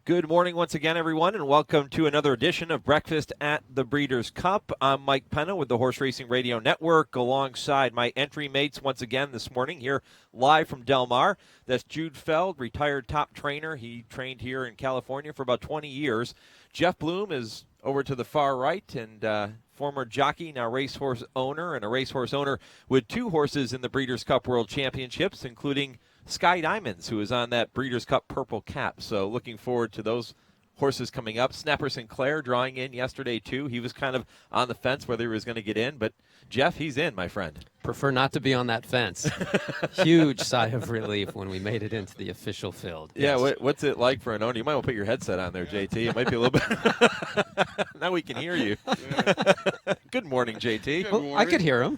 Good morning once again, everyone, and welcome to another edition of Breakfast at the Breeders' Cup. I'm Mike Penna with the Horse Racing Radio Network, alongside my entry mates once again this morning here live from Del Mar. That's Jude Feld, retired top trainer. He trained here in California for about 20 years. Jeff Bloom is over to the far right, and former jockey, now racehorse owner, and a racehorse owner with two horses in the Breeders' Cup World Championships, including Sky Diamonds, who is on that Breeders' Cup purple cap. So looking forward to those horses coming up. Snapper Sinclair drawing in yesterday, too. He was kind of on the fence whether he was going to get in, but Jeff, he's in, my friend. Prefer not to be on that fence. Huge sigh of relief when we made it into the official field. Yeah, yes. What's it like for an owner? You might want to put your headset on there, JT. It might be a little bit. Now we can hear you. Yeah. Good morning, JT. Good Well, morning. I could hear him.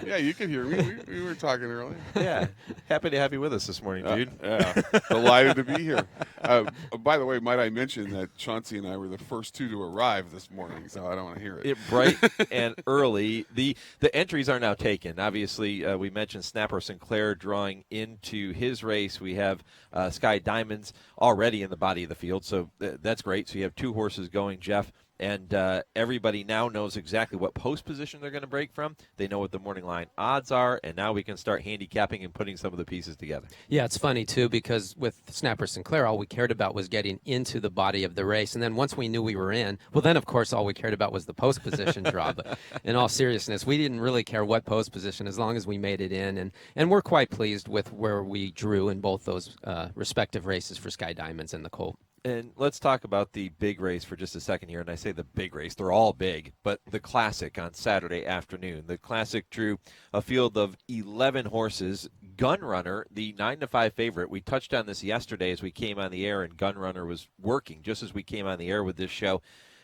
Yeah, you could hear me. We were talking earlier. Yeah. Happy to have you with us this morning, dude. Yeah, delighted to be here. By the way, might I mention that Chauncey and I were the first two to arrive this morning, so I don't want to hear it. Bright and early. The entries are now taken. Obviously, we mentioned Snapper Sinclair drawing into his race. We have Sky Diamonds already in the body of the field, so that's great. So you have two horses going, Jeff. And everybody now knows exactly what post position they're going to break from. They know what the morning line odds are, and now we can start handicapping and putting some of the pieces together. Yeah, it's funny, too, because with Snapper Sinclair, all we cared about was getting into the body of the race. And then once we knew we were in, well, then, of course, all we cared about was the post position draw. But in all seriousness, we didn't really care what post position as long as we made it in. And we're quite pleased with where we drew in both those respective races for Sky Diamonds and the Colt. And let's talk about the big race for just a second here. And I say the big race, they're all big, but the Classic on Saturday afternoon. The Classic drew a field of 11 horses. Gunrunner, the 9-5 favorite. We touched on this yesterday as we came on the air, and Gunrunner was working just as we came on the air with this show.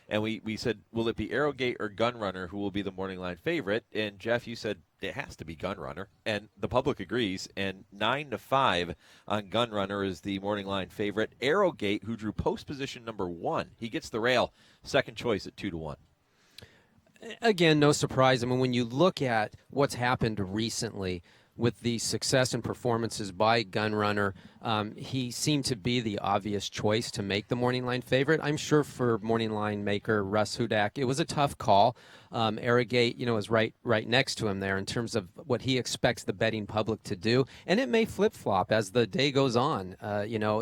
And we said, will it be Arrogate or Gunrunner who will be the morning line favorite? And Jeff, you said it has to be Gunrunner, and the public agrees. And 9-5 on Gunrunner is the morning line favorite. Arrogate, who drew post position number 1, he gets the rail, second choice at 2-1. Again, no surprise. I mean, when you look at what's happened recently with the success and performances by Gunrunner, he seemed to be the obvious choice to make the morning line favorite. I'm sure for morning line maker Russ Hudak, it was a tough call. Arrogate, is right next to him there in terms of what he expects the betting public to do, and it may flip-flop as the day goes on.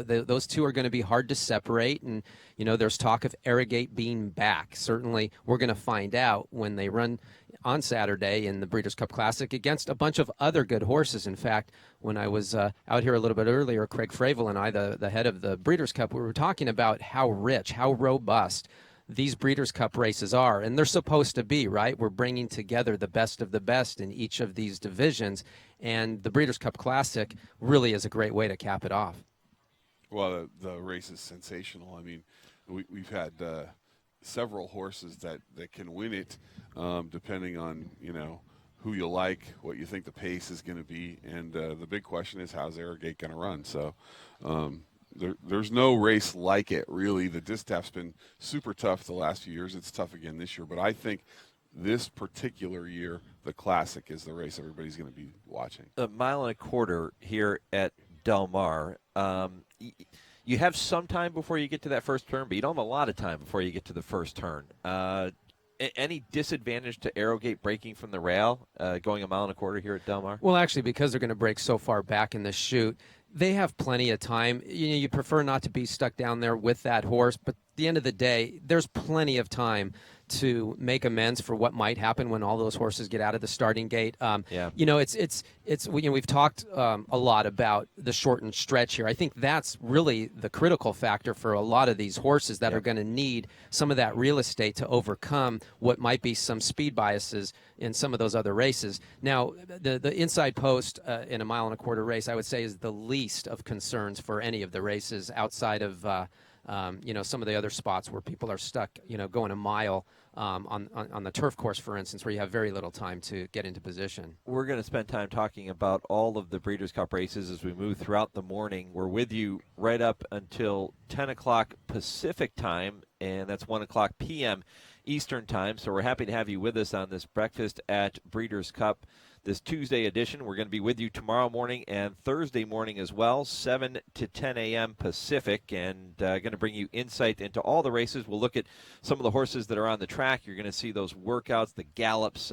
Those two are going to be hard to separate, and there's talk of Arrogate being back. Certainly, we're going to find out when they run on Saturday in the Breeders' Cup Classic against a bunch of other good horses. In fact, when I was out here a little bit earlier, Craig Fravel and I, the head of the Breeders' Cup, we were talking about how rich, how robust these Breeders' Cup races are, and they're supposed to be, right? We're bringing together the best of the best in each of these divisions, and the Breeders' Cup Classic really is a great way to cap it off. Well, the race is sensational. I mean, we've had several horses that can win it, depending on who you like, what you think the pace is going to be, and the big question is, how's Arrogate going to run? So there's no race like it, really. The distaff's been super tough the last few years. It's tough again this year, but I think this particular year, the Classic is the race everybody's going to be watching. 1.25 miles here at Del Mar. You have some time before you get to that first turn, but you don't have a lot of time before you get to the first turn. Any disadvantage to Arrogate breaking from the rail, going 1.25 miles here at Del Mar? Well, actually, because they're going to break so far back in the chute, they have plenty of time. You prefer not to be stuck down there with that horse, but at the end of the day, there's plenty of time to make amends for what might happen when all those horses get out of the starting gate. We've talked a lot about the shortened stretch here. I think that's really the critical factor for a lot of these horses that are going to need some of that real estate to overcome what might be some speed biases in some of those other races. Now, the inside post in 1.25 mile race, I would say, is the least of concerns for any of the races outside of some of the other spots where people are stuck, going a mile on the turf course, for instance, where you have very little time to get into position. We're going to spend time talking about all of the Breeders' Cup races as we move throughout the morning. We're with you right up until 10 o'clock Pacific time, and that's 1 o'clock p.m. Eastern Time. So we're happy to have you with us on this Breakfast at Breeders' Cup, this Tuesday edition. We're going to be with you tomorrow morning and Thursday morning as well, 7 to 10 a.m. Pacific, and going to bring you insight into all the races. We'll look at some of the horses that are on the track. You're going to see those workouts, the gallops.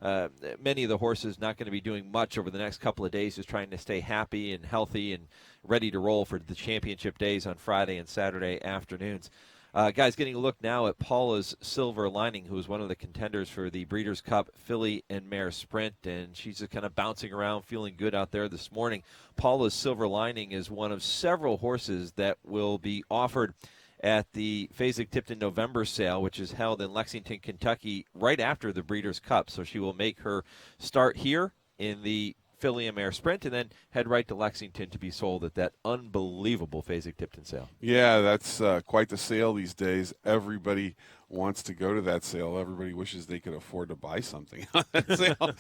Many of the horses not going to be doing much over the next couple of days, just trying to stay happy and healthy and ready to roll for the championship days on Friday and Saturday afternoons. Guys, getting a look now at Paula's Silver Lining, who is one of the contenders for the Breeders' Cup Filly and Mare Sprint, and she's just kind of bouncing around, feeling good out there this morning. Paula's Silver Lining is one of several horses that will be offered at the Fasig-Tipton November sale, which is held in Lexington, Kentucky, right after the Breeders' Cup. So she will make her start here in the Filly and Mare Sprint, and then head right to Lexington to be sold at that unbelievable Fasig-Tipton sale. Yeah, that's quite the sale these days. Everybody wants to go to that sale. Everybody wishes they could afford to buy something on that sale.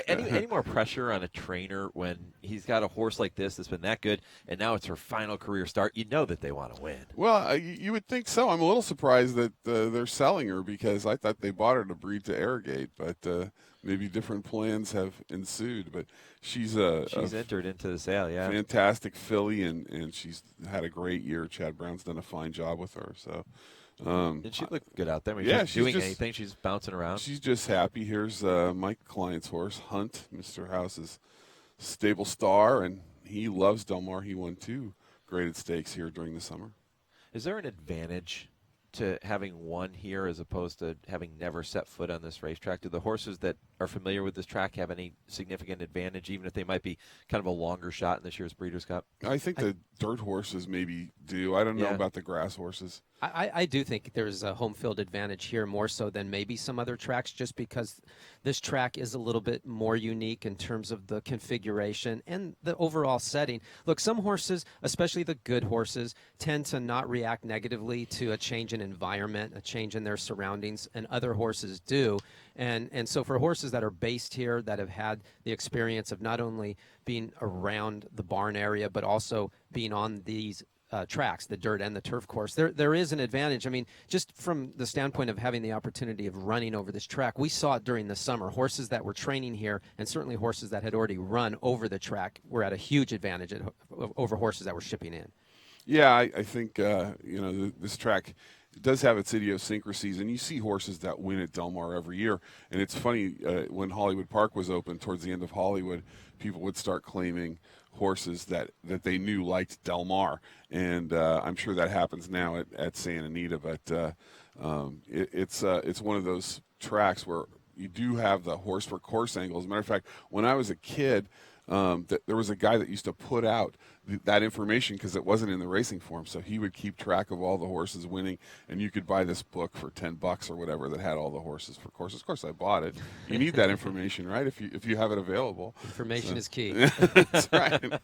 Any more pressure on a trainer when he's got a horse like this that's been that good, and now it's her final career start? You know that they want to win. Well, you would think so. I'm a little surprised that they're selling her, because I thought they bought her to breed to Arrogate, but maybe different plans have ensued. But she's entered into the sale, yeah. Fantastic filly, and she's had a great year. Chad Brown's done a fine job with her. So, and she looked good out there. I mean, yeah, she's doing anything. She's bouncing around. She's just happy. Here's my client's horse, Hunt, Mr. House's stable star, and he loves Del Mar. He won 2 graded stakes here during the summer. Is there an advantage to having won here as opposed to having never set foot on this racetrack? Do the horses that are familiar with this track have any significant advantage, even if they might be kind of a longer shot in this year's Breeders' Cup? I think the dirt horses maybe do. I don't know Yeah. about the grass horses. I do think there's a home field advantage here more so than maybe some other tracks, just because this track is a little bit more unique in terms of the configuration and the overall setting. Look, some horses, especially the good horses, tend to not react negatively to a change in environment, a change in their surroundings, and other horses do. And so for horses that are based here, that have had the experience of not only being around the barn area, but also being on these tracks, the dirt and the turf course, there is an advantage. I mean, just from the standpoint of having the opportunity of running over this track, we saw it during the summer. Horses that were training here, and certainly horses that had already run over the track, were at a huge advantage over horses that were shipping in. Yeah, I think this track does have its idiosyncrasies, and you see horses that win at Del Mar every year. And it's funny, when Hollywood Park was open, towards the end of Hollywood, people would start claiming horses that they knew liked Del Mar, and I'm sure that happens now at Santa Anita. But it's one of those tracks where you do have the horse for course angle. As a matter of fact, when I was a kid, there was a guy that used to put out that information because it wasn't in the racing form, so he would keep track of all the horses winning, and you could buy this book for $10 or whatever that had all the horses for courses. Of course, I bought it. You need that information, right? If you have it available. Information is key. That's right.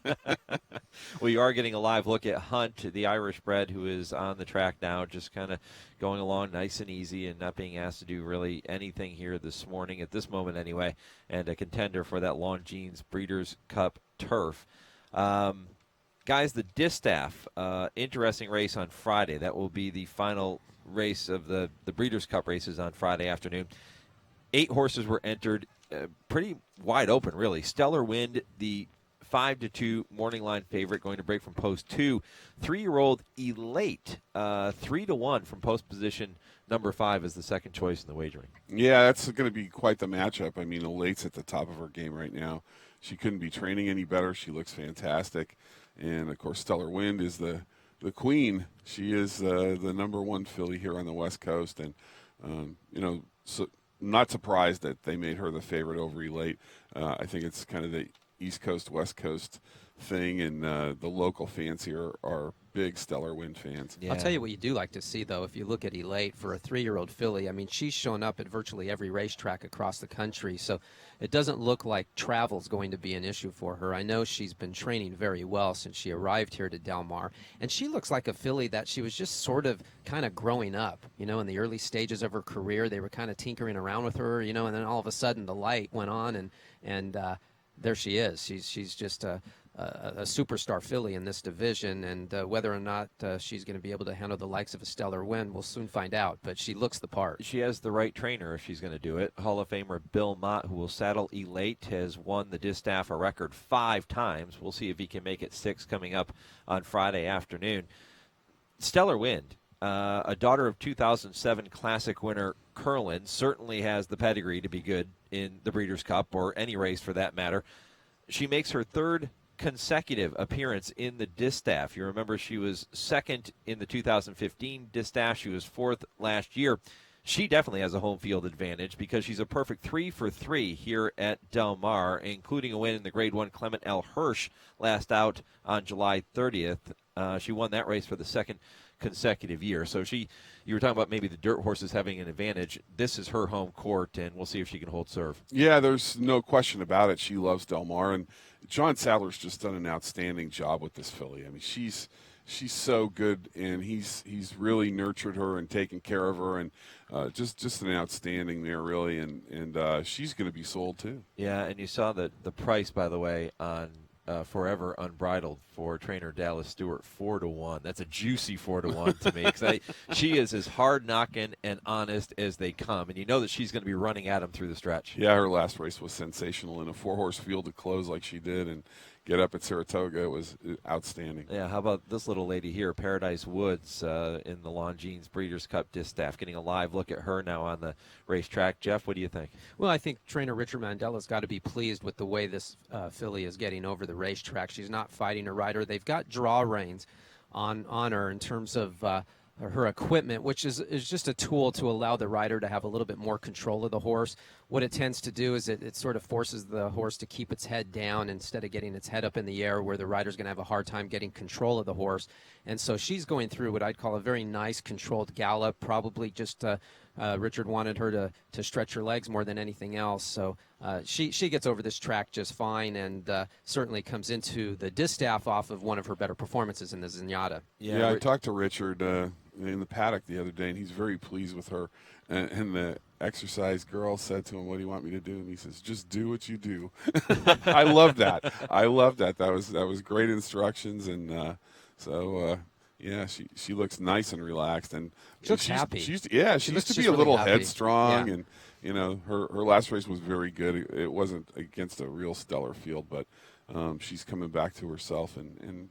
Well, you are getting a live look at Hunt, the Irish bred, who is on the track now, just kind of going along nice and easy and not being asked to do really anything here this morning, at this moment anyway, and a contender for that Longines Breeders' Cup turf. Guys, the Distaff, interesting race on Friday. That will be the final race of the Breeders' Cup races on Friday afternoon. 8 horses were entered, pretty wide open, really. Stellar Wind, the 5-2 morning line favorite, going to break from post 2. 3-year-old Elate, 3-1 from post position number 5 is the second choice in the wagering. Yeah, that's going to be quite the matchup. I mean, Elate's at the top of her game right now. She couldn't be training any better. She looks fantastic. And, of course, Stellar Wind is the queen. She is the number 1 filly here on the West Coast. And, so not surprised that they made her the favorite over Elate. I think it's kind of the East Coast, West Coast thing, and the local fans here are big Stellar Wind fans. Yeah. I'll tell you what you do like to see, though, if you look at Elate for a 3-year-old filly. I mean, she's shown up at virtually every racetrack across the country, so it doesn't look like travel's going to be an issue for her. I know she's been training very well since she arrived here to Del Mar, and she looks like a filly that she was just sort of kind of growing up. In the early stages of her career, they were kind of tinkering around with her, and then all of a sudden the light went on, and there she is. She's just a a superstar filly in this division, and whether or not she's going to be able to handle the likes of a Stellar Wind, we'll soon find out. But she looks the part. She has the right trainer if she's going to do it. Hall of Famer Bill Mott, who will saddle Elate, has won the distaff a record 5 times. We'll see if he can make it 6 coming up on Friday afternoon. Stellar Wind, a daughter of 2007 Classic winner Curlin, certainly has the pedigree to be good in the Breeders' Cup, or any race for that matter. She makes her 3rd consecutive appearance in the distaff. You remember she was 2nd in the 2015 distaff. She was 4th last year. She definitely has a home field advantage because she's a perfect 3 for 3 here at Del Mar, including a win in the Grade 1 Clement L. Hirsch last out on July 30th. She won that race for the 2nd consecutive year. So you were talking about maybe the dirt horses having an advantage. This is her home court, and we'll see if she can hold serve. Yeah, there's no question about it. She loves Del Mar, and John Sadler's just done an outstanding job with this filly. I mean, she's so good, and he's really nurtured her and taken care of her, and just an outstanding there, really, and she's going to be sold too. Yeah, and you saw the price, by the way, on Forever Unbridled for trainer Dallas Stewart, 4-1. That's a juicy 4-1 to me, because she is as hard knocking and honest as they come, and you know that she's going to be running at him through the stretch. Yeah, her last race was sensational in a 4-horse field to close like she did, and get up at Saratoga. It was outstanding. Yeah, how about this little lady here, Paradise Woods, in the Longines Breeders' Cup distaff, getting a live look at her now on the racetrack. Jeff, what do you think? Well, I think trainer Richard Mandela's got to be pleased with the way this filly is getting over the racetrack. She's not fighting a rider. They've got draw reins on her in terms of her equipment, which is just a tool to allow the rider to have a little bit more control of the horse. What it tends to do is it sort of forces the horse to keep its head down instead of getting its head up in the air, where the rider's going to have a hard time getting control of the horse. And so she's going through what I'd call a very nice controlled gallop, probably just Richard wanted her to stretch her legs more than anything else. So she gets over this track just fine, and certainly comes into the distaff off of one of her better performances in the Zenyatta. Yeah, I talked to Richard in the paddock the other day, and he's very pleased with her. And the exercise girl said to him, "What do you want me to do?" And he says, "Just do what you do." I love that. That was great instructions, and yeah, she looks nice and relaxed, and she looks happy. She used to be a really little happy. headstrong, Yeah. and her last race was very good. It wasn't against a real stellar field, but she's coming back to herself, and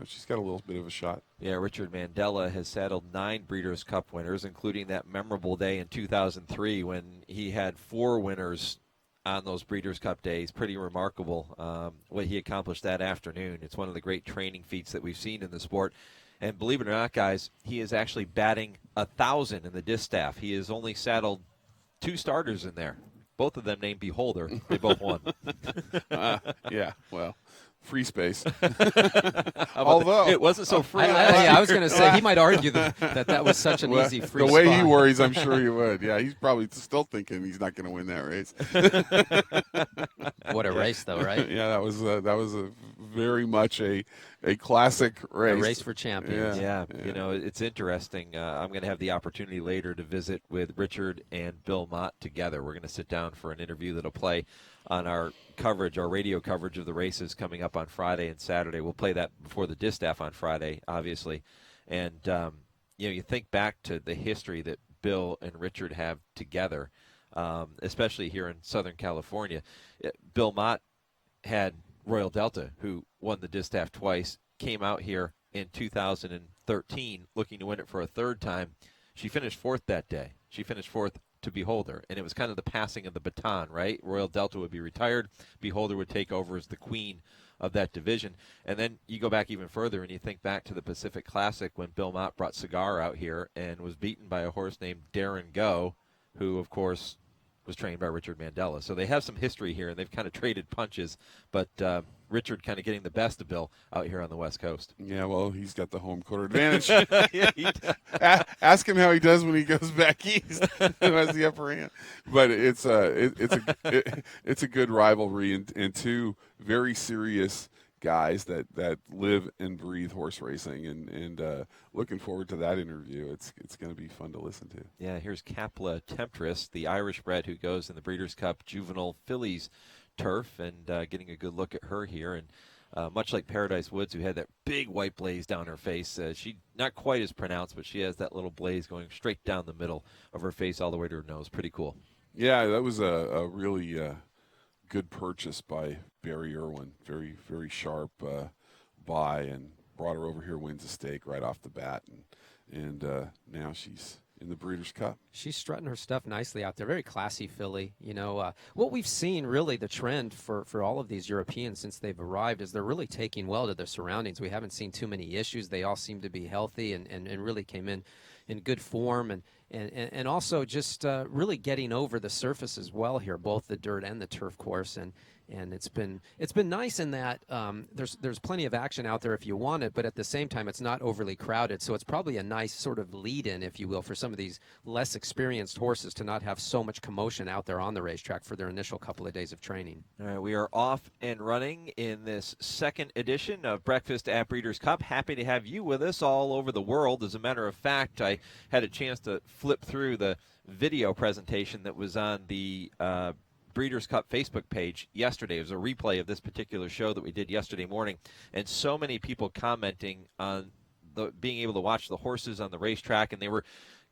she's got a little bit of a shot. Yeah, Richard Mandela has saddled 9 Breeders' Cup winners, including that memorable day in 2003 when he had 4 winners on those Breeders' Cup days. Pretty remarkable what he accomplished that afternoon. It's one of the great training feats that we've seen in the sport. And believe it or not, guys, he is actually batting 1,000 in the distaff. He has only saddled 2 starters in there. Both of them named Beholder. They both won. Yeah, well, free space. Although it wasn't so free. I was going to say, he might argue that was such an easy free The way spot. he worries, I'm sure he would. Yeah, he's probably still thinking he's not going to win that race. What a race, though, right? Yeah, that was a very much a classic race. A race for champions. Yeah. It's interesting. I'm going to have the opportunity later to visit with Richard and Bill Mott together. We're going to sit down for an interview that'll play on our coverage, our radio coverage of the races coming up on Friday and Saturday. We'll play that before the distaff on Friday, obviously. And, you think back to the history that Bill and Richard have together, especially here in Southern California. Bill Mott had Royal Delta, who won the distaff twice, came out here in 2013 looking to win it for a 3rd time. She finished 4th that day. She finished 4th to Beholder, and it was kind of the passing of the baton, right? Royal Delta would be retired. Beholder would take over as the queen of that division. And then you go back even further and you think back to the Pacific Classic when Bill Mott brought Cigar out here and was beaten by a horse named Darren Go, who, of course, was trained by Richard Mandela. So they have some history here, and they've kind of traded punches, but Richard kind of getting the best of Bill out here on the West Coast. Yeah, well, he's got the home court advantage. Yeah, he does. Ask him how he does when he goes back east. Who has the upper hand? But it's a good rivalry, and 2 very serious guys that live and breathe horse racing, and looking forward to that interview. It's going to be fun to listen to. Yeah, here's Capla Temptress, the Irish bred who goes in the Breeders' Cup Juvenile Fillies turf, and getting a good look at her here. And much like Paradise Woods, who had that big white blaze down her face. She not quite as pronounced, but she has that little blaze going straight down the middle of her face all the way to her nose. Pretty cool. Yeah, that was a really good purchase by Barry Irwin. Very, very sharp buy, and brought her over here, wins a stake right off the bat, and now she's in the Breeders' Cup. She's strutting her stuff nicely out there. Very classy filly. You know, what we've seen really the trend for all of these Europeans since they've arrived is they're really taking well to their surroundings. We haven't seen too many issues. They all seem to be healthy and really came in good form and also just really getting over the surface as well here, both the dirt and the turf course. And it's been nice in that there's plenty of action out there if you want it, but at the same time it's not overly crowded. So it's probably a nice sort of lead-in, if you will, for some of these less experienced horses to not have so much commotion out there on the racetrack for their initial couple of days of training. All right, we are off and running in this second edition of Breakfast at Breeders' Cup. Happy to have you with us all over the world. As a matter of fact, I had a chance to flip through the video presentation that was on the Breeders' Cup Facebook page yesterday. It was a replay of this particular show that we did yesterday morning, and so many people commenting on being able to watch the horses on the racetrack, and they were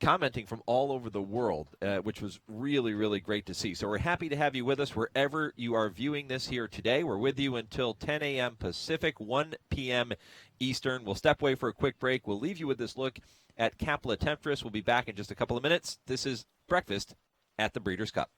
commenting from all over the world, which was really, really great to see. So we're happy to have you with us wherever you are viewing this here today. We're with you until 10 a.m. Pacific, 1 p.m. Eastern. We'll step away for a quick break. We'll leave you with this look at Capilla Temptress. We'll be back in just a couple of minutes. This is Breakfast at the Breeders' Cup.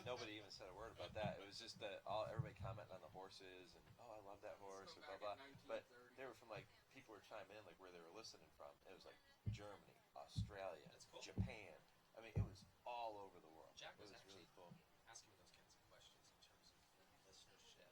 Nobody even said a word about that. It was just everybody commenting on the horses and, oh, I love that horse, or blah, blah. But they were from, like, people were chiming in, like, where they were listening from. It was, like, Germany, Australia, Japan. I mean, it was all over the world. It was really cool. Asking me those kinds of questions in terms of listenership.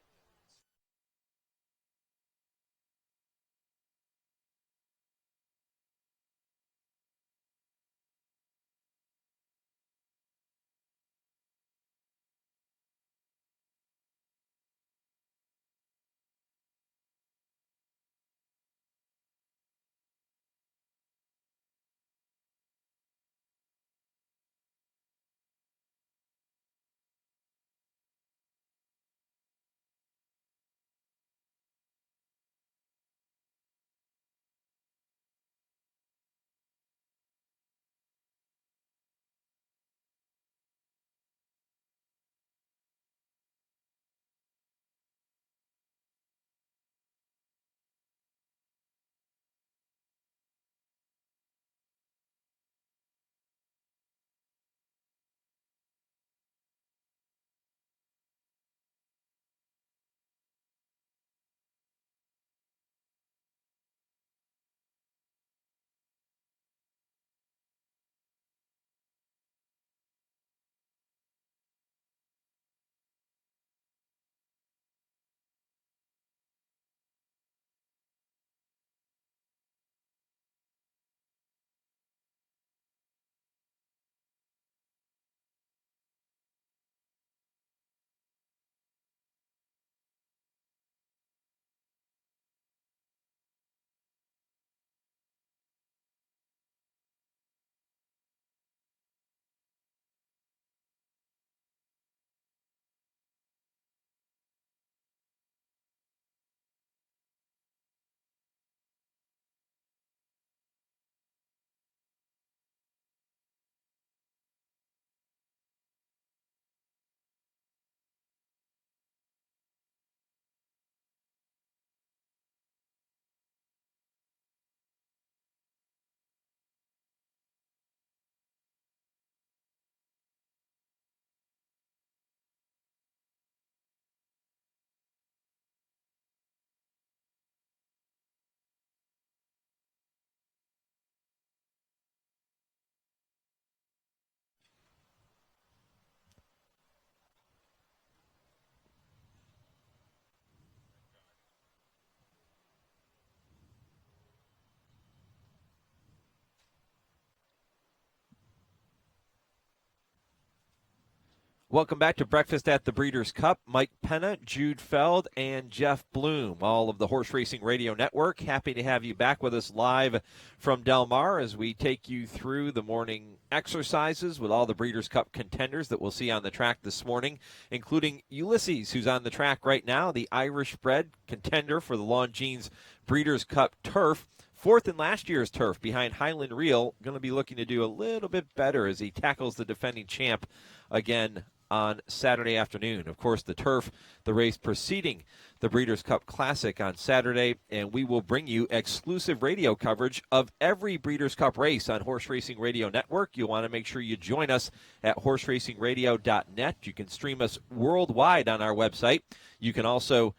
Welcome back to Breakfast at the Breeders' Cup. Mike Penna, Jude Feld, and Jeff Bloom, all of the Horse Racing Radio Network. Happy to have you back with us live from Del Mar as we take you through the morning exercises with all the Breeders' Cup contenders that we'll see on the track this morning, including Ulysses, who's on the track right now, the Irish-bred contender for the Longines Breeders' Cup Turf. Fourth in last year's turf behind Highland Reel, going to be looking to do a little bit better as he tackles the defending champ again on Saturday afternoon. Of course, the turf, the race preceding the Breeders' Cup Classic on Saturday, and we will bring you exclusive radio coverage of every Breeders' Cup race on Horse Racing Radio Network. You'll want to make sure you join us at horseracingradio.net. You can stream us worldwide on our website. You can also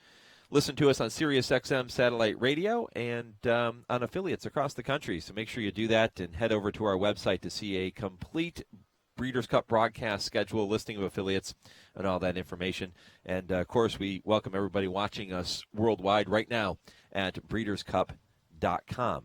listen to us on SiriusXM satellite radio and on affiliates across the country. So make sure you do that and head over to our website to see a complete Breeders' Cup broadcast schedule, listing of affiliates, and all that information. And, of course, we welcome everybody watching us worldwide right now at breederscup.com.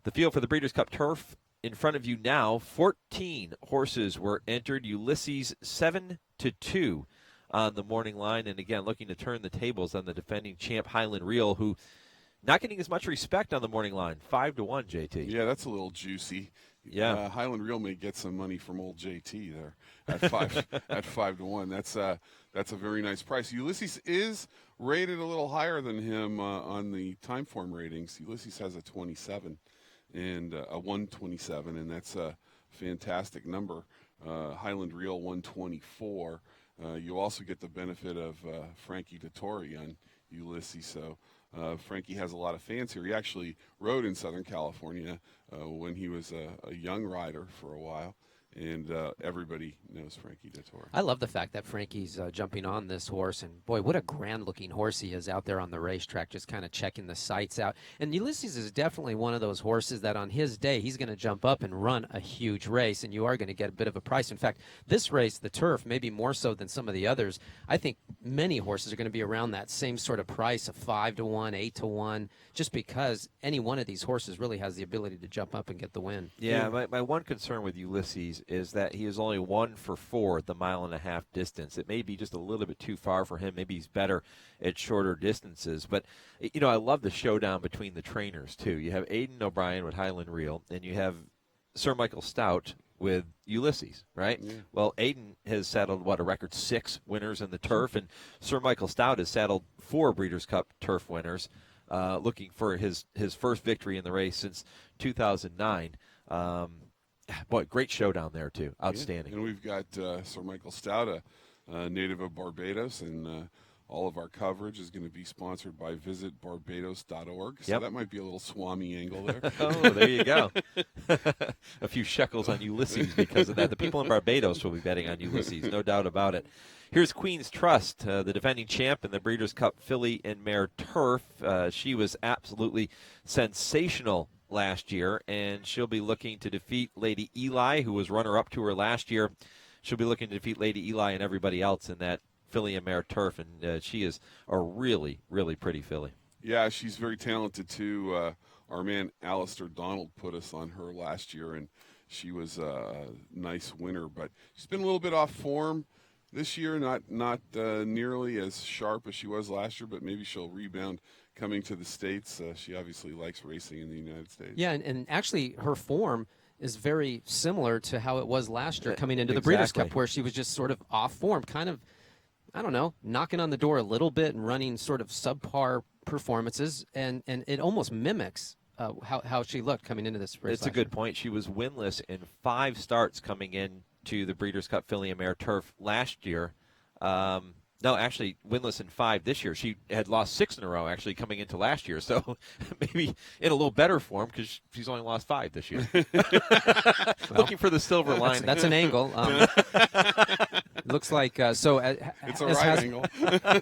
The field for the Breeders' Cup Turf in front of you now, 14 horses were entered. Ulysses 7-2 on the morning line. And, again, looking to turn the tables on the defending champ Highland Reel, who not getting as much respect on the morning line. 5-1, JT. Yeah, that's a little juicy. Yeah, Highland Reel may get some money from old JT there at 5-1. That's a very nice price. Ulysses is rated a little higher than him on the time form ratings. Ulysses has a 27 and a 127, and that's a fantastic number. Highland Reel 124. You also get the benefit of Frankie Dettori on Ulysses. So Frankie has a lot of fans here. He actually rode in Southern California when he was a young rider for a while, and everybody knows Frankie Dettori. I love the fact that Frankie's jumping on this horse, and boy, what a grand-looking horse he is out there on the racetrack, just kind of checking the sights out. And Ulysses is definitely one of those horses that on his day, he's going to jump up and run a huge race, and you are going to get a bit of a price. In fact, this race, the turf, maybe more so than some of the others, I think many horses are going to be around that same sort of price of 5-1, 8-1, just because any one of these horses really has the ability to jump up and get the win. Yeah, my one concern with Ulysses is that he is only 1 for 4 at the mile-and-a-half distance. It may be just a little bit too far for him. Maybe he's better at shorter distances. But, you know, I love the showdown between the trainers, too. You have Aidan O'Brien with Highland Reel, and you have Sir Michael Stout with Ulysses, right? Yeah. Well, Aidan has saddled, a record 6 winners in the turf, and Sir Michael Stout has saddled 4 Breeders' Cup turf winners, looking for his first victory in the race since 2009. Boy, great showdown there, too. Outstanding. Yeah. And we've got Sir Michael Stout, a native of Barbados, and all of our coverage is going to be sponsored by visitbarbados.org. So that might be a little Swami angle there. Oh, there you go. A few shekels on Ulysses because of that. The people in Barbados will be betting on Ulysses, no doubt about it. Here's Queen's Trust, the defending champ in the Breeders' Cup Filly and Mare Turf. She was absolutely sensational last year, and she'll be looking to defeat Lady Eli, who was runner-up to her last year. She'll be looking to defeat Lady Eli and everybody else in that filly and mare turf, and she is a really, really pretty filly. Yeah, she's very talented, too. Our man Alistair Donald put us on her last year, and she was a nice winner, but she's been a little bit off form this year, not nearly as sharp as she was last year, but maybe she'll rebound coming to the States. She obviously likes racing in the United States. Yeah, and actually her form is very similar to how it was last year coming into the Breeders' Cup, where she was just sort of off form, kind of, I don't know, knocking on the door a little bit and running sort of subpar performances, and it almost mimics how she looked coming into this race. It's a good point. She was winless in 5 starts coming in to the Breeders' Cup Filly and Mare Turf last year. No, actually, winless in 5 this year. She had lost 6 in a row, actually, coming into last year. So maybe in a little better form because she's only lost 5 this year. Looking for the silver lining. That's an angle. Looks like it's a right angle.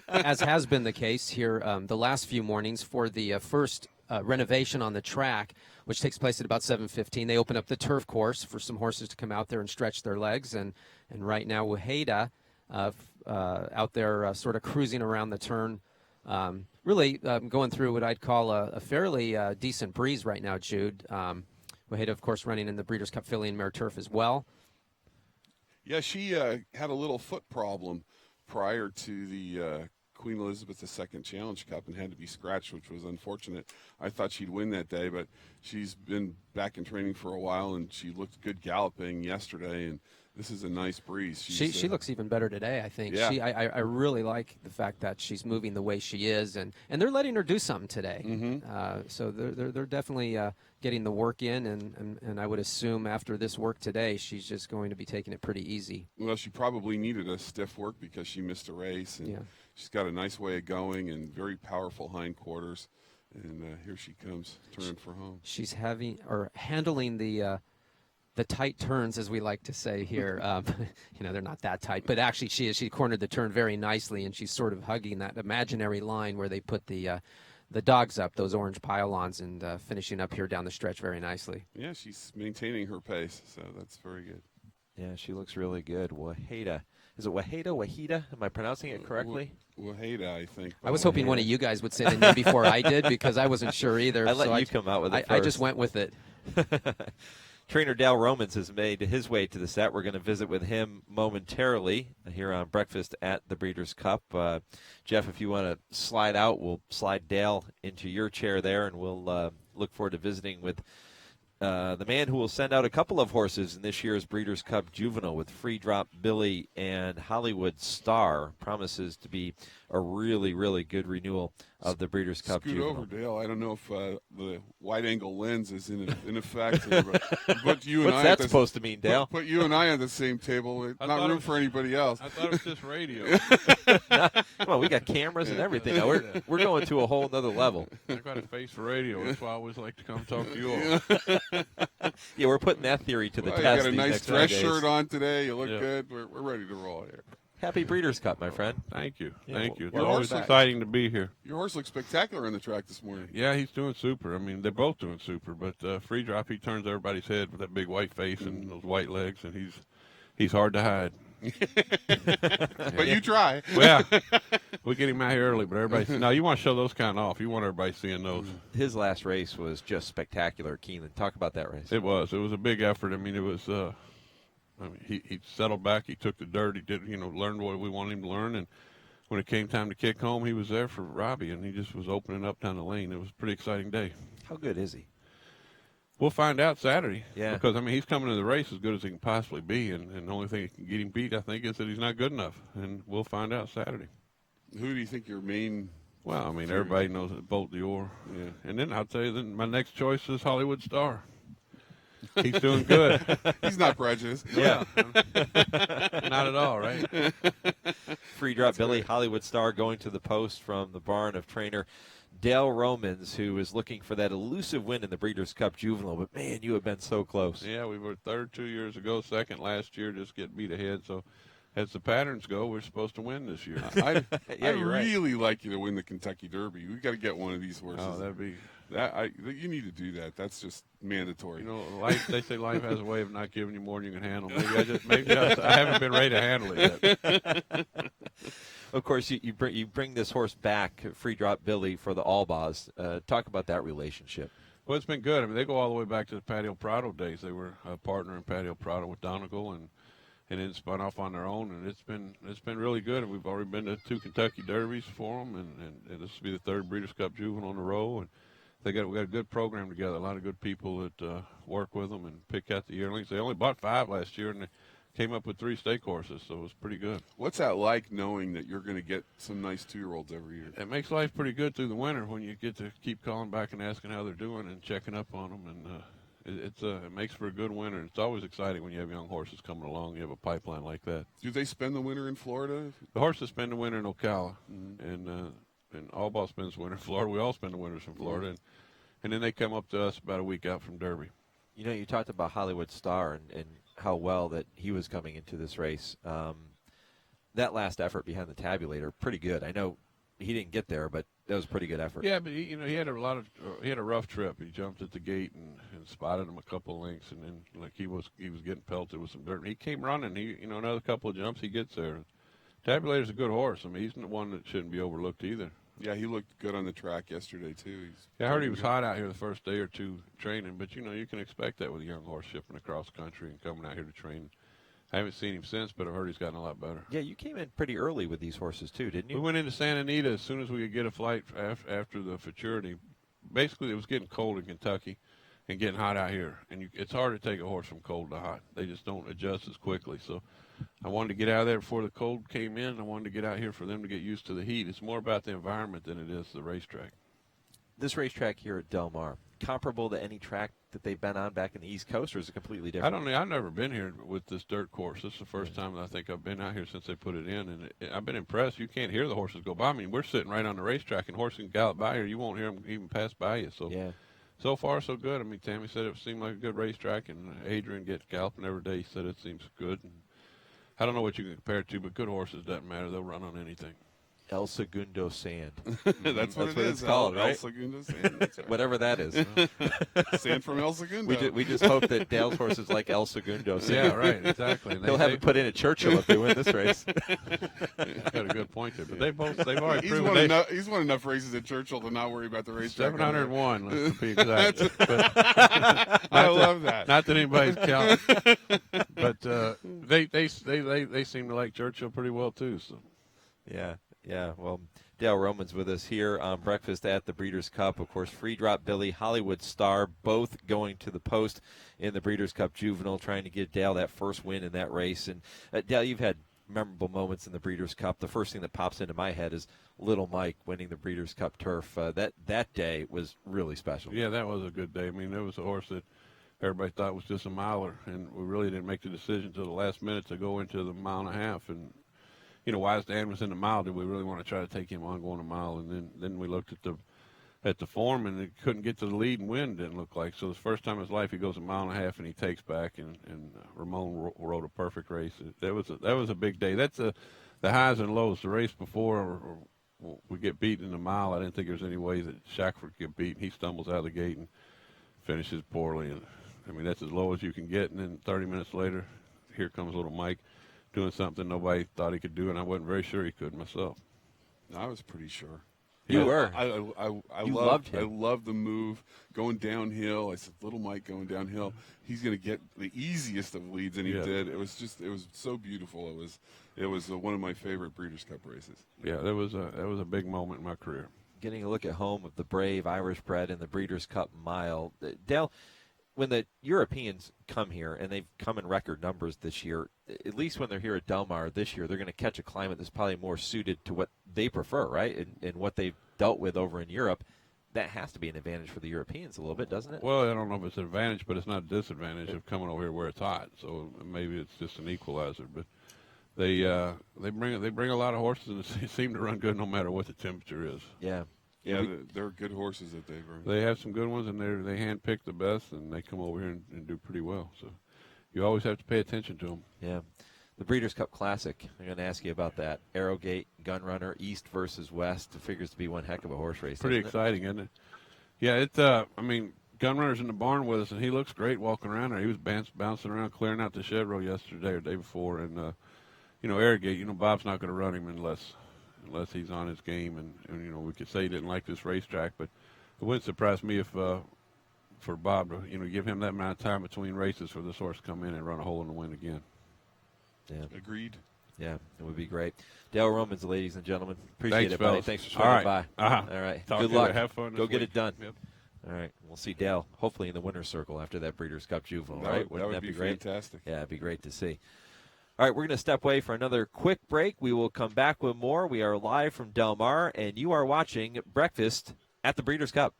As has been the case here the last few mornings for the first renovation on the track, which takes place at about 7:15. They open up the turf course for some horses to come out there and stretch their legs. And right now, Waheda out there sort of cruising around the turn, really going through what I'd call a fairly decent breeze right now, Jude. Waheda, of course, running in the Breeders' Cup Filly and Mare Turf as well. Yeah, she had a little foot problem prior to the Queen Elizabeth II Challenge Cup and had to be scratched, which was unfortunate. I thought she'd win that day, but she's been back in training for a while, and she looked good galloping yesterday, and this is a nice breeze. She looks even better today, I think. Yeah. I really like the fact that she's moving the way she is, and they're letting her do something today. Mm-hmm. So they're definitely getting the work in, and I would assume after this work today, she's just going to be taking it pretty easy. Well, she probably needed a stiff work because she missed a race, and she's got a nice way of going and very powerful hindquarters. And here she comes, turning for home. She's handling the tight turns, as we like to say here. They're not that tight, but actually she cornered the turn very nicely, and she's sort of hugging that imaginary line where they put the dogs up, those orange pylons, and finishing up here down the stretch very nicely. Yeah, she's maintaining her pace, so that's very good. Yeah, she looks really good. Waheda. Is it Waheda? Am I pronouncing it correctly? Waheda, I think. I was hoping one of you guys would say the name before I did, because I wasn't sure either. I let you come out with it I just went with it. Trainer Dale Romans has made his way to the set. We're going to visit with him momentarily here on Breakfast at the Breeders' Cup. Jeff, if you want to slide out, we'll slide Dale into your chair there, and we'll look forward to visiting with the man who will send out a couple of horses in this year's Breeders' Cup Juvenile with Free Drop Billy and Hollywood Star. Promises to be a really, really good renewal of the Breeders' Cup Scoot Juvenile. over, Dale. I don't know if the wide-angle lens is in effect. But you and What's that supposed to mean, Dale? Put you and I on the same table. Not room for anybody else. I thought it was just radio. Come on, we got cameras and everything now. We're going to a whole nother level. I got a face for radio. That's why I always like to come talk to you all. Yeah, we're putting that theory to the Well, test. you got a these nice next dress 5 days. shirt on today. You look good. We're ready to roll here. Happy Breeders' Cup, my friend. Thank you. Yeah, Thank you. It's we're always back. exciting to be here. Your horse looks spectacular on the track this morning. Yeah, he's doing super. I mean, they're both doing super. But Free Drop, he turns everybody's head with that big white face and those white legs, and he's hard to hide. But you try. Well, we get him out here early, but everybody. No, you want to show those kind off. You want everybody seeing those. His last race was just spectacular. Keeneland, talk about that race. It was a big effort. I mean, it was. He settled back. He took the dirt. He did, learned what we wanted him to learn. And when it came time to kick home, he was there for Robbie, and he just was opening up down the lane. It was a pretty exciting day. How good is he? We'll find out Saturday. Yeah. Because, he's coming to the race as good as he can possibly be, and the only thing that can get him beat, I think, is that he's not good enough. And we'll find out Saturday. Who do you think your main? Well, everybody knows that Bolt Dior. Yeah. And then I'll tell you, my next choice is Hollywood Star. He's doing good. He's not prejudiced. Yeah. Not at all, right? Free Drop Billy, Hollywood Star going to the post from the barn of trainer Dale Romans, who is looking for that elusive win in the Breeders' Cup Juvenile. But, man, you have been so close. Yeah, we were third 2 years ago, second last year, just get beat ahead. So as the patterns go, we're supposed to win this year. I'd you're right. really like you to win the Kentucky Derby. We got to get one of these horses. Oh, that'd be. You need to do that. That's just mandatory. They say life has a way of not giving you more than you can handle. Maybe I haven't been ready to handle it yet. Of course, you bring this horse back, Free Drop Billy, for the Allbahs. Talk about that relationship. Well, it's been good. They go all the way back to the Patio Prado days. They were a partner in Patio Prado with Donegal, and then spun off on their own, and it's been really good. And we've already been to 2 Kentucky Derbies for them, and this will be the 3rd Breeders' Cup Juvenile in a row. And we got a good program together. A lot of good people that work with them and pick out the yearlings. They only bought 5 last year, and they came up with 3 stake horses, so it was pretty good. What's that like, knowing that you're going to get some nice 2-year-olds every year? It makes life pretty good through the winter when you get to keep calling back and asking how they're doing and checking up on them, and it makes for a good winter. It's always exciting when you have young horses coming along. You have a pipeline like that. Do they spend the winter in Florida? The horses spend the winter in Ocala, and Allball spends the winter in Florida. We all spend the winters in Florida, and then they come up to us about a week out from Derby. You talked about Hollywood Star and how well that he was coming into this race. That last effort behind the tabulator, pretty good. I know he didn't get there, but that was a pretty good effort. Yeah, but he had a rough trip. He jumped at the gate and spotted him a couple of lengths, and then he was getting pelted with some dirt. He came running. Another couple of jumps, he gets there. Tabulator's a good horse. He's the one that shouldn't be overlooked either. Yeah, he looked good on the track yesterday too. I heard he was hot out here the first day or two training, but you can expect that with a young horse shipping across country and coming out here to train. I haven't seen him since, but I've heard he's gotten a lot better. Yeah, you came in pretty early with these horses too, didn't you? We went into Santa Anita as soon as we could get a flight after the futurity. Basically, it was getting cold in Kentucky and getting hot out here. And it's hard to take a horse from cold to hot. They just don't adjust as quickly. So I wanted to get out of there before the cold came in. I wanted to get out here for them to get used to the heat. It's more about the environment than it is the racetrack. This racetrack here at Del Mar, comparable to any track that they've been on back in the East Coast, or is it completely different? I don't know. I've never been here with this dirt course. This is the first time that I think I've been out here since they put it in, and I've been impressed. You can't hear the horses go by. I mean, we're sitting right on the racetrack, and horses can gallop by here. You won't hear them even pass by you. So, Yeah. so far, so good. I mean, Tammy said it seemed like a good racetrack, and Adrian gets galloping every day. He said it seems good. And I don't know what you can compare it to, but good horses doesn't matter. They'll run on anything. El Segundo Sand. That's what it's called, right? El Segundo Sand. That's right. Whatever that is. Sand from El Segundo. We just hope that Dale's horses like El Segundo Sand. Yeah, right, exactly. They'll have it put in at Churchill if they win this race. Got a good point there, but they've already He's proven he's won enough races at Churchill to not worry about the racetrack. 701, let's be exact. I love that. Not that anybody's counting, but they seem to like Churchill pretty well too. So. Yeah. Well, Dale Roman's with us here on Breakfast at the Breeders' Cup. Of course, Free Drop Billy, Hollywood Star, both going to the post in the Breeders' Cup Juvenile, trying to get Dale that first win in that race. And Dale, you've had memorable moments in the Breeders' Cup. The first thing that pops into my head is Little Mike winning the Breeders' Cup Turf. That day was really special. Yeah, that was a good day. I mean, there was a horse that everybody thought was just a miler, and we really didn't make the decision until the last minute to go into the mile and a half. And Wise Dan was in the mile. Did we really want to try to take him on going a mile? And then we looked at the form, and it couldn't get to the lead and win. Didn't look like. So the first time in his life, he goes a mile and a half and he takes back. And Ramon rode a perfect race. That was a big day. That's the highs and lows. The race before we get beaten in the mile. I didn't think there was any way that Shackford could get beaten. He stumbles out of the gate and finishes poorly. And I mean, that's as low as you can get. And then 30 minutes later, here comes Little Mike, doing something nobody thought he could do, and I wasn't very sure he could myself. I was pretty sure. You were. I You loved him. I loved the move going downhill. I said, Little Mike going downhill. He's going to get the easiest of leads, and he did. It was so beautiful. It was one of my favorite Breeders' Cup races. Yeah, that was a big moment in my career. Getting a look at home of the brave Irish bred in the Breeders' Cup Mile. Dale, when the Europeans come here, and they've come in record numbers this year, at least when they're here at Del Mar this year, they're going to catch a climate that's probably more suited to what they prefer, right? And what they've dealt with over in Europe. That has to be an advantage for the Europeans a little bit, doesn't it? Well, I don't know if it's an advantage, but it's not a disadvantage of coming over here where it's hot. So maybe it's just an equalizer. But they bring a lot of horses, and they seem to run good no matter what the temperature is. Yeah. Yeah, they're good horses that they bring. They have some good ones, and they handpick the best, and they come over here and do pretty well. So you always have to pay attention to them. Yeah. The Breeders' Cup Classic, I'm going to ask you about that. Arrowgate, Gunrunner, East versus West. It figures to be one heck of a horse race. Pretty exciting, isn't it? Yeah, Gunrunner's in the barn with us, and he looks great walking around there. He was bouncing around, clearing out the shed row yesterday or the day before. And, Arrowgate, Bob's not going to run him unless he's on his game. And we could say he didn't like this racetrack, but it wouldn't surprise me if for Bob to, give him that amount of time between races for this horse to come in and run a hole in the wind again. Yeah. Agreed. Yeah, it would be great. Dale Romans, ladies and gentlemen. Appreciate Thanks, it, buddy. fellas. Thanks for swinging by. Uh-huh. All right. Talk Good to you luck. later. Have fun Go this get week. it done. Yep. All right. We'll see Dale hopefully in the winner's circle after that Breeders' Cup Juvenile, right? That Wouldn't would be great? fantastic. Yeah, it'd be great to see. All right, we're going to step away for another quick break. We will come back with more. We are live from Del Mar, and you are watching Breakfast at the Breeders' Cup.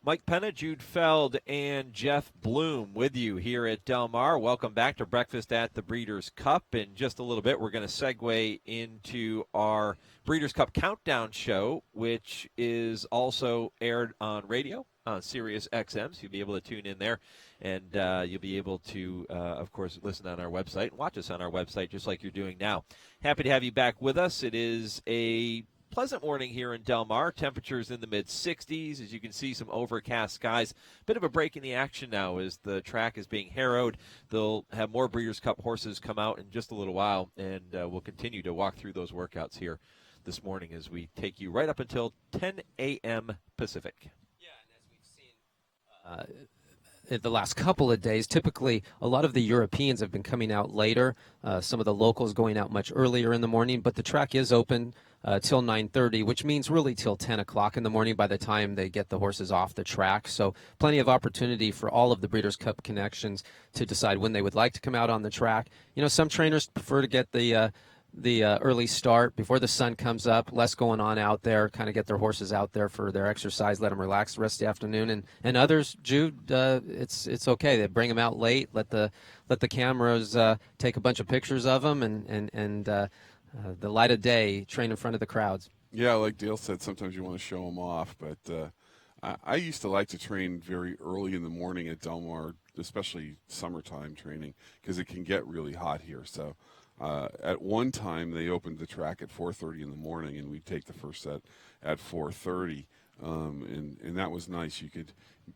Mike Penna, Jude Feld, and Jeff Bloom with you here at Del Mar. Welcome back to Breakfast at the Breeders' Cup. In just a little bit, we're going to segue into our Breeders' Cup Countdown show, which is also aired on radio on Sirius XM, so you'll be able to tune in there. And you'll be able to, of course, listen on our website and watch us on our website just like you're doing now. Happy to have you back with us. It is a pleasant morning here in Del Mar. Temperatures in the mid-60s. As you can see, some overcast skies. Bit of a break in the action now as the track is being harrowed. They'll have more Breeders' Cup horses come out in just a little while, and we'll continue to walk through those workouts here this morning as we take you right up until 10 a.m. Pacific. Yeah, and as we've seen the last couple of days, typically a lot of the Europeans have been coming out later. Some of the locals going out much earlier in the morning, but the track is open till 9:30, which means really till 10 o'clock in the morning by the time they get the horses off the track. So plenty of opportunity for all of the Breeders' Cup connections to decide when they would like to come out on the track. You know, some trainers prefer to get the early start before the sun comes up, less going on out there, kind of get their horses out there for their exercise, let them relax the rest of the afternoon. And others, Jude, it's okay. They bring them out late, let the cameras take a bunch of pictures of them, and the light of day train in front of the crowds. Yeah, like Dale said, sometimes you want to show them off, but I used to like to train very early in the morning at Del Mar, especially summertime training, because it can get really hot here. So at one time, they opened the track at 4:30 in the morning, and we'd take the first set at 4:30, and that was nice. You could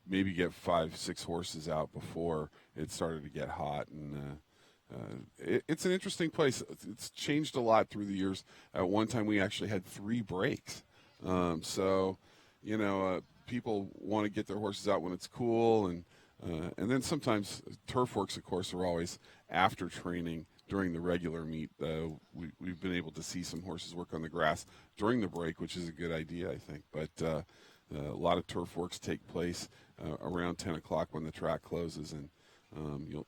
maybe get 5-6 horses out before it started to get hot, and it's an interesting place. It's changed a lot through the years. At one time, we actually had 3 breaks, so you know people want to get their horses out when it's cool, and then sometimes turf works, of course, are always after training. During the regular meet, we've been able to see some horses work on the grass during the break, which is a good idea, I think. But a lot of turf works take place around 10 o'clock when the track closes, and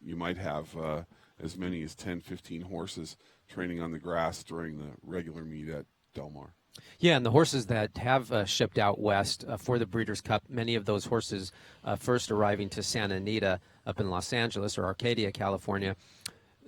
you might have as many as 10, 15 horses training on the grass during the regular meet at Del Mar. Yeah, and the horses that have shipped out west for the Breeders' Cup, many of those horses first arriving to Santa Anita up in Los Angeles or Arcadia, California,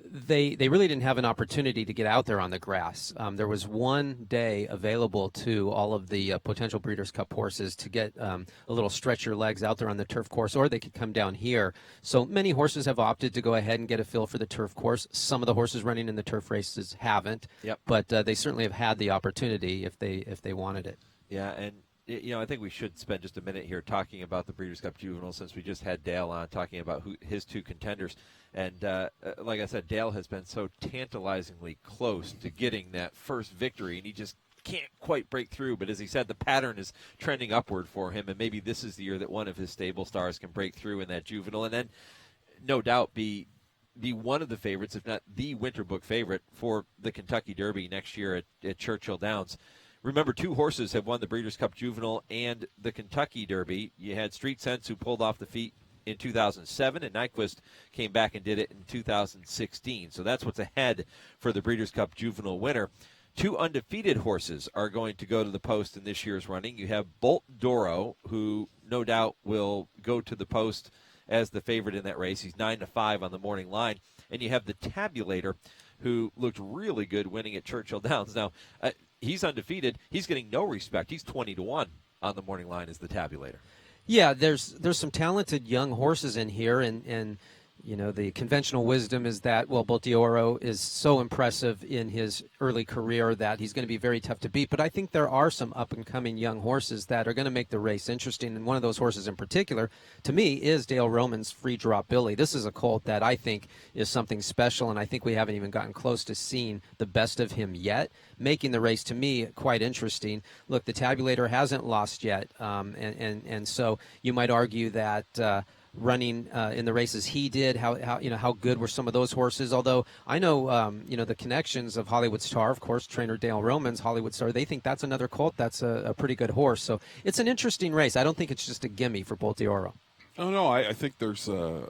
they really didn't have an opportunity to get out there on the grass. There was one day available to all of the potential Breeders' Cup horses to get a little stretch your legs out there on the turf course, or they could come down here. So many horses have opted to go ahead and get a feel for the turf course. Some of the horses running in the turf races haven't, but they certainly have had the opportunity if they wanted it. Yeah, and I think we should spend just a minute here talking about the Breeders' Cup Juvenile, since we just had Dale on talking about his 2 contenders. And like I said, Dale has been so tantalizingly close to getting that first victory, and he just can't quite break through. But as he said, the pattern is trending upward for him, and maybe this is the year that one of his stable stars can break through in that Juvenile, and then no doubt be one of the favorites, if not the winter book favorite, for the Kentucky Derby next year at Churchill Downs. Remember, 2 horses have won the Breeders' Cup Juvenile and the Kentucky Derby. You had Street Sense, who pulled off the feet in 2007, and Nyquist came back and did it in 2016. So that's what's ahead for the Breeders' Cup Juvenile winner. 2 undefeated horses are going to go to the post in this year's running. You have Bolt Doro, who no doubt will go to the post as the favorite in that race. He's 9-5 on the morning line. And you have the Tabulator, who looked really good winning at Churchill Downs. Now, he's undefeated. He's getting no respect. He's 20-1 on the morning line as the Tabulator. Yeah, there's some talented young horses in here, and you know, the conventional wisdom is that, well, Boltioro is so impressive in his early career that he's going to be very tough to beat. But I think there are some up-and-coming young horses that are going to make the race interesting. And one of those horses in particular, to me, is Dale Roman's Free Drop Billy. This is a colt that I think is something special, and I think we haven't even gotten close to seeing the best of him yet, making the race, to me, quite interesting. Look, the Tabulator hasn't lost yet, and so you might argue that running in the races he did, how good were some of those horses? Although I know the connections of Hollywood Star, of course, trainer Dale Roman's Hollywood Star, they think that's another colt that's a pretty good horse. So it's an interesting race. I don't think it's just a gimme for Boltioro. Oh no, I think there's a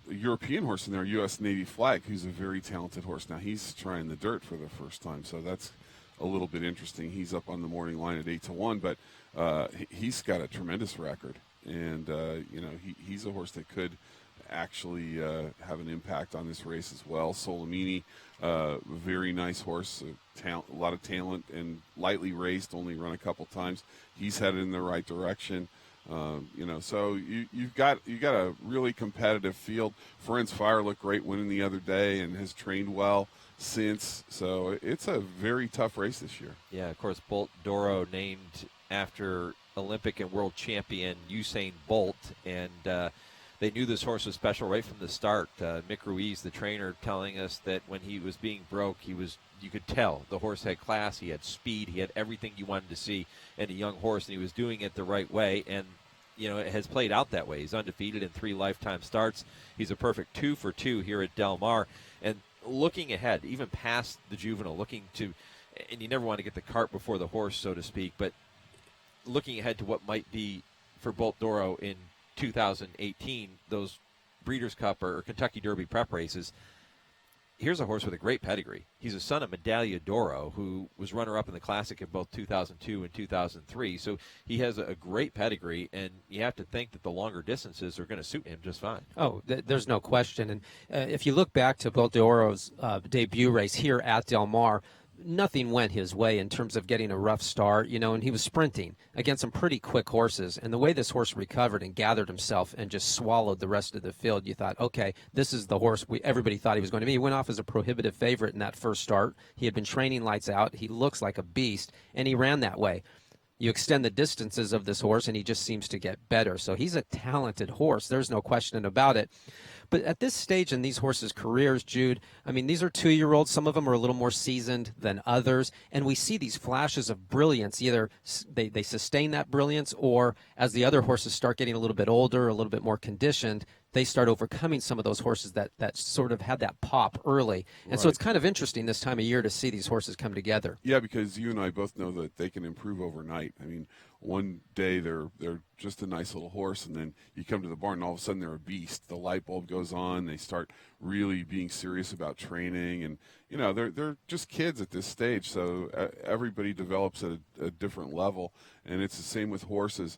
European horse in there, U.S. Navy Flag, who's a very talented horse. Now he's trying the dirt for the first time, so that's a little bit interesting. He's up on the morning line at 8-1, but he's got a tremendous record and he's a horse that could actually have an impact on this race as well. Solimini, very nice horse, a lot of talent, and lightly raced, only run a couple times. He's headed in the right direction. So you've got a really competitive field. Friends Fire looked great winning the other day and has trained well since. So it's a very tough race this year. Yeah, of course, Bolt Doro named after Olympic and world champion Usain Bolt, and they knew this horse was special right from the start. Mick Ruiz, the trainer, telling us that when he was being broke, you could tell the horse had class, he had speed, he had everything you wanted to see in a young horse, and he was doing it the right way. And it has played out that way. He's undefeated in 3 lifetime starts. He's a perfect 2 for 2 here at Del Mar. And looking ahead, even past the juvenile, and you never want to get the cart before the horse, so to speak, but looking ahead to what might be for Bolt Doro in 2018, those Breeders' Cup or Kentucky Derby prep races. Here's a horse with a great pedigree. He's a son of Medaglia Doro, who was runner-up in the Classic in both 2002 and 2003. So he has a great pedigree, and you have to think that the longer distances are going to suit him just fine. Oh, there's no question. And if you look back to Bolt Doro's debut race here at Del Mar, nothing went his way in terms of getting a rough start, and he was sprinting against some pretty quick horses. And the way this horse recovered and gathered himself and just swallowed the rest of the field, you thought, okay, this is the horse everybody thought he was going to be. He went off as a prohibitive favorite in that first start. He had been training lights out. He looks like a beast, and he ran that way. You extend the distances of this horse, and he just seems to get better. So he's a talented horse. There's no question about it. But at this stage in these horses' careers, Jude, I mean, these are 2-year-olds. Some of them are a little more seasoned than others. And we see these flashes of brilliance. Either they sustain that brilliance, or as the other horses start getting a little bit older, a little bit more conditioned, they start overcoming some of those horses that sort of had that pop early. And so it's kind of interesting this time of year to see these horses come together. Yeah, because you and I both know that they can improve overnight. I mean, one day they're just a nice little horse, and then you come to the barn and all of a sudden they're a beast. The light bulb goes on. They start really being serious about training, and they're just kids at this stage. So everybody develops at a different level, and it's the same with horses.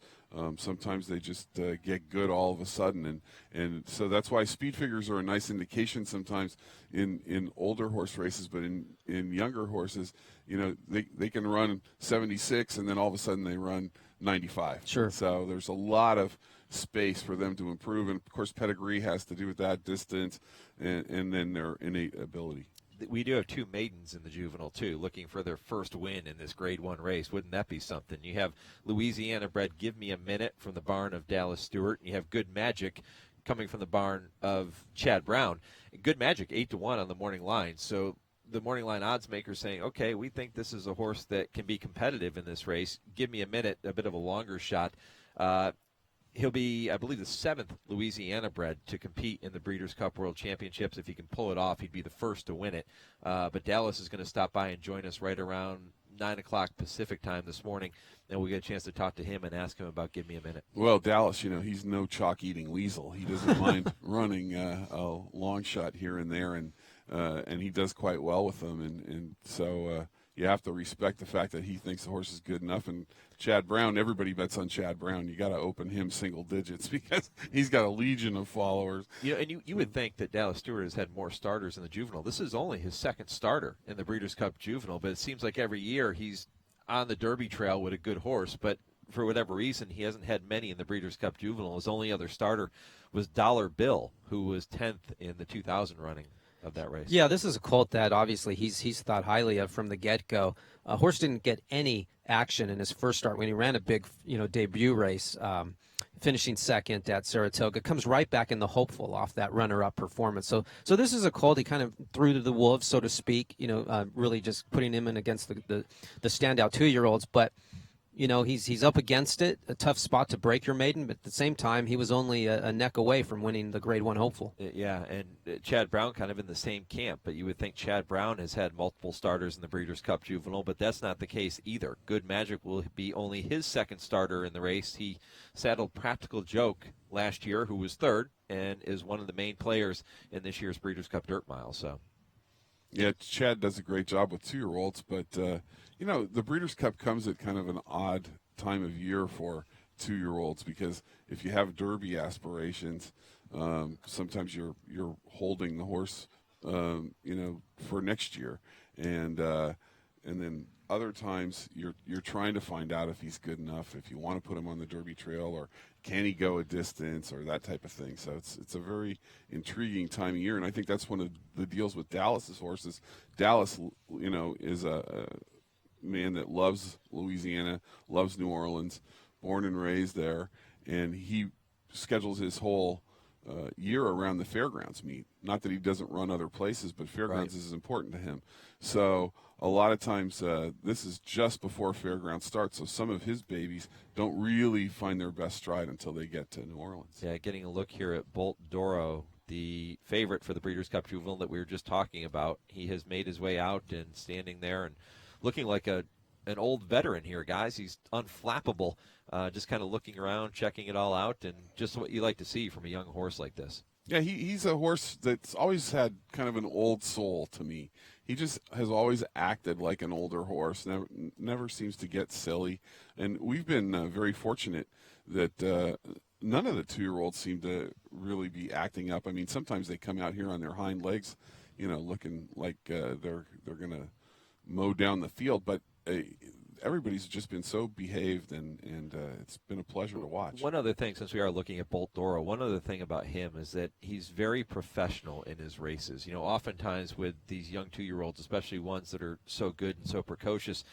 Sometimes they just get good all of a sudden, and so that's why speed figures are a nice indication sometimes in older horse races, but in younger horses, they can run 76 and then all of a sudden they run 95. Sure. So there's a lot of space for them to improve, and of course pedigree has to do with that, distance, and then their innate ability. We do have 2 maidens in the juvenile, too, looking for their first win in this Grade 1 race. Wouldn't that be something? You have Louisiana-bred Give Me a Minute from the barn of Dallas Stewart, and you have Good Magic coming from the barn of Chad Brown. Good Magic, 8-1 on the morning line. So the morning line odds makers saying, okay, we think this is a horse that can be competitive in this race. Give Me a Minute, a bit of a longer shot. He'll be, I believe, the 7th Louisiana-bred to compete in the Breeders' Cup World Championships. If he can pull it off, he'd be the first to win it. But Dallas is going to stop by and join us right around 9 o'clock Pacific time this morning, and we'll get a chance to talk to him and ask him about Give Me a Minute. Well, Dallas, he's no chalk-eating weasel. He doesn't mind running a long shot here and there, and he does quite well with them. And so you have to respect the fact that he thinks the horse is good enough. And Chad Brown, everybody bets on Chad Brown. You got to open him single digits because he's got a legion of followers. And you would think that Dallas Stewart has had more starters in the juvenile. This is only his 2nd starter in the Breeders' Cup Juvenile, but it seems like every year he's on the Derby trail with a good horse, but for whatever reason, he hasn't had many in the Breeders' Cup Juvenile. His only other starter was Dollar Bill, who was 10th in the 2000 running of that race. Yeah, this is a colt that obviously he's thought highly of from the get-go. Horse didn't get any action in his first start when he ran a big, debut race, finishing 2nd at Saratoga. Comes right back in the hopeful off that runner-up performance. So this is a colt he kind of threw to the wolves, so to speak. Really just putting him in against the standout 2-year-olds, but. He's up against it, a tough spot to break your maiden, but at the same time, he was only a neck away from winning the Grade 1 hopeful. Yeah, and Chad Brown kind of in the same camp, but you would think Chad Brown has had multiple starters in the Breeders' Cup Juvenile, but that's not the case either. Good Magic will be only his 2nd starter in the race. He saddled Practical Joke last year, who was 3rd, and is one of the main players in this year's Breeders' Cup Dirt Mile. So, yeah, Chad does a great job with 2-year-olds, but the Breeders' Cup comes at kind of an odd time of year for 2-year-olds, because if you have Derby aspirations, sometimes you're holding the horse, for next year, and then other times you're trying to find out if he's good enough, if you want to put him on the Derby trail, or can he go a distance, or that type of thing. So it's a very intriguing time of year, and I think that's one of the deals with Dallas's horses. Dallas, is a man that loves Louisiana, loves New Orleans, born and raised there, and he schedules his whole year around the fairgrounds meet. Not that he doesn't run other places, but fairgrounds is important to him. So a lot of times this is just before fairgrounds starts, so some of his babies don't really find their best stride until they get to New Orleans. Yeah, getting a look here at Bolt Doro, the favorite for the Breeders' Cup Juvenile that we were just talking about. He has made his way out and standing there and looking like an old veteran here, guys. He's unflappable, just kind of looking around, checking it all out, and just what you like to see from a young horse like this. Yeah, he's a horse that's always had kind of an old soul to me. He just has always acted like an older horse, never seems to get silly. And we've been very fortunate that none of the 2-year-olds seem to really be acting up. I mean, sometimes they come out here on their hind legs, looking like they're going to mow down the field, but everybody's just been so behaved, and it's been a pleasure to watch. One other thing, since we are looking at Bolt Doro, one other thing about him is that he's very professional in his races. Oftentimes with these young 2-year-olds, especially ones that are so good and so precocious,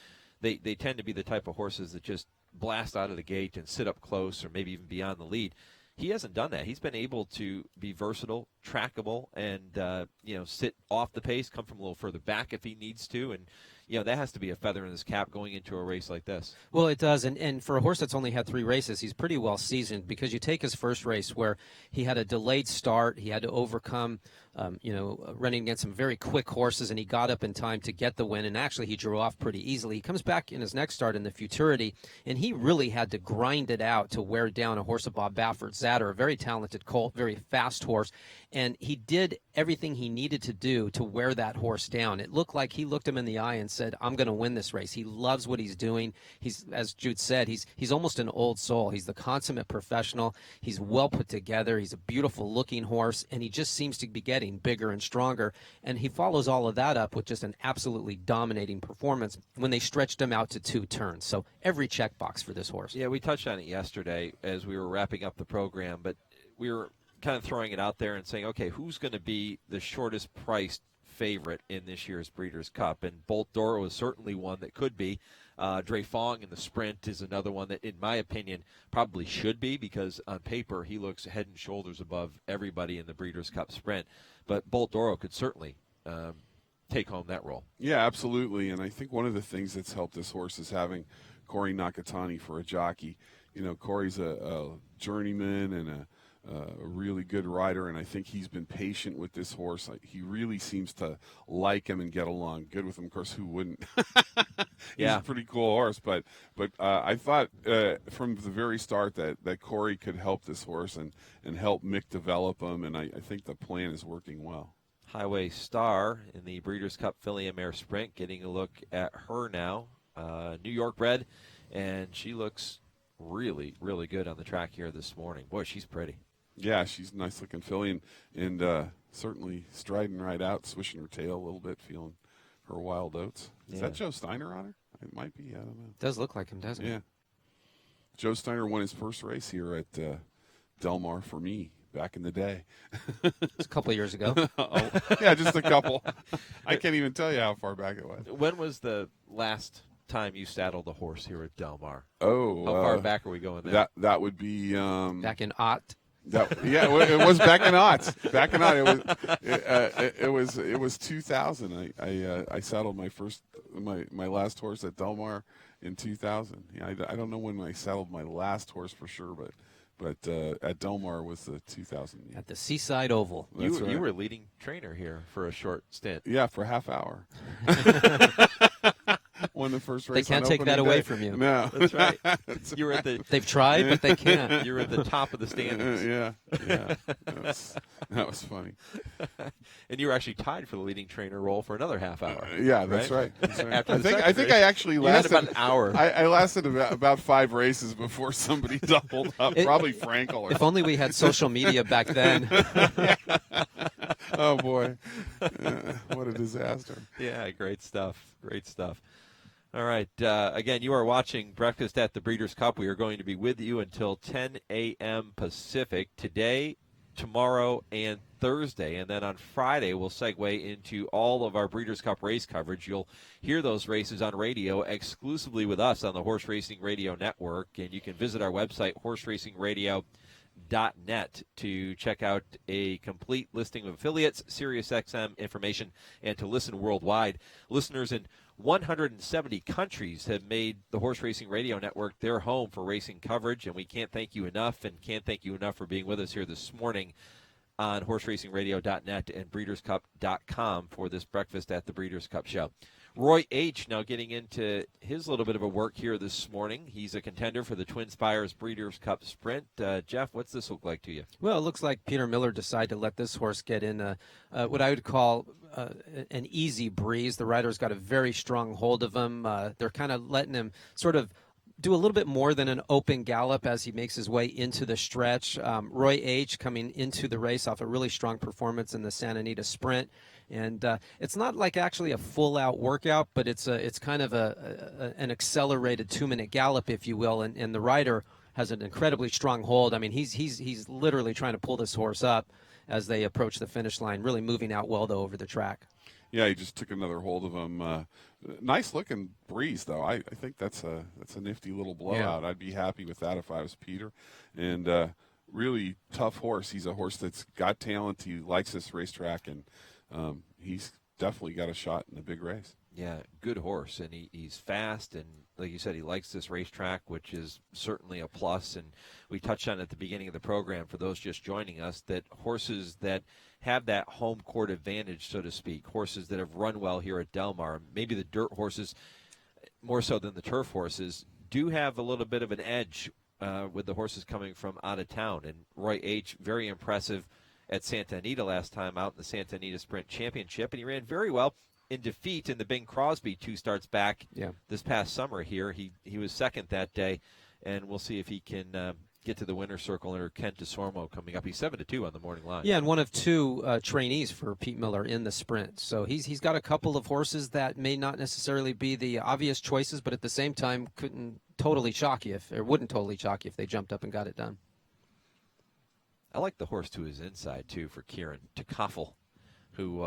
they tend to be the type of horses that just blast out of the gate and sit up close or maybe even beyond the lead. He hasn't done that. He's been able to be versatile, trackable, and sit off the pace, come from a little further back if he needs to, and that has to be a feather in his cap going into a race like this. Well, it does, and for a horse that's only had 3 races, he's pretty well seasoned, because you take his first race where he had a delayed start, he had to overcome, running against some very quick horses, and he got up in time to get the win, and actually he drew off pretty easily. He comes back in his next start in the Futurity, and he really had to grind it out to wear down a horse of Bob Baffert's, Zatter, a very talented colt, very fast horse, and he did everything he needed to do to wear that horse down. It looked like he looked him in the eye and said, I'm going to win this race. He loves what he's doing. He's, as Jude said, he's almost an old soul. He's the consummate professional. He's well put together. He's a beautiful looking horse, and he just seems to be getting bigger and stronger. And he follows all of that up with just an absolutely dominating performance when they stretched him out to 2 turns. So every checkbox for this horse. Yeah, we touched on it yesterday as we were wrapping up the program, but we were kind of throwing it out there and saying, okay, who's going to be the shortest priced favorite in this year's Breeders' Cup? And Bolt Doro is certainly one that could be. Dre Fong in the sprint is another one that, in my opinion, probably should be, because on paper he looks head and shoulders above everybody in the Breeders' Cup sprint. But Bolt Doro could certainly take home that role. Yeah, absolutely. And I think one of the things that's helped this horse is having Corey Nakatani for a jockey. Corey's a journeyman and a really good rider, and I think he's been patient with this horse. He really seems to like him and get along good with him. Of course, who wouldn't? He's a pretty cool horse, but I thought from the very start that Corey could help this horse and help Mick develop him, and I think the plan is working well. Highway Star in the Breeders' Cup Filly and Mare Sprint, getting a look at her now. New York bred, and she looks really, really good on the track here this morning. Boy, she's pretty. Yeah, she's a nice-looking filly, and certainly striding right out, swishing her tail a little bit, feeling her wild oats. Is that Joe Steiner on her? It might be. I don't know. Does look like him, doesn't it? Yeah. Joe Steiner won his first race here at Del Mar for me back in the day. It's a couple of years ago. Yeah, just a couple. I can't even tell you how far back it was. When was the last time you saddled a horse here at Del Mar? Oh. How far back are we going there? That would be back in Ott. It was back in Ott. Back in Ott, it was 2000. I saddled my last horse at Del Mar in 2000. Yeah, I don't know when I saddled my last horse for sure, but at Del Mar was the 2000 year. At the Seaside Oval. You were leading trainer here for a short stint. Yeah, for a half hour. won the first race. They can't on take that opening away day. from you. No, That's right. You were at the They've tried, but they can't. you were at the top of the standings. yeah. That was funny. And you were actually tied for the leading trainer role for another half hour. Yeah, that's right. That's right. After I the think second race, I actually you had lasted about an hour. I lasted about 5 races before somebody doubled up. Probably Frankel or If only we had social media back then. oh boy, what a disaster. Yeah, great stuff. Great stuff. All right. Again, you are watching Breakfast at the Breeders' Cup. We are going to be with you until 10 a.m. Pacific today, tomorrow, and Thursday. And then on Friday, we'll segue into all of our Breeders' Cup race coverage. You'll hear those races on radio exclusively with us on the Horse Racing Radio Network. And you can visit our website, horseracingradio.net, to check out a complete listing of affiliates, SiriusXM information, and to listen worldwide. Listeners in 170 countries have made the Horse Racing Radio Network their home for racing coverage, and we can't thank you enough, and can't thank you enough for being with us here this morning on horseracingradio.net and breederscup.com for this Breakfast at the Breeders' Cup show. Roy H. now getting into his little bit of a work here this morning. He's a contender for the Twin Spires Breeders' Cup Sprint. Jeff, what's this look like to you? Well, it looks like Peter Miller decided to let this horse get in what I would call an easy breeze. The rider's got a very strong hold of him. They're kind of letting him sort of do a little bit more than an open gallop as he makes his way into the stretch. Roy H. coming into the race off a really strong performance in the Santa Anita Sprint. And it's not like actually a full-out workout, but it's kind of an accelerated 2-minute gallop, if you will. And the rider has an incredibly strong hold. I mean, he's literally trying to pull this horse up as they approach the finish line, really moving out well, though, over the track. Yeah, he just took another hold of him. Nice looking breeze, though. I think that's a nifty little blowout. Yeah. I'd be happy with that if I was Peter. And really tough horse. He's a horse that's got talent. He likes this racetrack, and he's definitely got a shot in a big race. Yeah, good horse, and he's fast, and like you said, he likes this racetrack, which is certainly a plus. And we touched on at the beginning of the program, for those just joining us, that horses that have that home court advantage, so to speak, horses that have run well here at Del Mar, maybe the dirt horses more so than the turf horses, do have a little bit of an edge with the horses coming from out of town. And Roy H., very impressive at Santa Anita last time out in the Santa Anita Sprint Championship, and he ran very well in defeat in the Bing Crosby 2 starts back this past summer here. He was second that day, and we'll see if he can get to the winner's circle under Kent DeSormo coming up. He's 7-2 on the morning line. Yeah, and one of 2 trainees for Pete Miller in the sprint. So he's got a couple of horses that may not necessarily be the obvious choices, but at the same time wouldn't totally shock you if they jumped up and got it done. I like the horse to his inside, too, for Kieran Takaffel, who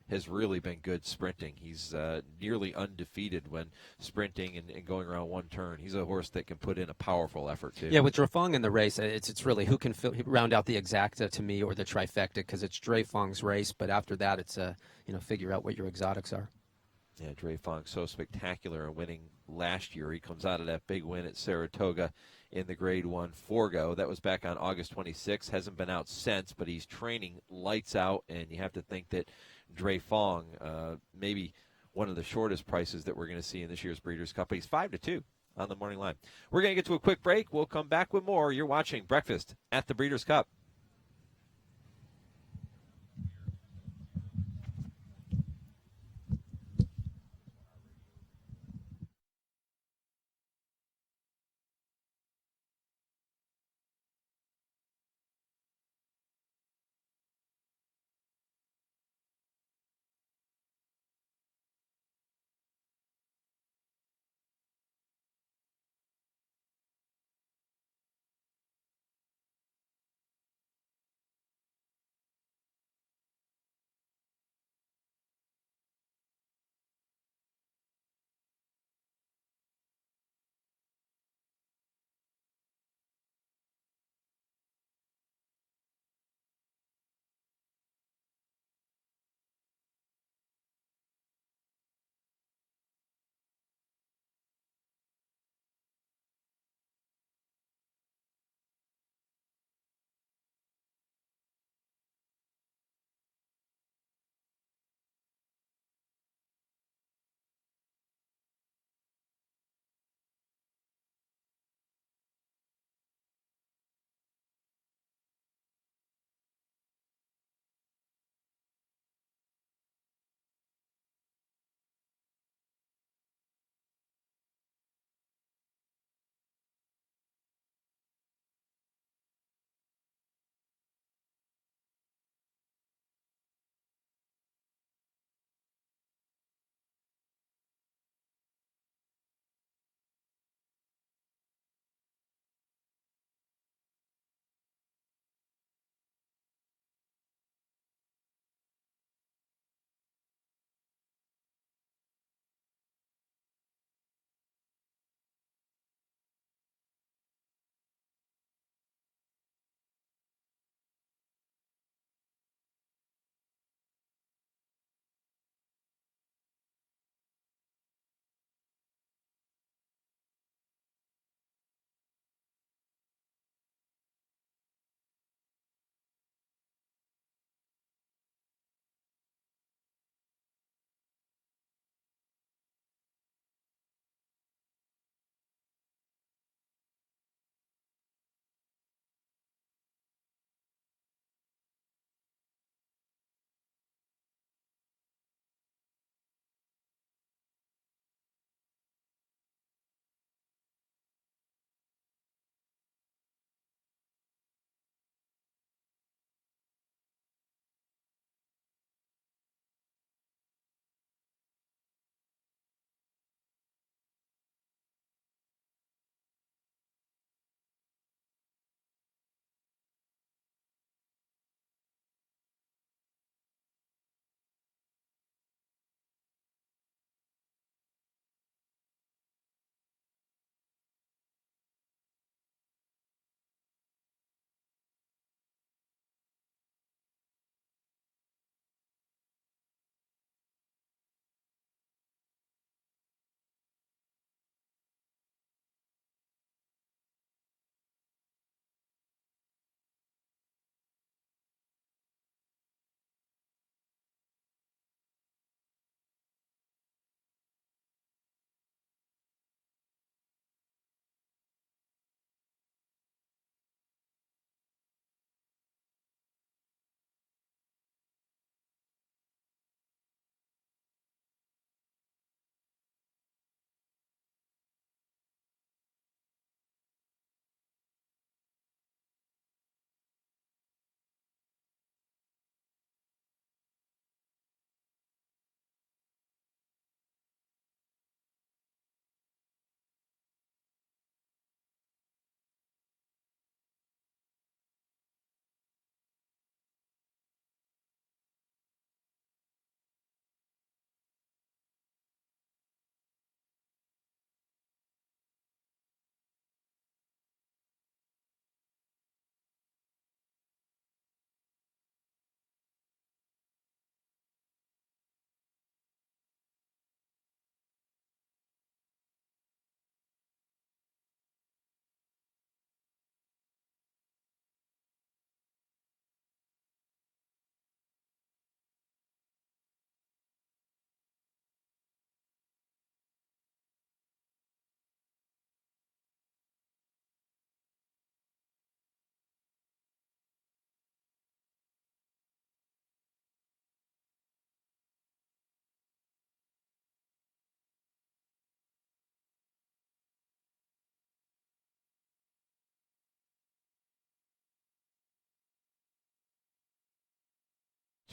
has really been good sprinting. He's nearly undefeated when sprinting and going around one turn. He's a horse that can put in a powerful effort, too. Yeah, with Drefong in the race, it's really who can round out the exacta to me, or the trifecta, because it's Drefong's race. But after that, it's figure out what your exotics are. Yeah, Drefong so spectacular in winning last year. He comes out of that big win at Saratoga in the Grade 1 Forgo. That was back on August 26th. Hasn't been out since, but he's training lights out, and you have to think that Drefong, maybe one of the shortest prices that we're going to see in this year's Breeders' Cup. But he's 5-2 on the morning line. We're going to get to a quick break. We'll come back with more. You're watching Breakfast at the Breeders' Cup.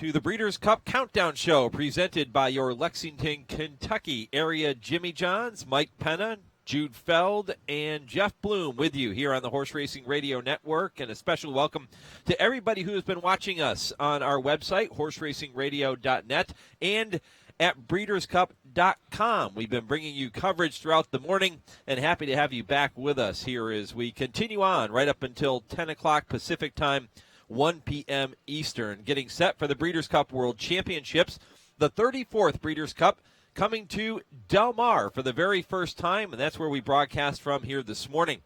to the Breeders Cup Countdown Show, presented by your Lexington, Kentucky area Jimmy Johns, Mike Penna, Jude Feld, and Jeff Bloom with you here on the Horse Racing Radio Network. And a special welcome to everybody who has been watching us on our website, horseracingradio.net, and at breederscup.com. We've been bringing you coverage throughout the morning, and happy to have you back with us here as we continue on right up until 10 o'clock Pacific time, 1 p.m. Eastern, getting set for the Breeders' Cup World Championships, the 34th Breeders' Cup, coming to Del Mar for the very first time, and that's where we broadcast from here this morning.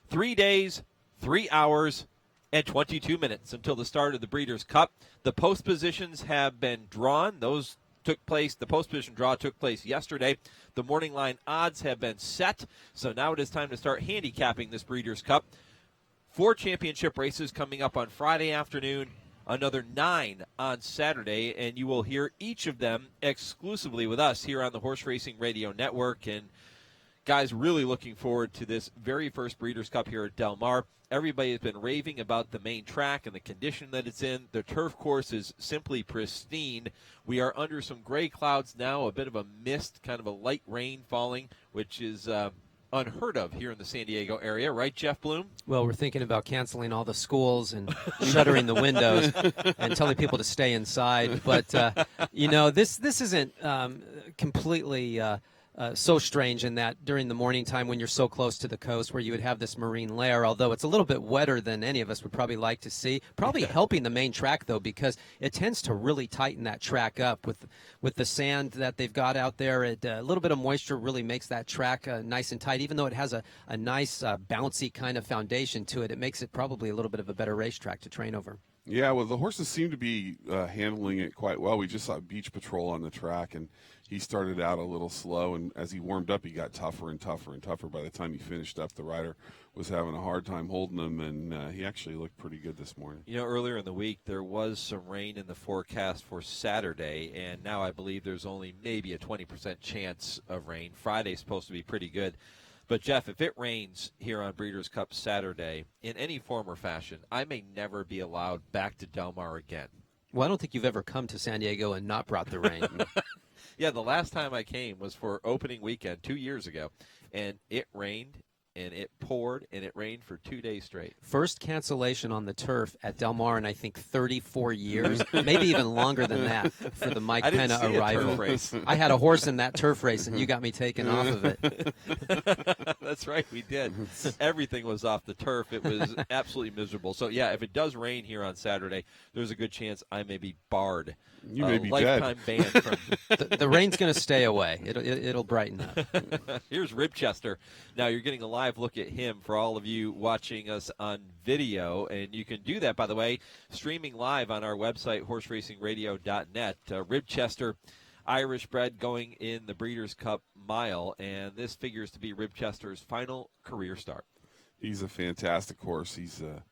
3 days, 3 hours, and 22 minutes until the start of the Breeders' Cup. The post positions have been drawn. Those took place, the post position draw took place yesterday. The morning line odds have been set, so now it is time to start handicapping this Breeders' Cup. 4 championship races coming up on Friday afternoon, another 9 on Saturday, and you will hear each of them exclusively with us here on the Horse Racing Radio Network. And guys, really looking forward to this very first Breeders' Cup here at Del Mar. Everybody has been raving about the main track and the condition that it's in. The turf course is simply pristine. We are under some gray clouds now, a bit of a mist, kind of a light rain falling, which is unheard of here in the San Diego area, right, Jeff Bloom? Well, we're thinking about canceling all the schools and shuttering the windows and telling people to stay inside. But, this isn't completely so strange in that during the morning time when you're so close to the coast where you would have this marine layer, although it's a little bit wetter than any of us would probably like to see. Probably helping the main track, though, because it tends to really tighten that track up with the sand that they've got out there. A little bit of moisture really makes that track nice and tight. Even though it has a nice bouncy kind of foundation to it, it makes it probably a little bit of a better racetrack to train over. Yeah, well, the horses seem to be handling it quite well. We just saw Beach Patrol on the track, and he started out a little slow, and as he warmed up, he got tougher and tougher and tougher. By the time he finished up, the rider was having a hard time holding him, and he actually looked pretty good this morning. You know, earlier in the week, there was some rain in the forecast for Saturday, and now I believe there's only maybe a 20% chance of rain. Friday's supposed to be pretty good. But, Jeff, if it rains here on Breeders' Cup Saturday in any form or fashion, I may never be allowed back to Del Mar again. Well, I don't think you've ever come to San Diego and not brought the rain. Yeah, the last time I came was for opening weekend 2 years ago, and it rained, and it poured, and it rained for 2 days straight. First cancellation on the turf at Del Mar in, I think, 34 years, maybe even longer than that for the Mike Penna arrival. Race. I had a horse in that turf race, and you got me taken off of it. That's right, we did. Everything was off the turf. It was absolutely miserable. So, yeah, if it does rain here on Saturday, there's a good chance I may be barred. You may be lifetime dead. ban from The rain's going to stay away. It'll brighten up. Here's Ribchester. Now you're getting a live look at him for all of you watching us on video, and you can do that, by the way, streaming live on our website, horseracingradio.net. Ribchester, Irish bred, going in the Breeders' Cup Mile, and this figures to be Ribchester's final career start. He's a fantastic horse. He's a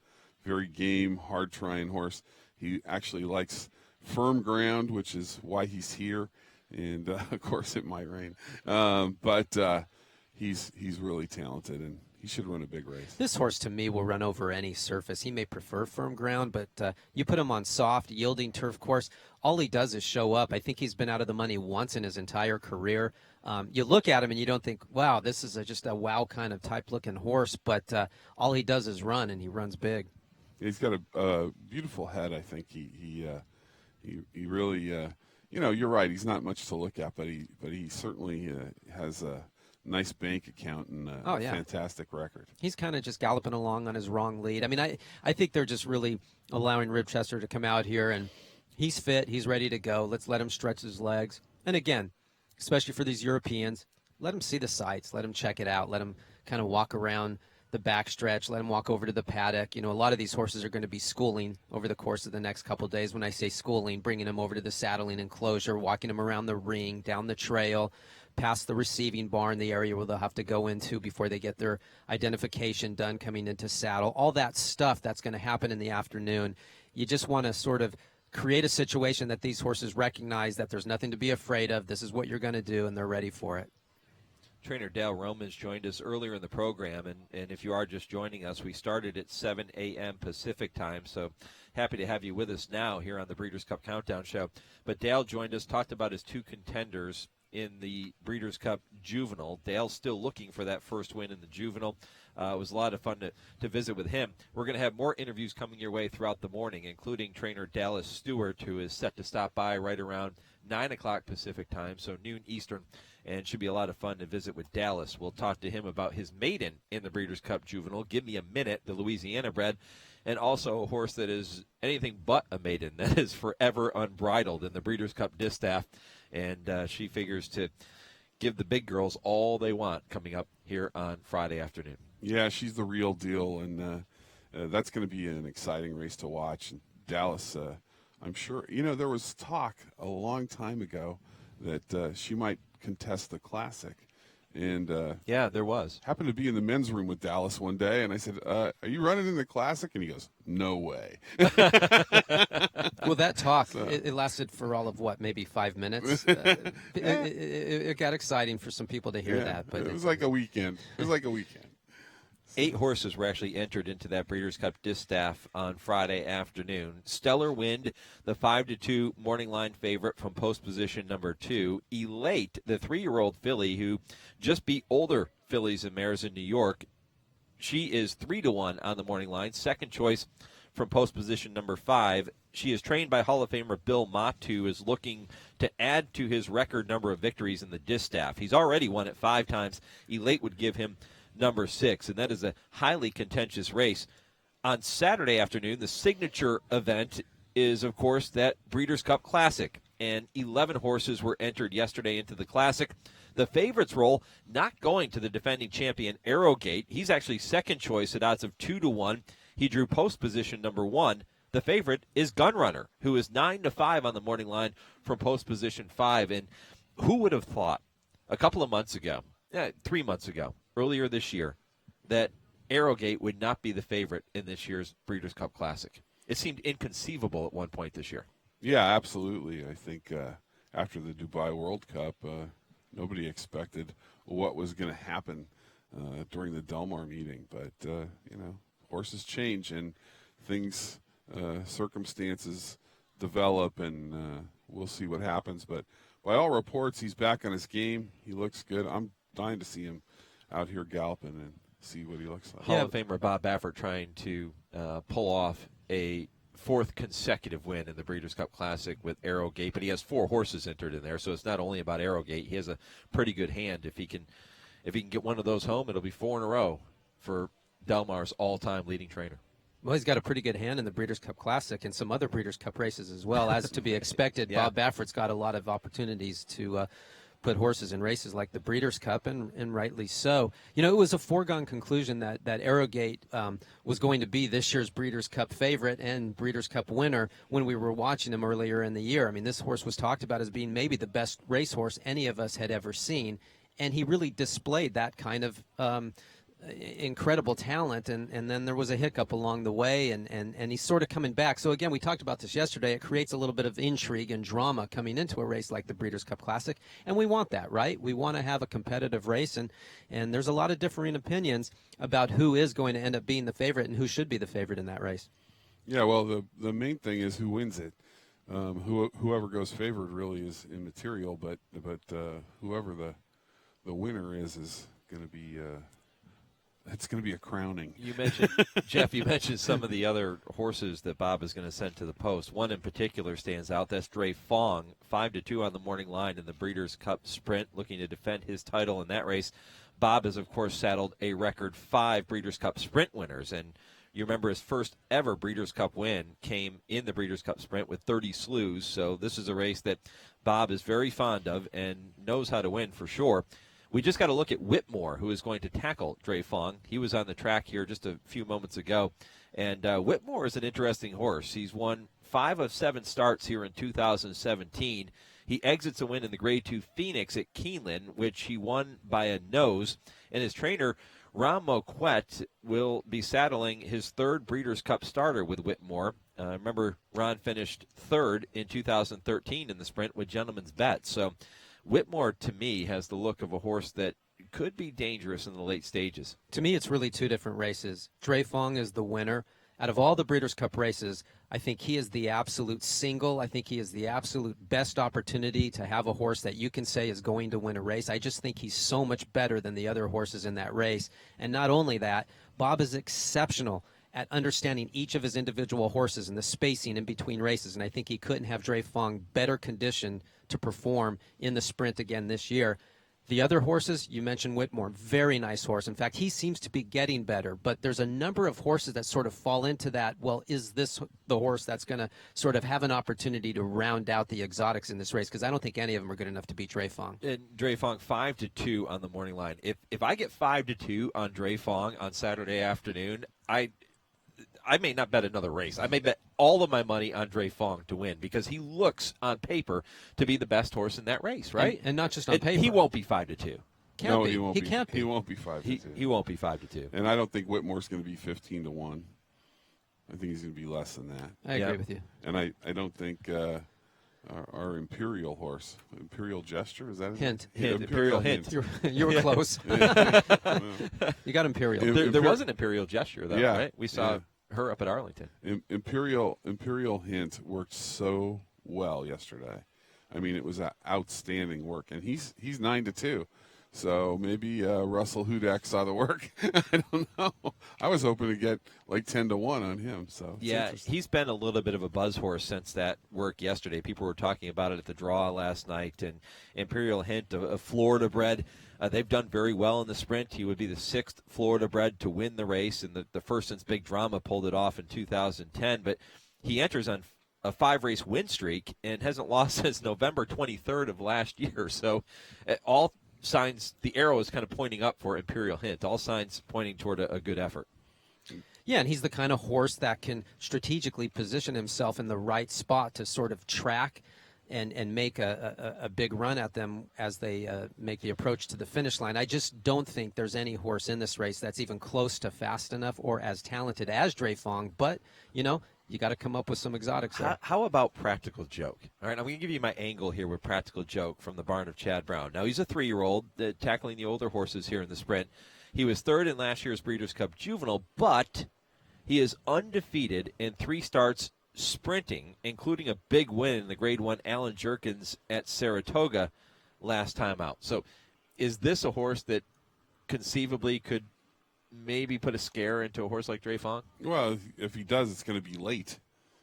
very game, hard-trying horse. He actually likes firm ground, which is why he's here, and of course it might rain, but he's really talented, and he should run a big race. This horse, to me, will run over any surface. He may prefer firm ground, but you put him on soft, yielding turf course, all he does is show up. I think he's been out of the money once in his entire career. You look at him and you don't think, wow, this is just a wow kind of type-looking horse, but all he does is run, and he runs big. He's got a beautiful head, I think. He really, you're right. He's not much to look at, but he certainly has a nice bank account and a fantastic record. He's kind of just galloping along on his wrong lead. I mean, I think they're just really allowing Ribchester to come out here, and he's fit. He's ready to go. Let's let him stretch his legs. And again, especially for these Europeans, let him see the sights. Let him check it out. Let him kind of walk around the backstretch, let him walk over to the paddock. You know, a lot of these horses are going to be schooling over the course of the next couple of days. When I say schooling, bringing them over to the saddling enclosure, walking them around the ring, down the trail, past the receiving barn, the area where they'll have to go into before they get their identification done coming into saddle. All that stuff that's going to happen in the afternoon. You just want to sort of create a situation that these horses recognize that there's nothing to be afraid of. This is what you're going to do, and they're ready for it. Trainer Dale Romans joined us earlier in the program, and if you are just joining us, we started at 7 a.m. Pacific time, so happy to have you with us now here on the Breeders' Cup Countdown Show. But Dale joined us, talked about his two contenders in the Breeders' Cup Juvenile. Dale's still looking for that first win in the Juvenile. It was a lot of fun to visit with him. We're going to have more interviews coming your way throughout the morning, including trainer Dallas Stewart, who is set to stop by right around 9 o'clock Pacific time, so noon Eastern, and should be a lot of fun to visit with Dallas. We'll talk to him about his maiden in the Breeders' Cup Juvenile, Give Me a Minute, the Louisiana bred, and also a horse that is anything but a maiden, that is forever unbridled in the Breeders' Cup Distaff, and she figures to give the big girls all they want coming up here on Friday afternoon. Yeah, she's the real deal, and that's going to be an exciting race to watch. And Dallas, I'm sure, there was talk a long time ago that she might contest the Classic. And yeah, there was. Happened to be in the men's room with Dallas one day, and I said, "Are you running in the Classic?" And he goes, "No way." Well, that talk, it lasted for all of maybe 5 minutes. It got exciting for some people to hear that. But it was like a weekend. 8 horses were actually entered into that Breeders' Cup Distaff on Friday afternoon. Stellar Wind, the 5-2 morning line favorite from post position number 2. Elate, the 3-year-old filly who just beat older fillies and mares in New York. She is 3-1 on the morning line. Second choice from post position number 5. She is trained by Hall of Famer Bill Mott, who is looking to add to his record number of victories in the Distaff. He's already won it 5 times. Elate would give him number 6, and that is a highly contentious race. On Saturday afternoon, the signature event is, of course, that Breeders' Cup Classic, and 11 horses were entered yesterday into the Classic. The favorites roll not going to the defending champion Arrowgate. He's actually second choice at odds of 2-1. He drew post position number 1. The favorite is Gunrunner, who is 9-5 on the morning line from post position 5. And who would have thought a couple of months ago, 3 months ago, earlier this year, that Arrowgate would not be the favorite in this year's Breeders' Cup Classic? It seemed inconceivable at one point this year. Yeah, absolutely. I think after the Dubai World Cup, nobody expected what was going to happen during the Del Mar meeting. But, horses change and things, circumstances develop, and we'll see what happens. But by all reports, he's back on his game. He looks good. I'm dying to see him out here galloping and see what he looks like. Hall of Famer Bob Baffert trying to pull off a 4th consecutive win in the Breeders' Cup Classic with Arrowgate, but he has 4 horses entered in there, so it's not only about Arrowgate. He has a pretty good hand. If he can get one of those home, it'll be 4 in a row for Del Mar's all-time leading trainer. Well, he's got a pretty good hand in the Breeders' Cup Classic and some other Breeders' Cup races as well, as to be expected. Yeah. Bob Baffert's got a lot of opportunities to put horses in races like the Breeders' Cup, and rightly so. It was a foregone conclusion that Arrowgate was going to be this year's Breeders' Cup favorite and Breeders' Cup winner when we were watching him earlier in the year. I mean, this horse was talked about as being maybe the best racehorse any of us had ever seen, and he really displayed that kind of incredible talent, and then there was a hiccup along the way, and he's sort of coming back. So again, we talked about this yesterday. It creates a little bit of intrigue and drama coming into a race like the Breeders' Cup Classic, and we want that, right? We want to have a competitive race, and there's a lot of differing opinions about who is going to end up being the favorite and who should be the favorite in that race. Yeah, well, the main thing is who wins it. Whoever goes favored really is immaterial, but whoever the winner is going to be it's going to be a crowning. You mentioned, Jeff, you mentioned some of the other horses that Bob is going to send to the post. One in particular stands out. That's Dre Fong, 5-2 on the morning line in the Breeders' Cup Sprint, looking to defend his title in that race. Bob has, of course, saddled a record 5 Breeders' Cup Sprint winners, and you remember his first ever Breeders' Cup win came in the Breeders' Cup Sprint with 30 slews, so this is a race that Bob is very fond of and knows how to win for sure. We just got to look at Whitmore, who is going to tackle Dre Fong. He was on the track here just a few moments ago. And Whitmore is an interesting horse. He's won 5 of 7 starts here in 2017. He exits a win in the Grade 2 Phoenix at Keeneland, which he won by a nose. And his trainer, Ron Moquette, will be saddling his 3rd Breeders' Cup starter with Whitmore. Remember, Ron finished 3rd in 2013 in the sprint with Gentleman's Bet. So Whitmore, to me, has the look of a horse that could be dangerous in the late stages. To me, it's really two different races. Dre Fong is the winner. Out of all the Breeders' Cup races, I think he is the absolute single. I think he is the absolute best opportunity to have a horse that you can say is going to win a race. I just think he's so much better than the other horses in that race. And not only that, Bob is exceptional at understanding each of his individual horses and the spacing in between races. And I think he couldn't have Dre Fong better conditioned to perform in the sprint again this year. The other horses, you mentioned Whitmore, very nice horse. In fact, he seems to be getting better, but there's a number of horses that sort of fall into that, well, is this the horse that's going to sort of have an opportunity to round out the exotics in this race? Because I don't think any of them are good enough to beat Dre Fong. And Dre Fong 5-2 on the morning line. If I get 5-2 on Dre Fong on Saturday afternoon, I may not bet another race. I may bet all of my money on Dre Fong to win because he looks on paper to be the best horse in that race, right? And not just on paper. He won't be 5-2. Can't be. He won't. He can't be. He won't be 5-2. He won't be 5-2. And I don't think Whitmore's going to be 15-1. I think he's going to be less than that. I agree with you. And I don't think our Imperial horse, Imperial Gesture, is that Hint. Imperial Hint. You were close. You got Imperial. There was an Imperial Gesture, though, Yeah, right? We saw yeah. her up at Arlington. Imperial Hint worked so well yesterday. I mean, it was outstanding work, and he's 9-2. So maybe Russell Hudak saw the work. I don't know. I was hoping to get like 10-1 on him. So yeah, he's been a little bit of a buzz horse since that work yesterday. People were talking about it at the draw last night. And Imperial Hint, a Florida bred, they've done very well in the sprint. He would be the 6th Florida bred to win the race, and the first since Big Drama pulled it off in 2010. But he enters on a 5-race win streak and hasn't lost since November 23rd of last year. So all signs, the arrow is kind of pointing up for Imperial Hint. All signs pointing toward a good effort. Yeah, and he's the kind of horse that can strategically position himself in the right spot to sort of track and make a big run at them as they make the approach to the finish line. I just don't think there's any horse in this race that's even close to fast enough or as talented as Dre Fong. But, you know, you got to come up with some exotics there. How about Practical Joke? All right, I'm going to give you my angle here with Practical Joke from the barn of Chad Brown. Now, he's a 3-year-old tackling the older horses here in the sprint. He was 3rd in last year's Breeders' Cup Juvenile, but he is undefeated in 3 starts sprinting, including a big win in the Grade 1 Alan Jerkins at Saratoga last time out. So is this a horse that conceivably could maybe put a scare into a horse like Dre Fong? Well, if he does, it's going to be late.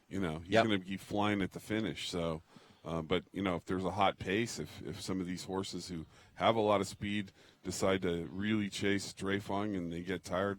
You know, he's going to be flying at the finish. So, but, you know, if there's a hot pace, if some of these horses who have a lot of speed decide to really chase Dre Fong and they get tired,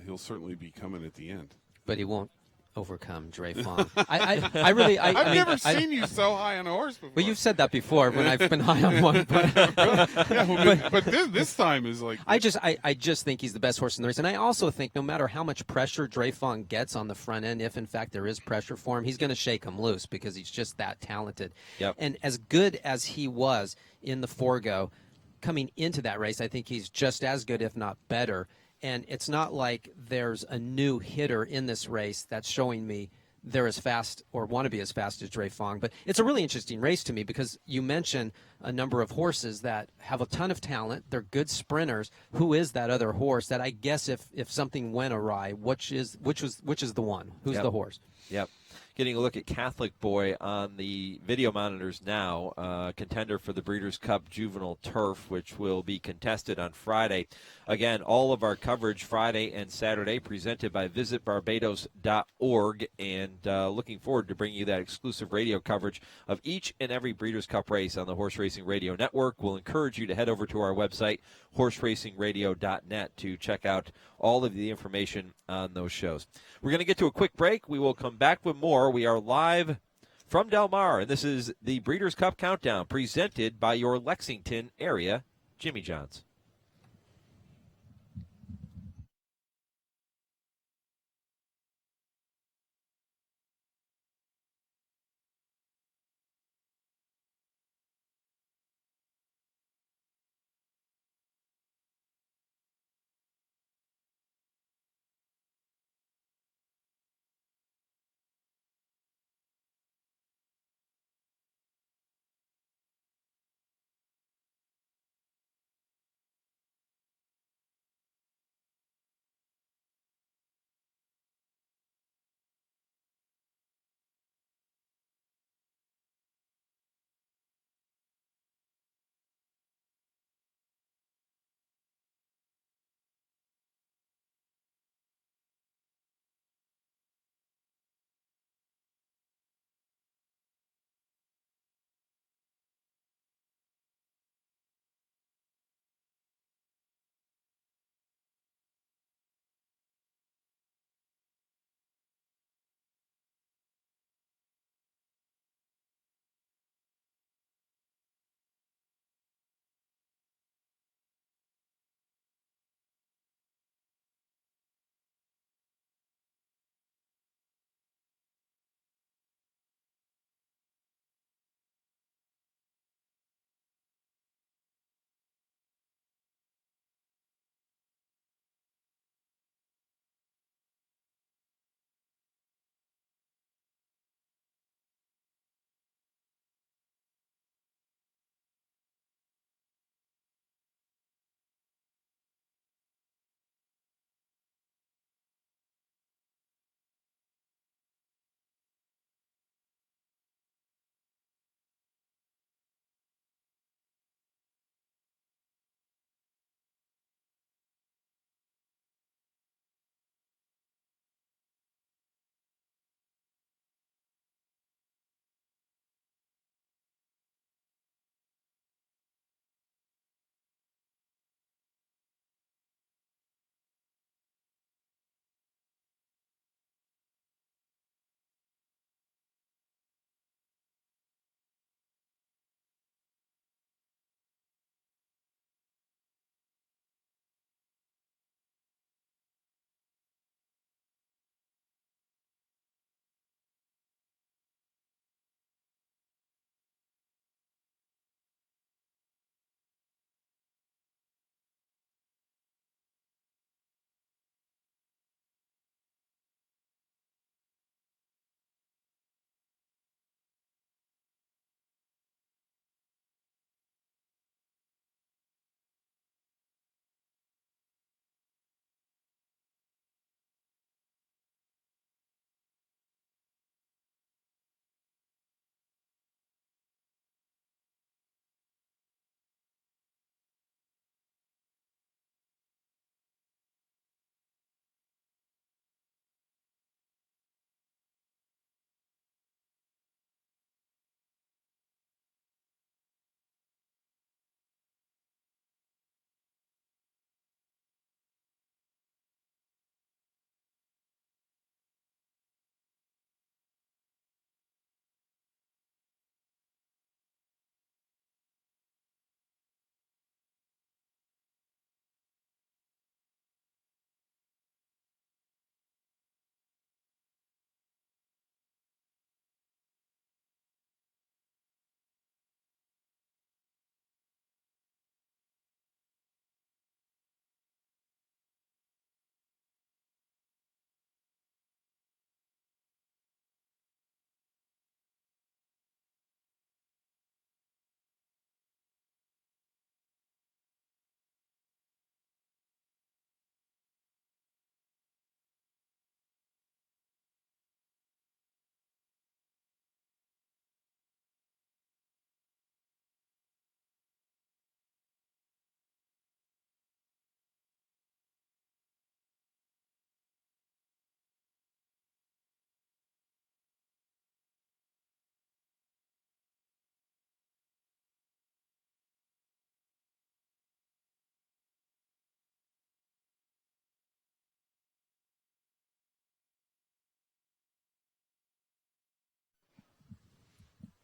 he'll certainly be coming at the end. But he won't overcome Dre Fong. I've never seen you so high on a horse before. Well, you've said that before when I've been high on one. But this time is like. I just think he's the best horse in the race, and I also think no matter how much pressure Dre Fong gets on the front end, if in fact there is pressure for him, he's going to shake him loose because he's just that talented. Yep. And as good as he was in the Forgo, coming into that race, I think he's just as good, if not better. And it's not like there's a new hitter in this race that's showing me they're as fast or want to be as fast as Dre Fong. But it's a really interesting race to me because you mentioned a number of horses that have a ton of talent. They're good sprinters. Who is that other horse that I guess if something went awry, which is the one? Who's the horse? Yep. Getting a look at Catholic Boy on the video monitors now, contender for the Breeders' Cup Juvenile Turf, which will be contested on Friday. Again, all of our coverage Friday and Saturday presented by visitbarbados.org, and looking forward to bringing you that exclusive radio coverage of each and every Breeders' Cup race on the Horse Racing Radio Network. We'll encourage you to head over to our website, horseracingradio.net, to check out all of the information on those shows. We're going to get to a quick break. We will come back with more. We are live from Del Mar, and this is the Breeders' Cup Countdown presented by your Lexington area Jimmy John's.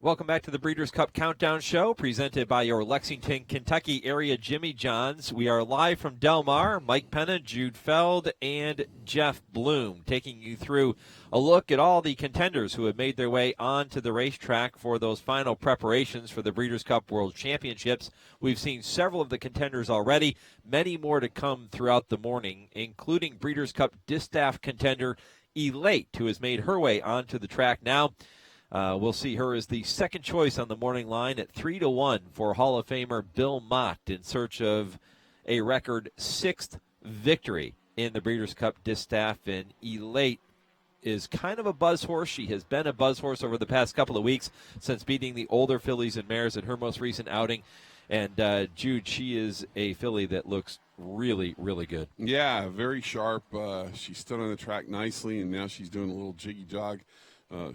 Welcome back to the Breeders' Cup Countdown Show, presented by your Lexington, Kentucky area Jimmy John's. We are live from Del Mar. Mike Penna, Jude Feld, and Jeff Bloom taking you through a look at all the contenders who have made their way onto the racetrack for those final preparations for the Breeders' Cup World Championships. We've seen several of the contenders already, many more to come throughout the morning, including Breeders' Cup Distaff contender Elate, who has made her way onto the track now. We'll see her as the second choice on the morning line at 3-1 for Hall of Famer Bill Mott in search of a record 6th victory in the Breeders' Cup Distaff. And Elate is kind of a buzz horse. She has been a buzz horse over the past couple of weeks since beating the older fillies and mares in her most recent outing. And Jude, she is a filly that looks really, really good. Yeah, very sharp. She stood on the track nicely, and now she's doing a little jiggy jog.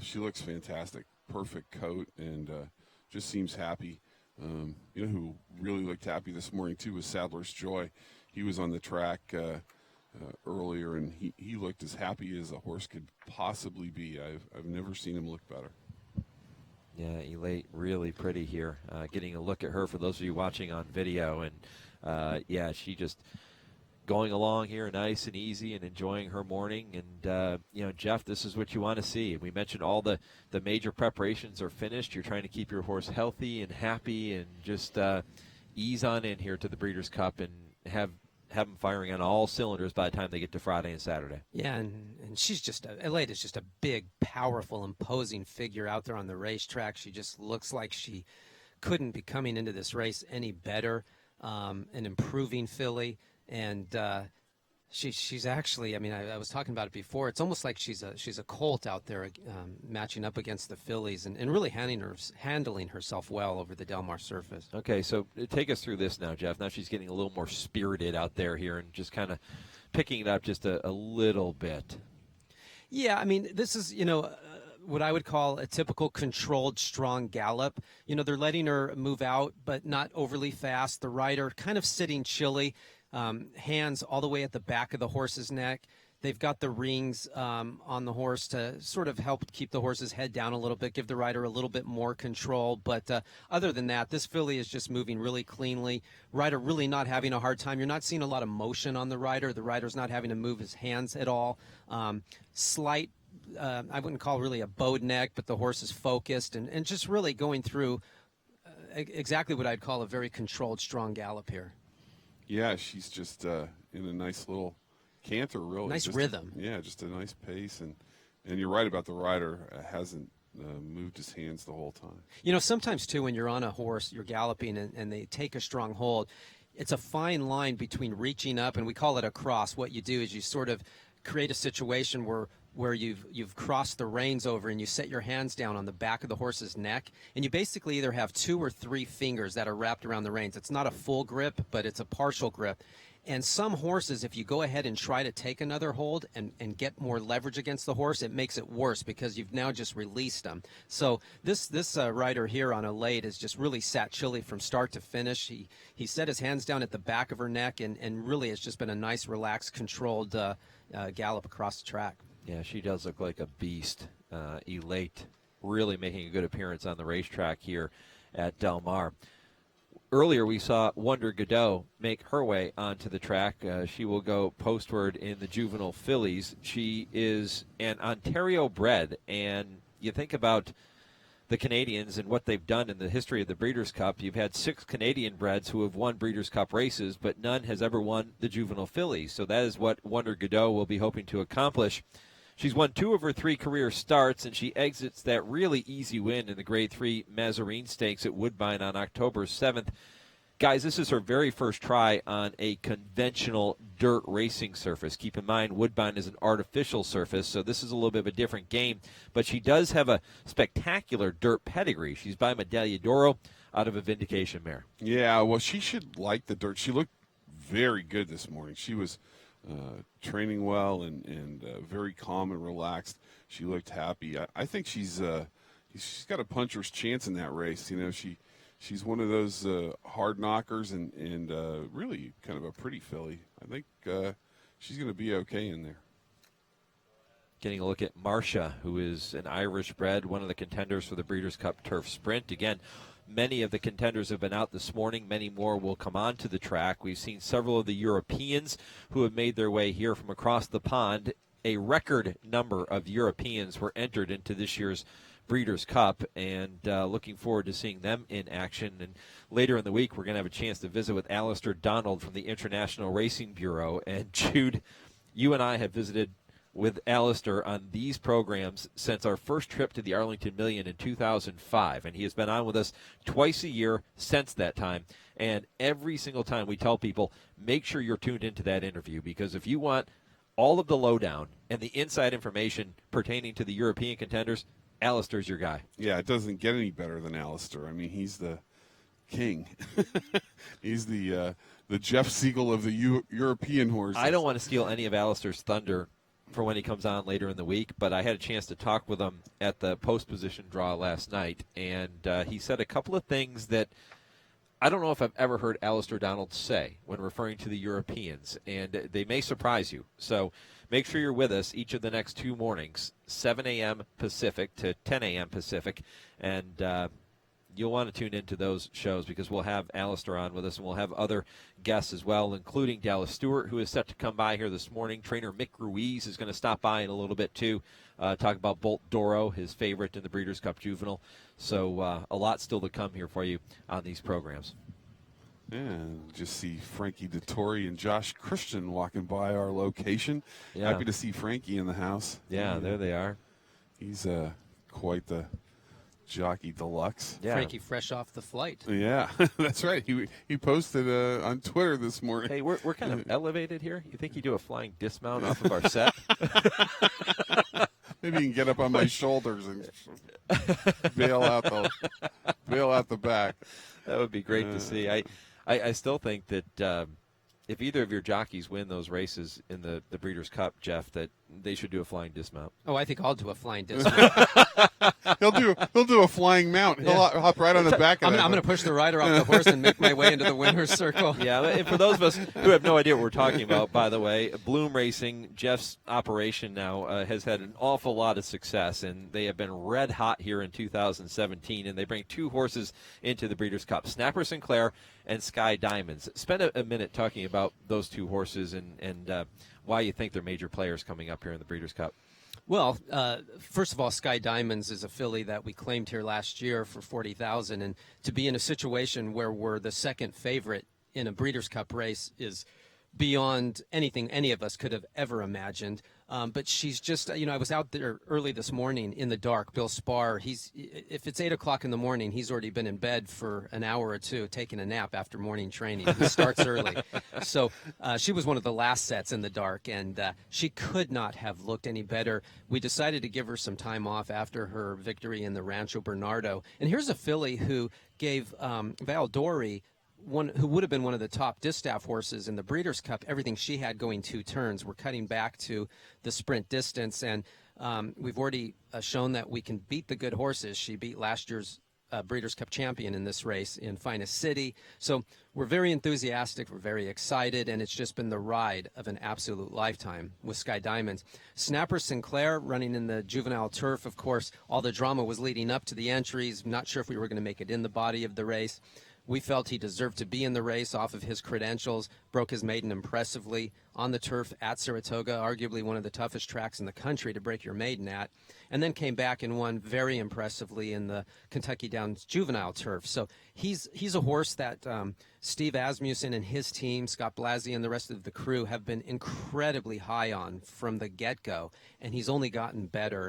She looks fantastic. Perfect coat, and just seems happy. You know who really looked happy this morning, too, was Sadler's Joy. He was on the track earlier, and he looked as happy as a horse could possibly be. I've never seen him look better. Yeah, Elate, really pretty here. Getting a look at her for those of you watching on video. And, yeah, she just going along here nice and easy and enjoying her morning. And, you know, Jeff, this is what you want to see. We mentioned all the major preparations are finished. You're trying to keep your horse healthy and happy and just ease on in here to the Breeders' Cup and have them firing on all cylinders by the time they get to Friday and Saturday. Yeah, and she's just Elate is just a big, powerful, imposing figure out there on the racetrack. She just looks like she couldn't be coming into this race any better. An improving filly. And she's actually, I mean, I was talking about it before. It's almost like she's a colt out there matching up against the fillies and really handling herself well over the Del Mar surface. Okay, so take us through this now, Jeff. Now she's getting a little more spirited out there here and just kind of picking it up just a little bit. Yeah, I mean, this is, you know, what I would call a typical controlled, strong gallop. You know, they're letting her move out, but not overly fast. The rider kind of sitting chilly. Hands all the way at the back of the horse's neck. They've got the rings on the horse to sort of help keep the horse's head down a little bit, give the rider a little bit more control. But other than that, this filly is just moving really cleanly. Rider really not having a hard time. You're not seeing a lot of motion on the rider. The rider's not having to move his hands at all. Slight, I wouldn't call really a bowed neck, but the horse is focused and just really going through exactly what I'd call a very controlled, strong gallop here. Yeah, she's just in a nice little canter, really. Nice just rhythm. Just a nice pace. And you're right about the rider. Hasn't moved his hands the whole time. You know, sometimes, too, when you're on a horse, you're galloping, and they take a strong hold, it's a fine line between reaching up, and we call it a cross. What you do is you sort of create a situation where you've crossed the reins over and you set your hands down on the back of the horse's neck, and you basically either have 2 or 3 fingers that are wrapped around the reins. It's not a full grip, but it's a partial grip. And some horses, if you go ahead and try to take another hold and get more leverage against the horse, it makes it worse because you've now just released them. So this rider here on Elate has just really sat chilly from start to finish. He set his hands down at the back of her neck, and really it's just been a nice, relaxed, controlled gallop across the track. Yeah, she does look like a beast. Elate really making a good appearance on the racetrack here at Del Mar. Earlier, we saw Wonder Godot make her way onto the track. She will go postward in the juvenile fillies. She is an Ontario bred, and you think about the Canadians and what they've done in the history of the Breeders' Cup. You've had 6 Canadian breds who have won Breeders' Cup races, but none has ever won the juvenile fillies. So that is what Wonder Godot will be hoping to accomplish. She's won 2 of her 3 career starts, and she exits that really easy win in the Grade 3 Mazarine Stakes at Woodbine on October 7th. Guys, this is her very first try on a conventional dirt racing surface. Keep in mind, Woodbine is an artificial surface, so this is a little bit of a different game. But she does have a spectacular dirt pedigree. She's by Medaglia d'Oro out of a Vindication mare. Yeah, well, she should like the dirt. She looked very good this morning. She was training well and very calm and relaxed. She looked happy. I think she's got a puncher's chance in that race. You know, she's one of those hard knockers and really kind of a pretty filly. I think she's going to be okay in there. getting a look at Marcia, who is an Irish bred, one of the contenders for the Breeders' Cup Turf Sprint. Again, many of the contenders have been out this morning. Many more will come onto the track. We've seen several of the Europeans who have made their way here from across the pond. A record number of Europeans were entered into this year's Breeders' Cup, and looking forward to seeing them in action. And later in the week, we're going to have a chance to visit with Alistair Donald from the International Racing Bureau. And Jude, you and I have visited with Alistair on these programs since our first trip to the Arlington Million in 2005, and he has been on with us twice a year since that time. And every single time we tell people, make sure you're tuned into that interview, because if you want all of the lowdown and the inside information pertaining to the European contenders, Alistair's your guy. Yeah, it doesn't get any better than Alistair. I mean, he's the king. He's the Jeff Siegel of the European horses. I don't want to steal any of Alistair's thunder for when he comes on later in the week, but I had a chance to talk with him at the post position draw last night, and he said a couple of things that I don't know if I've ever heard Alistair Donald say when referring to the Europeans, and they may surprise you. So make sure you're with us each of the next 2 mornings, 7 a.m. Pacific to 10 a.m. Pacific, and you'll want to tune into those shows because we'll have Alistair on with us, and we'll have other guests as well, including Dallas Stewart, who is set to come by here this morning. Trainer Mick Ruiz is going to stop by in a little bit, too, talk about Bolt Doro, his favorite in the Breeders' Cup Juvenile. So a lot still to come here for you on these programs. Yeah, and just see Frankie Dettori and Josh Christian walking by our location. Yeah. Happy to see Frankie in the house. Yeah, there they are. He's quite the jockey deluxe. Yeah. Frankie fresh off the flight. Yeah, that's right. He posted on Twitter this morning. Hey, we're kind of elevated here. You think you do a flying dismount off of our set? Maybe you can get up on my shoulders and bail out the back. That would be great to see. I still think that if either of your jockeys win those races in the Breeders' Cup, Jeff, that they should do a flying dismount. Oh, I think I'll do a flying dismount. He'll do a flying mount. He'll hop right on the back of I'm it. going to push the rider off the horse and make my way into the winner's circle. Yeah, and for those of us who have no idea what we're talking about, by the way, Bloom Racing, Jeff's operation now, has had an awful lot of success, and they have been red hot here in 2017, and they bring 2 horses into the Breeders' Cup, Snapper Sinclair and Sky Diamonds. Spend a minute talking about those 2 horses and why you think they're major players coming up here in the Breeders' Cup. Well, first of all, Sky Diamonds is a filly that we claimed here last year for $40,000, and to be in a situation where we're the second favorite in a Breeders' Cup race is beyond anything any of us could have ever imagined. But she's just, I was out there early this morning in the dark. Bill Spar, if it's 8 o'clock in the morning, he's already been in bed for an hour or two, taking a nap after morning training. He starts early. So she was one of the last sets in the dark, and she could not have looked any better. We decided to give her some time off after her victory in the Rancho Bernardo. And here's a filly who gave Val Dory, who would have been one of the top distaff horses in the Breeders' Cup, everything she had going 2 turns. We're cutting back to the sprint distance, and we've already shown that we can beat the good horses. She beat last year's Breeders' Cup champion in this race in Finest City. So we're very enthusiastic, we're very excited, and it's just been the ride of an absolute lifetime with Sky Diamonds. Snapper Sinclair running in the juvenile turf, of course, all the drama was leading up to the entries. Not sure if we were going to make it in the body of the race. We felt he deserved to be in the race off of his credentials, broke his maiden impressively on the turf at Saratoga, arguably one of the toughest tracks in the country to break your maiden at, and then came back and won very impressively in the Kentucky Downs juvenile turf. So he's a horse that Steve Asmussen and his team, Scott Blasey and the rest of the crew have been incredibly high on from the get-go, and he's only gotten better.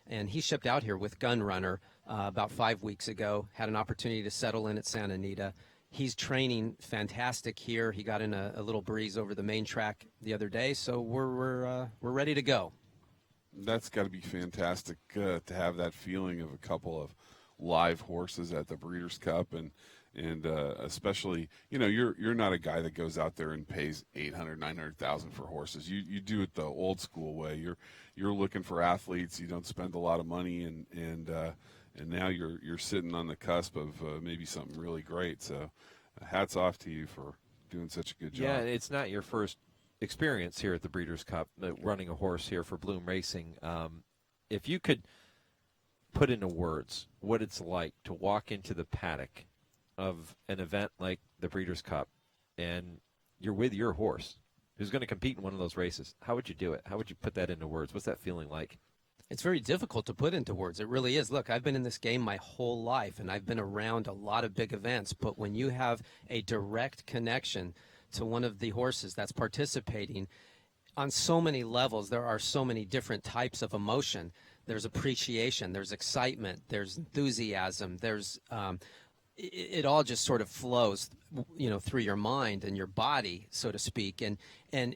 And he shipped out here with Gun Runner about 5 weeks ago, had an opportunity to settle in at Santa Anita. He's training fantastic here. He got in a little breeze over the main track the other day, so we're ready to go. That's got to be fantastic to have that feeling of a couple of live horses at the Breeders' Cup, and especially, you're not a guy that goes out there and pays $800,000-$900,000 for horses. You do it the old school way. You're looking for athletes. You don't spend a lot of money, and now you're sitting on the cusp of maybe something really great. So hats off to you for doing such a good job. Yeah, it's not your first experience here at the Breeders' Cup, running a horse here for Bloom Racing. If you could put into words what it's like to walk into the paddock of an event like the Breeders' Cup, and you're with your horse who's going to compete in one of those races, how would you do it? How would you put that into words? What's that feeling like? It's very difficult to put into words. It really is. Look, I've been in this game my whole life, and I've been around a lot of big events. But when you have a direct connection to one of the horses that's participating on so many levels, there are so many different types of emotion. There's appreciation, there's excitement, there's enthusiasm, there's it all just sort of flows, through your mind and your body, so to speak. And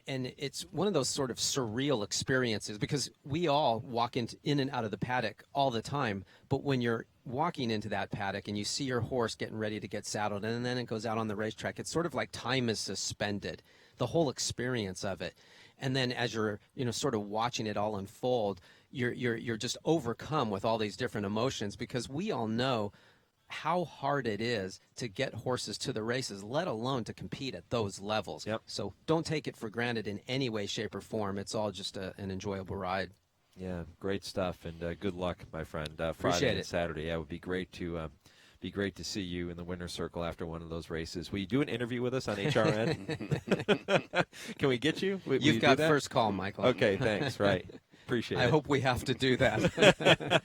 it's one of those sort of surreal experiences, because we all walk in and out of the paddock all the time. But when you're walking into that paddock and you see your horse getting ready to get saddled, and then it goes out on the racetrack, it's sort of like time is suspended, the whole experience of it. And then as you're, sort of watching it all unfold, you're just overcome with all these different emotions, because we all know how hard it is to get horses to the races, let alone to compete at those levels. Yep. So don't take it for granted in any way, shape, or form. It's all just an enjoyable ride. Yeah, great stuff, and good luck, my friend. Friday Appreciate and it. Saturday. Yeah, it would be great to see you in the winner's circle after one of those races. Will you do an interview with us on HRRN? Can we get you? Will You've you got do that? first call, Michael. Okay, thanks. Right. Appreciate it. I hope we have to do that.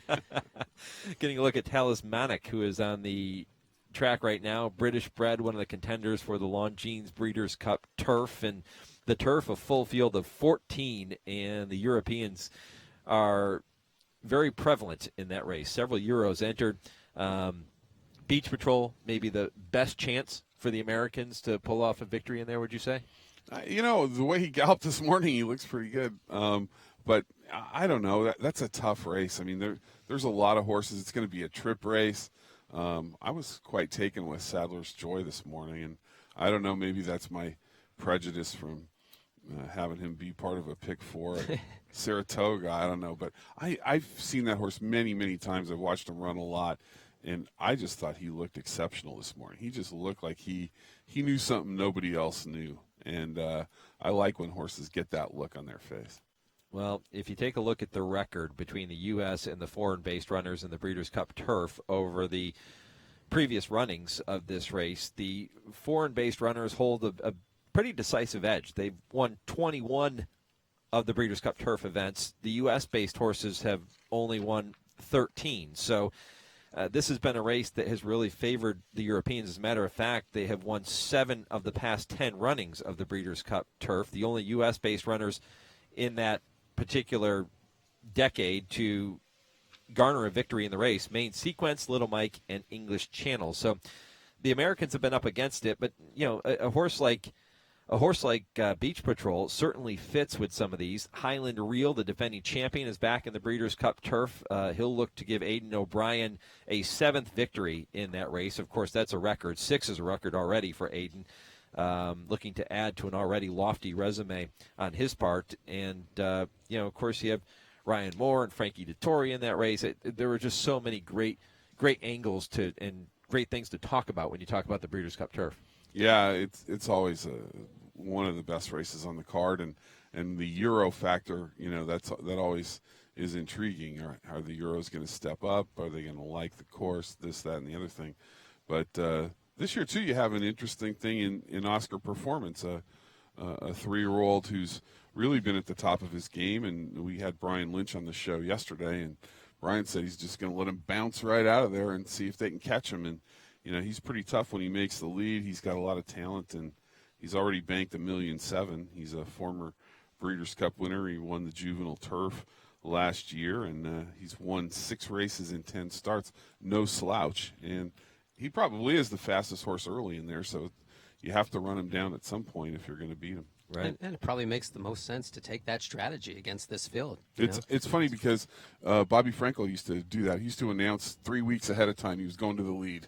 Getting a look at Talismanic, who is on the track right now. British bred, one of the contenders for the Longines Breeders' Cup turf. And the turf, a full field of 14, and the Europeans are very prevalent in that race. Several Euros entered. Beach Patrol, maybe the best chance for the Americans to pull off a victory in there, would you say? The way he galloped this morning, he looks pretty good. But I don't know. That's a tough race. I mean, there's a lot of horses. It's going to be a trip race. I was quite taken with Sadler's Joy this morning, and I don't know, maybe that's my prejudice from having him be part of a pick four at Saratoga. I don't know. But I've seen that horse many, many times. I've watched him run a lot, and I just thought he looked exceptional this morning. He just looked like he knew something nobody else knew. And I like when horses get that look on their face. Well, if you take a look at the record between the U.S. and the foreign-based runners in the Breeders' Cup turf over the previous runnings of this race, the foreign-based runners hold a pretty decisive edge. They've won 21 of the Breeders' Cup turf events. The U.S.-based horses have only won 13. So this has been a race that has really favored the Europeans. As a matter of fact, they have won 7 of the past 10 runnings of the Breeders' Cup turf. The only U.S.-based runners in that particular decade to garner a victory in the race: Main Sequence, Little Mike, and English Channel. So the Americans have been up against it, but a horse like Beach Patrol certainly fits with some of these. Highland Reel, the defending champion, is back in the Breeders' Cup turf. He'll look to give Aidan O'Brien a 7th victory in that race. Of course, that's a record. 6 is a record already for Aidan. Looking to add to an already lofty resume on his part. And, of course, you have Ryan Moore and Frankie Dettori in that race. There were just so many great angles and great things to talk about when you talk about the Breeders' Cup turf. Yeah, it's always one of the best races on the card, and the Euro factor, that always is intriguing. Are the Euros going to step up? Are they going to like the course? This, that, and the other thing. But this year too, you have an interesting thing in Oscar Performance, a 3-year-old who's really been at the top of his game, and we had Brian Lynch on the show yesterday, and Brian said he's just going to let him bounce right out of there and see if they can catch him. And he's pretty tough when he makes the lead. He's got a lot of talent, and he's already banked $1.7 million. He's a former Breeders' Cup winner. He won the juvenile turf last year, and he's won 6 races in 10 starts. No slouch, and he probably is the fastest horse early in there, so you have to run him down at some point if you're going to beat him. Right. And it probably makes the most sense to take that strategy against this field. It's funny because Bobby Frankel used to do that. He used to announce 3 weeks ahead of time he was going to the lead.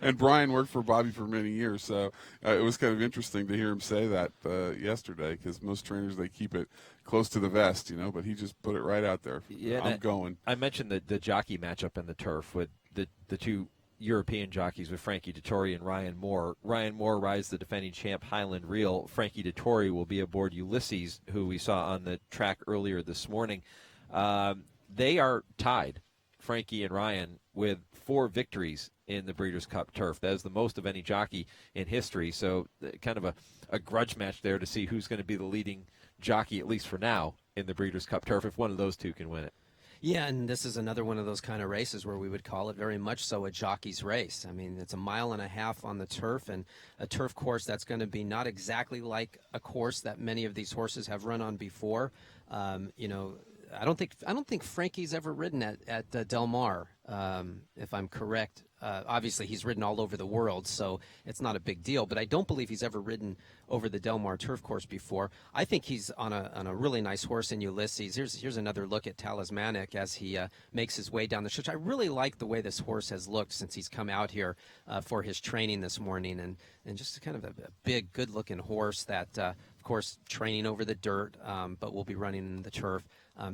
And Brian worked for Bobby for many years, so it was kind of interesting to hear him say that yesterday, because most trainers, they keep it close to the vest, but he just put it right out there. Yeah, I'm going. I mentioned the jockey matchup in the turf with the two European jockeys with Frankie Dettori and Ryan Moore. Ryan Moore rides the defending champ Highland Reel. Frankie Dettori will be aboard Ulysses, who we saw on the track earlier this morning. They are tied, Frankie and Ryan, with 4 victories in the Breeders' Cup Turf. That is the most of any jockey in history, so kind of a grudge match there to see who's going to be the leading jockey, at least for now, in the Breeders' Cup Turf, if one of those two can win it. Yeah, and this is another one of those kind of races where we would call it very much so a jockey's race. I mean, it's a 1.5 miles on the turf, and a turf course that's going to be not exactly like a course that many of these horses have run on before. You know, I don't think Frankie's ever ridden at Del Mar, if I'm correct. Obviously, he's ridden all over the world, so it's not a big deal. But I don't believe he's ever ridden over the Del Mar turf course before. I think he's on a really nice horse in Ulysses. Here's another look at Talismanic as he makes his way down the stretch. I really like the way this horse has looked since he's come out here for his training this morning, and just kind of a big, good-looking horse that, of course, training over the dirt, but will be running in the turf.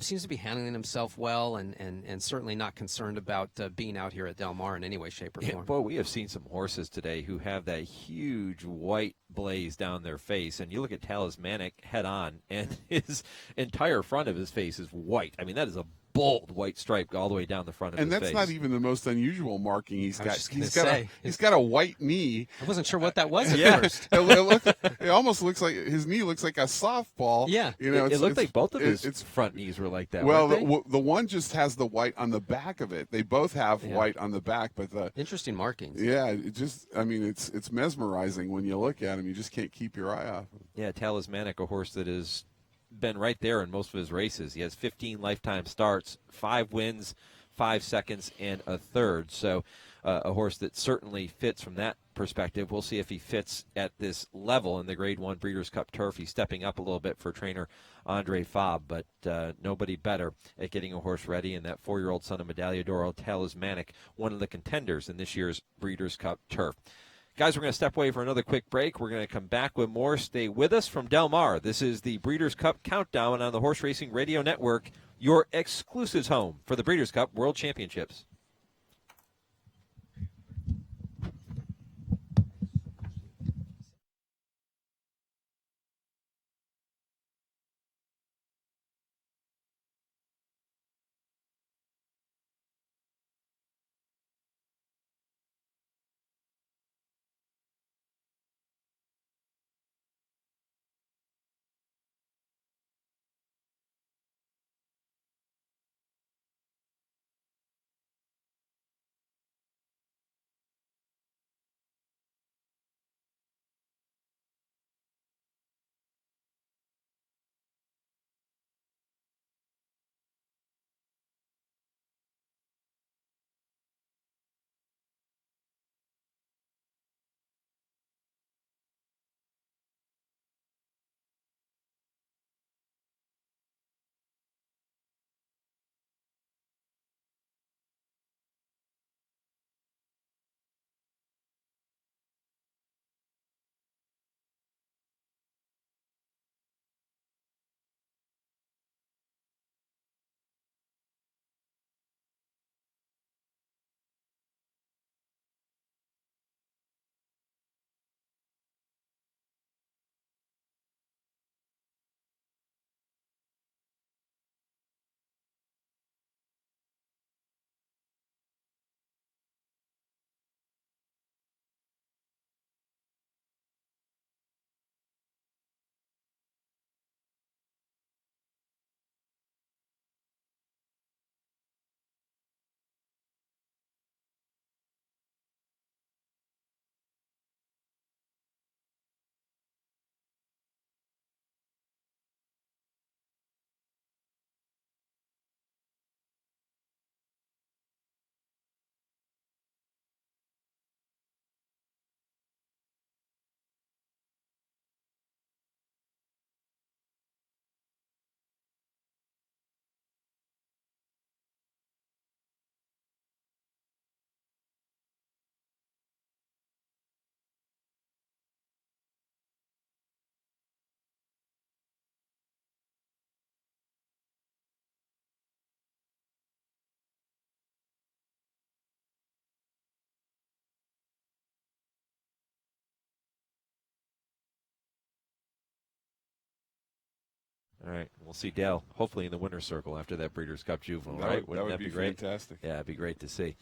Seems to be handling himself well, and certainly not concerned about being out here at Del Mar in any way, shape, or form. Yeah, boy, we have seen some horses today who have that huge white blaze down their face, and you look at Talismanic head on, and his entire front of his face is white. I mean, that is a bold white stripe all the way down the front of his face. And that's not even the most unusual marking he's got. He's got a white knee. I wasn't sure what that was at Yeah, first. it almost looks like his knee looks like a softball. Yeah. You know, it looked like both of his front knees were like that. Well, weren't they? the one just has the white on the back of it. They both have Yeah. white on the back, but the Interesting markings. yeah, it's mesmerizing when you look at him. You just can't keep your eye off him. Yeah, Talismanic, a horse that has been right there in most of his races. He has 15 lifetime starts, 5 wins, 5 seconds, and a third. So a horse that certainly fits from that perspective. We'll see if he fits at this level in the Grade 1 Breeders' Cup Turf. He's stepping up a little bit for trainer Andre Fabre, but nobody better at getting a horse ready. And that 4-year-old son of Medaglia d'Oro, Talismanic, one of the contenders in this year's Breeders' Cup Turf. Guys, we're going to step away for another quick break. We're going to come back with more. Stay with us from Del Mar. This is the Breeders' Cup Countdown on the Horse Racing Radio Network, your exclusive home for the Breeders' Cup World Championships. All right. We'll see Dale hopefully in the winner's circle after that Breeders' Cup Juvenile, That right? would Wouldn't be great? fantastic. Yeah, it'd be great to see.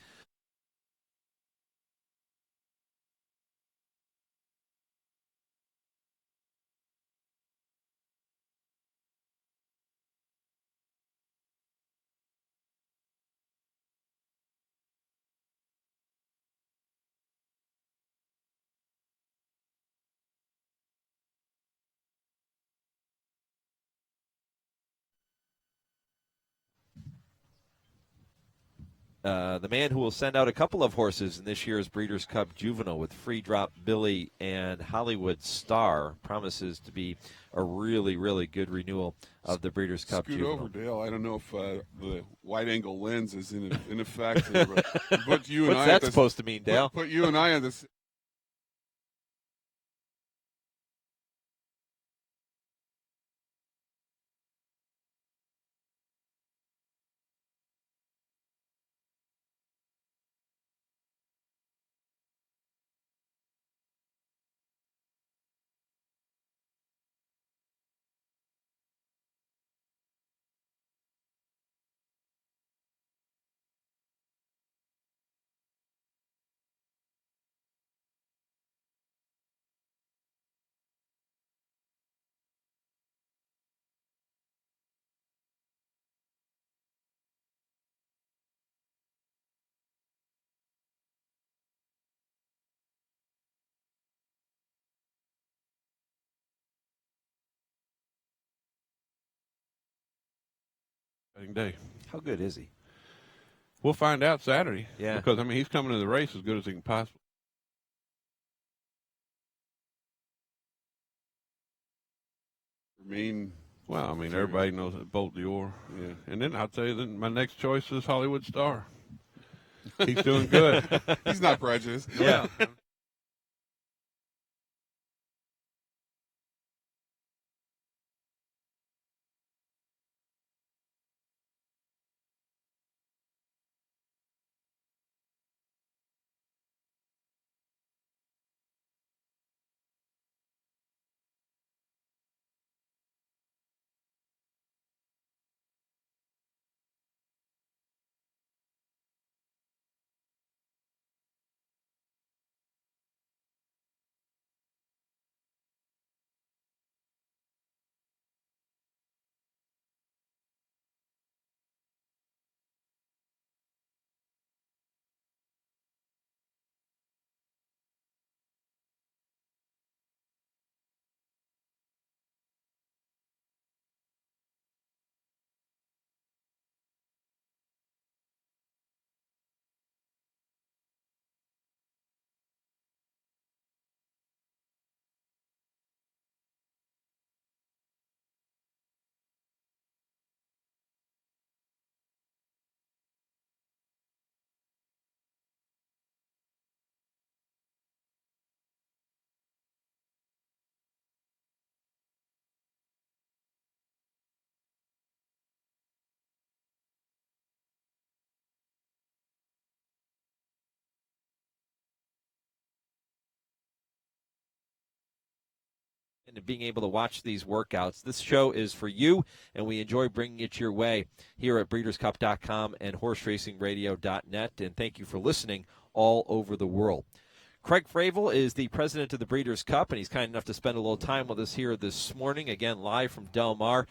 The man who will send out a couple of horses in this year's Breeders' Cup Juvenile with Free Drop Billy and Hollywood Star promises to be a really, really good renewal of the Breeders' Cup Scoot Juvenile. over, Dale. I don't know if the wide-angle lens is in effect here, but put you and What's I that supposed to mean, Dale? Put you and I on this. Day. How good is he? We'll find out Saturday. Yeah. Because, I mean, he's coming to the race as good as he can possibly. Well, I mean, everybody knows that Bolt Dior. Yeah. And then I'll tell you, then my next choice is Hollywood Star. He's doing good. He's not prejudiced. Yeah. And being able to watch these workouts. This show is for you, and we enjoy bringing it your way here at breederscup.com and horseracingradio.net. And thank you for listening all over the world. Craig Fravel is the president of the Breeders' Cup, and he's kind enough to spend a little time with us here this morning, again, live from Del Mar.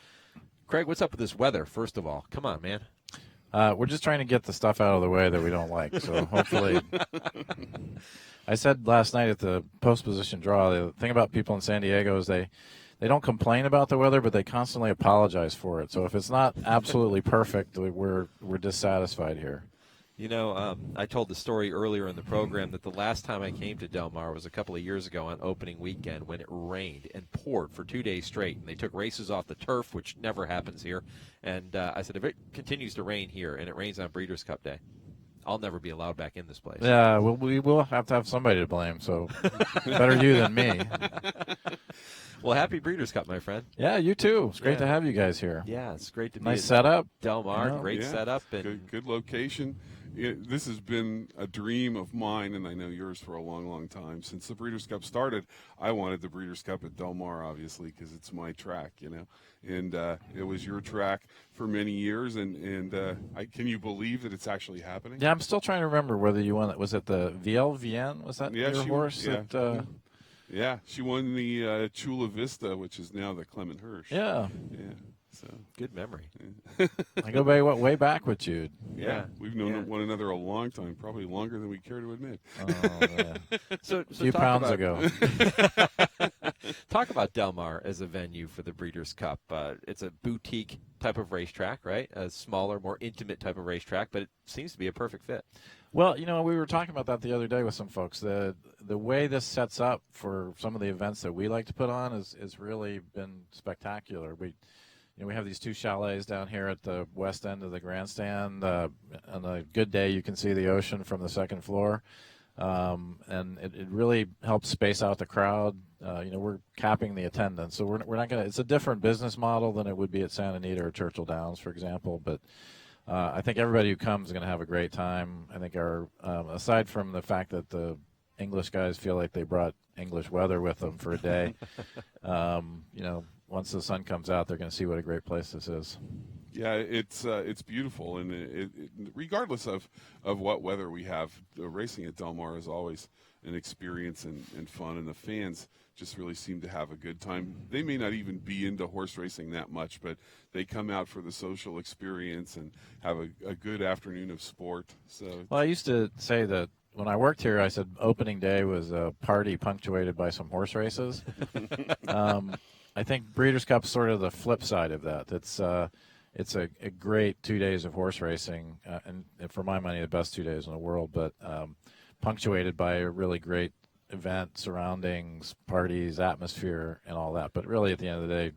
Craig, what's up with this weather, first of all? Come on, man. We're just trying to get the stuff out of the way that we don't like. So hopefully, I said last night at the post position draw, the thing about people in San Diego is they don't complain about the weather, but they constantly apologize for it. So if it's not absolutely perfect, we're dissatisfied here. You know, I told the story earlier in the program that the last time I came to Del Mar was a couple of years ago on opening weekend when it rained and poured for 2 days straight. And they took races off the turf, which never happens here. And I said, if it continues to rain here and it rains on Breeders' Cup Day, I'll never be allowed back in this place. Yeah, we will have to have somebody to blame. So better you than me. Well, happy Breeders' Cup, my friend. Yeah, you too. It's great to have you guys here. Yeah, it's great to be nice setup. Del Mar, You know, great setup. And good location. this has been a dream of mine, and I know yours for a long, long time. Since the Breeders' Cup started, I wanted the Breeders' Cup at Del Mar, obviously, because it's my track, and it was your track for many years. And can you believe that it's actually happening? Yeah, I'm still trying to remember whether you won it. Was it the VLVN? Was that your horse? Yeah, she won the Chula Vista, which is now the Clement Hirsch. Yeah. So good memory. I go way back with Jude. Yeah, we've known one another a long time, probably longer than we care to admit. Oh, man. So a few pounds ago. Talk about Del Mar as a venue for the Breeders' Cup. It's a boutique type of racetrack, right? A smaller, more intimate type of racetrack, but it seems to be a perfect fit. Well, we were talking about that the other day with some folks. The way this sets up for some of the events that we like to put on is really been spectacular. We have these two chalets down here at the west end of the grandstand. On a good day, you can see the ocean from the second floor, and it really helps space out the crowd. We're capping the attendance, so we're not going to. It's a different business model than it would be at Santa Anita or Churchill Downs, for example. But I think everybody who comes is going to have a great time. I think aside from the fact that the English guys feel like they brought English weather with them for a day, once the sun comes out, they're going to see what a great place this is. Yeah, it's beautiful, and regardless of what weather we have, racing at Del Mar is always an experience and fun, and the fans just really seem to have a good time. They may not even be into horse racing that much, but they come out for the social experience and have a good afternoon of sport. Well, I used to say that when I worked here, I said opening day was a party punctuated by some horse races. I think Breeders' Cup's sort of the flip side of that. It's a great 2 days of horse racing, and for my money, the best 2 days in the world, but punctuated by a really great event, surroundings, parties, atmosphere, and all that. But really, at the end of the day,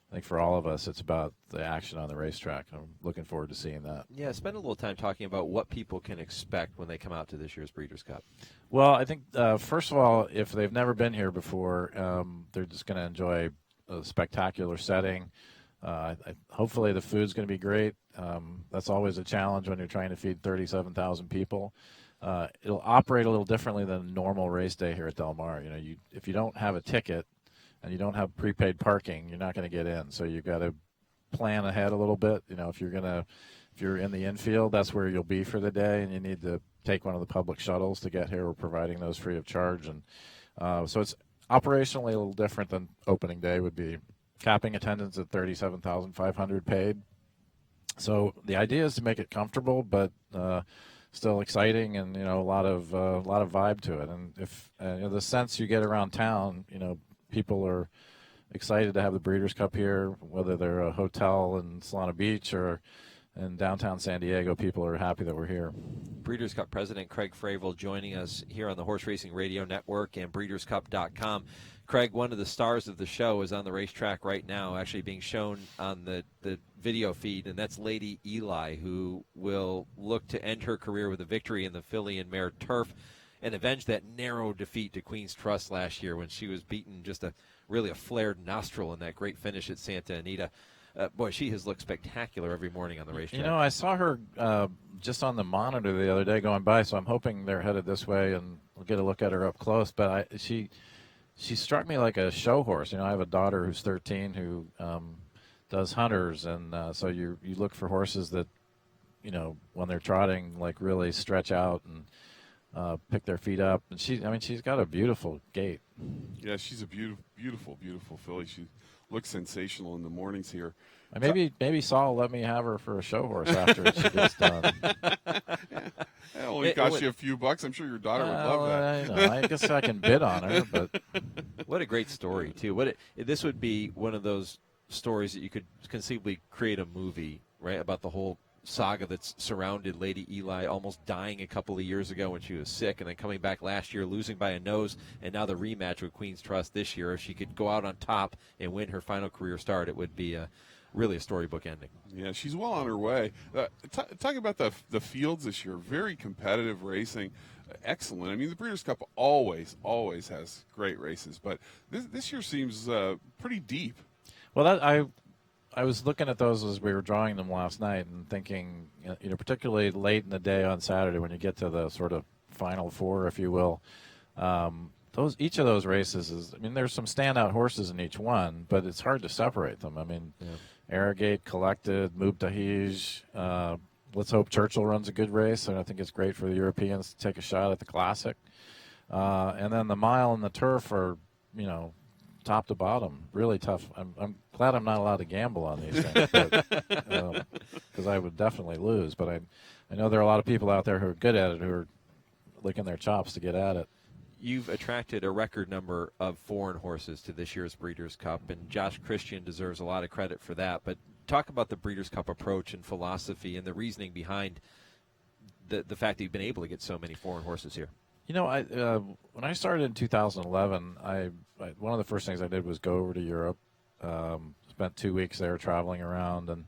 I think for all of us, it's about the action on the racetrack. I'm looking forward to seeing that. Yeah, spend a little time talking about what people can expect when they come out to this year's Breeders' Cup. Well, I think, first of all, if they've never been here before, they're just going to enjoy a spectacular setting. Hopefully the food's going to be great. That's always a challenge when you're trying to feed 37,000 people. It'll operate a little differently than a normal race day here at Del Mar. If you don't have a ticket and you don't have prepaid parking, you're not going to get in. So you've got to plan ahead a little bit. If you're in the infield, that's where you'll be for the day, and you need to take one of the public shuttles to get here. We're providing those free of charge, and so it's operationally a little different than opening day would be. Capping attendance at 37,500 paid. So the idea is to make it comfortable, but still exciting, and a lot of vibe to it. And if the sense you get around town, people are excited to have the Breeders' Cup here, whether they're a hotel in Solana Beach or in downtown San Diego. People are happy that we're here. Breeders' Cup President Craig Fravel joining us here on the Horse Racing Radio Network and BreedersCup.com. Craig, one of the stars of the show is on the racetrack right now, actually being shown on the video feed, and that's Lady Eli, who will look to end her career with a victory in the filly and mare turf and avenge that narrow defeat to Queen's Trust last year when she was beaten just really a flared nostril in that great finish at Santa Anita. Boy, she has looked spectacular every morning on the racetrack. I saw her just on the monitor the other day going by, so I'm hoping they're headed this way and we'll get a look at her up close. But she struck me like a show horse. I have a daughter who's 13 who does hunters, and so you look for horses that, when they're trotting, like really stretch out and pick their feet up. And she's got a beautiful gait. Yeah, she's a beautiful filly. She looks sensational in the mornings here. Maybe Saul will let me have her for a show horse after she gets done. It only cost you a few bucks. I'm sure your daughter would love that. I guess I can bid on her, but what a great story too. This would be one of those stories that you could conceivably create a movie, right, about the whole saga that's surrounded Lady Eli, almost dying a couple of years ago when she was sick, and then coming back last year losing by a nose, and now the rematch with Queen's Trust this year. If she could go out on top and win her final career start, it would be really a storybook ending. Yeah, she's well on her way. Talking about the fields this year, very competitive racing, excellent. I mean, the Breeders' Cup always has great races, but this year seems pretty deep. Well, I was looking at those as we were drawing them last night and thinking, particularly late in the day on Saturday when you get to the sort of final four, if you will. Each of those races there's some standout horses in each one, but it's hard to separate them. Arrogate, Collected, Mubtahij. Let's hope Churchill runs a good race, and I think it's great for the Europeans to take a shot at the Classic. And then the mile and the turf are, top to bottom, really tough. I'm glad I'm not allowed to gamble on these things, because I would definitely lose. But I know there are a lot of people out there who are good at it, who are licking their chops to get at it. You've attracted a record number of foreign horses to this year's Breeders' Cup, and Josh Christian deserves a lot of credit for that. But talk about the Breeders' Cup approach and philosophy and the reasoning behind the fact that you've been able to get so many foreign horses here. When I started in 2011, one of the first things I did was go over to Europe. Spent 2 weeks there traveling around, and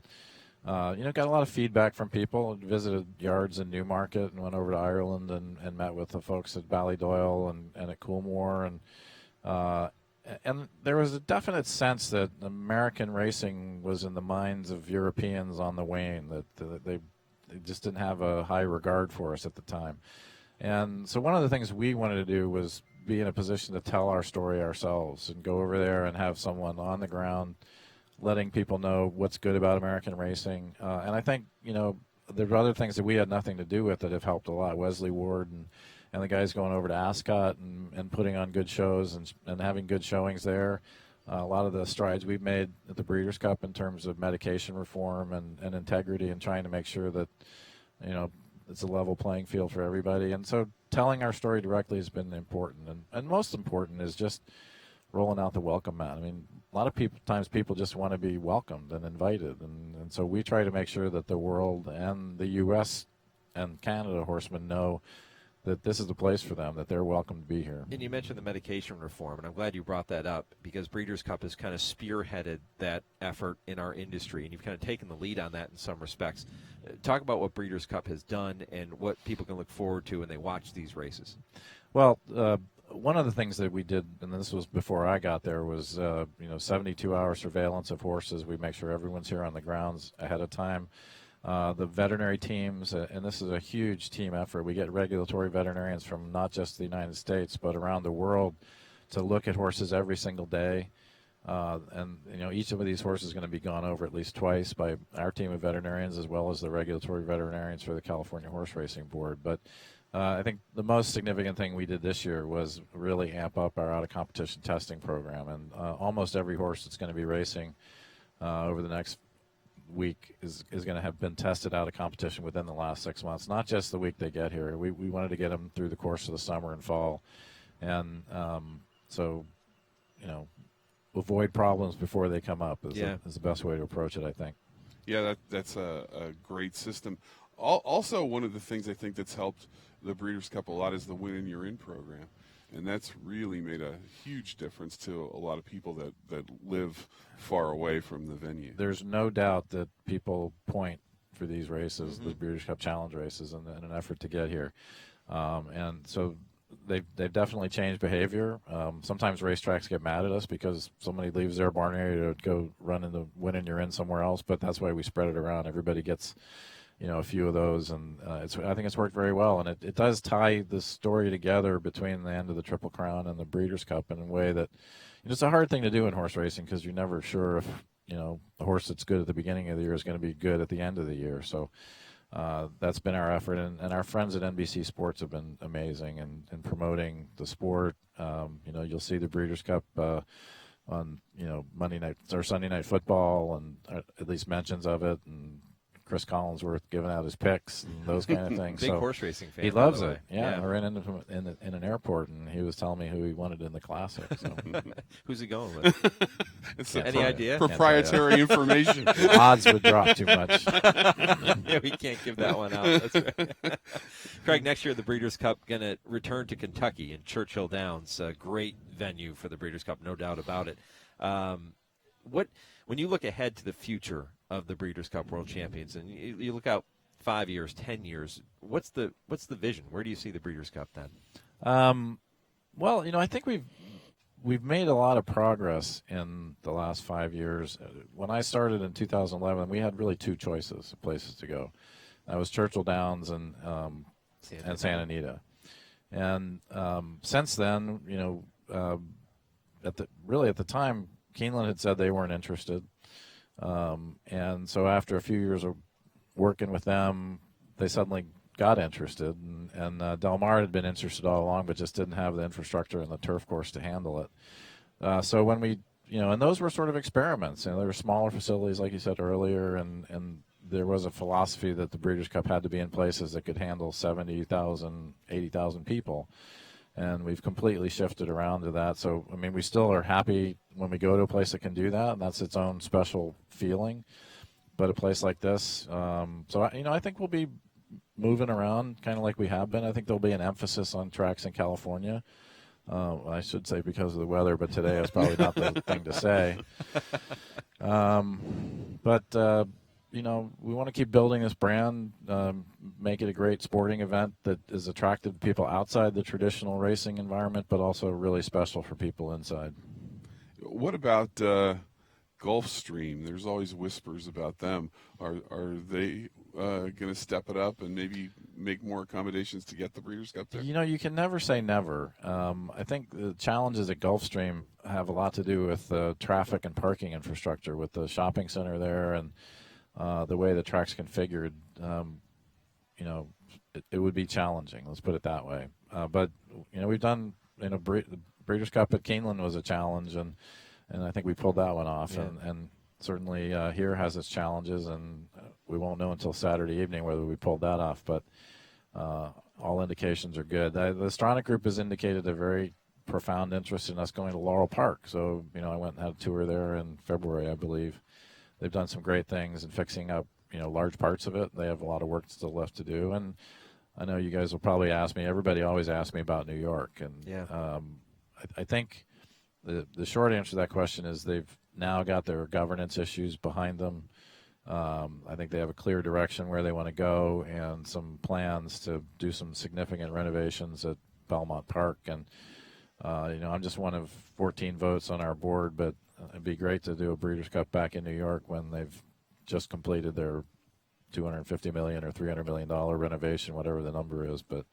got a lot of feedback from people. Visited yards in Newmarket and went over to Ireland and met with the folks at Ballydoyle and at Coolmore, and there was a definite sense that American racing was in the minds of Europeans on the wane. That they just didn't have a high regard for us at the time. And so one of the things we wanted to do was be in a position to tell our story ourselves and go over there and have someone on the ground letting people know what's good about American racing. And I think, there are other things that we had nothing to do with that have helped a lot. Wesley Ward and the guys going over to Ascot and putting on good shows and having good showings there. A lot of the strides we've made at the Breeders' Cup in terms of medication reform and integrity and trying to make sure that, it's a level playing field for everybody. And so telling our story directly has been important. And most important is just rolling out the welcome mat. A lot of times people just want to be welcomed and invited. And so we try to make sure that the world and the U.S. and Canada horsemen know that this is the place for them, that they're welcome to be here. And you mentioned the medication reform, and I'm glad you brought that up because Breeders' Cup has kind of spearheaded that effort in our industry, and you've kind of taken the lead on that in some respects. Talk about what Breeders' Cup has done and what people can look forward to when they watch these races. Well, one of the things that we did, and this was before I got there, was 72-hour surveillance of horses. We make sure everyone's here on the grounds ahead of time. The veterinary teams, and this is a huge team effort. We get regulatory veterinarians from not just the United States, but around the world to look at horses every single day. And each of these horses is going to be gone over at least twice by our team of veterinarians as well as the regulatory veterinarians for the California Horse Racing Board. But I think the most significant thing we did this year was really amp up our out-of-competition testing program. And almost every horse that's going to be racing over the next week is going to have been tested out of competition within the last 6 months, not just the week they get here. We wanted to get them through the course of the summer and fall. And so, avoid problems before they come up is the best way to approach it, I think. Yeah, that's a great system. Also, one of the things I think that's helped the Breeders' Cup a lot is the Win and You're In program. And that's really made a huge difference to a lot of people that live far away from the venue. There's no doubt that people point for these races, the Breeders' Cup Challenge races, in an effort to get here. And so they've definitely changed behavior. Sometimes racetracks get mad at us because somebody leaves their barn area to go run in the Win and You're In somewhere else, but that's why we spread it around. Everybody gets a few of those, and I think it's worked very well, and it does tie the story together between the end of the Triple Crown and the Breeders' Cup in a way that it's a hard thing to do in horse racing because you're never sure if the horse that's good at the beginning of the year is going to be good at the end of the year. So that's been our effort, and our friends at NBC Sports have been amazing in promoting the sport. You'll see the Breeders' Cup on Monday night or Sunday Night Football, and at least mentions of it, and Chris Collinsworth giving out his picks and those kind of things. Big horse racing fan. He loves it. Yeah, I ran into him in an airport, and he was telling me who he wanted in the Classic. So. Who's he going with? Any idea? Proprietary information. Odds would drop too much. Yeah, we can't give that one out. That's right. Craig, next year the Breeders' Cup going to return to Kentucky in Churchill Downs. A great venue for the Breeders' Cup, no doubt about it. When you look ahead to the future of the Breeders' Cup World Champions, and you look out 5 years, 10 years, what's the vision? Where do you see the Breeders' Cup then? Well, I think we've made a lot of progress in the last 5 years. When I started in 2011, we had really two choices of places to go. That was Churchill Downs and Santa Anita. And since then, at the time, Keeneland had said they weren't interested. And so after a few years of working with them, they suddenly got interested. And Del Mar had been interested all along, but just didn't have the infrastructure and the turf course to handle it. So when we, and those were sort of experiments. There were smaller facilities, like you said earlier, and there was a philosophy that the Breeders' Cup had to be in places that could handle 70,000, 80,000 people. And we've completely shifted around to that. So, I mean, we still are happy when we go to a place that can do that, and that's its own special feeling. But a place like this, I think we'll be moving around kind of like we have been. I think there'll be an emphasis on tracks in California. I should say because of the weather, but today is probably not the thing to say. We want to keep building this brand, make it a great sporting event that is attractive to people outside the traditional racing environment, but also really special for people inside. What about Gulfstream? There's always whispers about them. Are they going to step it up and maybe make more accommodations to get the Breeders' Cup there? You can never say never. I think the challenges at Gulfstream have a lot to do with the traffic and parking infrastructure, with the shopping center there and the way the track's configured. It would be challenging. Let's put it that way. But we've done. Breeders' Cup at Keeneland was a challenge, and I think we pulled that one off. Yeah. And certainly here has its challenges, and we won't know until Saturday evening whether we pulled that off. But all indications are good. The Stronach Group has indicated a very profound interest in us going to Laurel Park. So I went and had a tour there in February, I believe. They've done some great things in fixing up, large parts of it. They have a lot of work still left to do. And I know you guys will probably ask me, everybody always asks me about New York. And Yeah. I think the short answer to that question is they've now got their governance issues behind them. I think they have a clear direction where they want to go and some plans to do some significant renovations at Belmont Park. And, I'm just one of 14 votes on our board, but it'd be great to do a Breeders' Cup back in New York when they've just completed their $250 million or $300 million renovation, whatever the number is. But,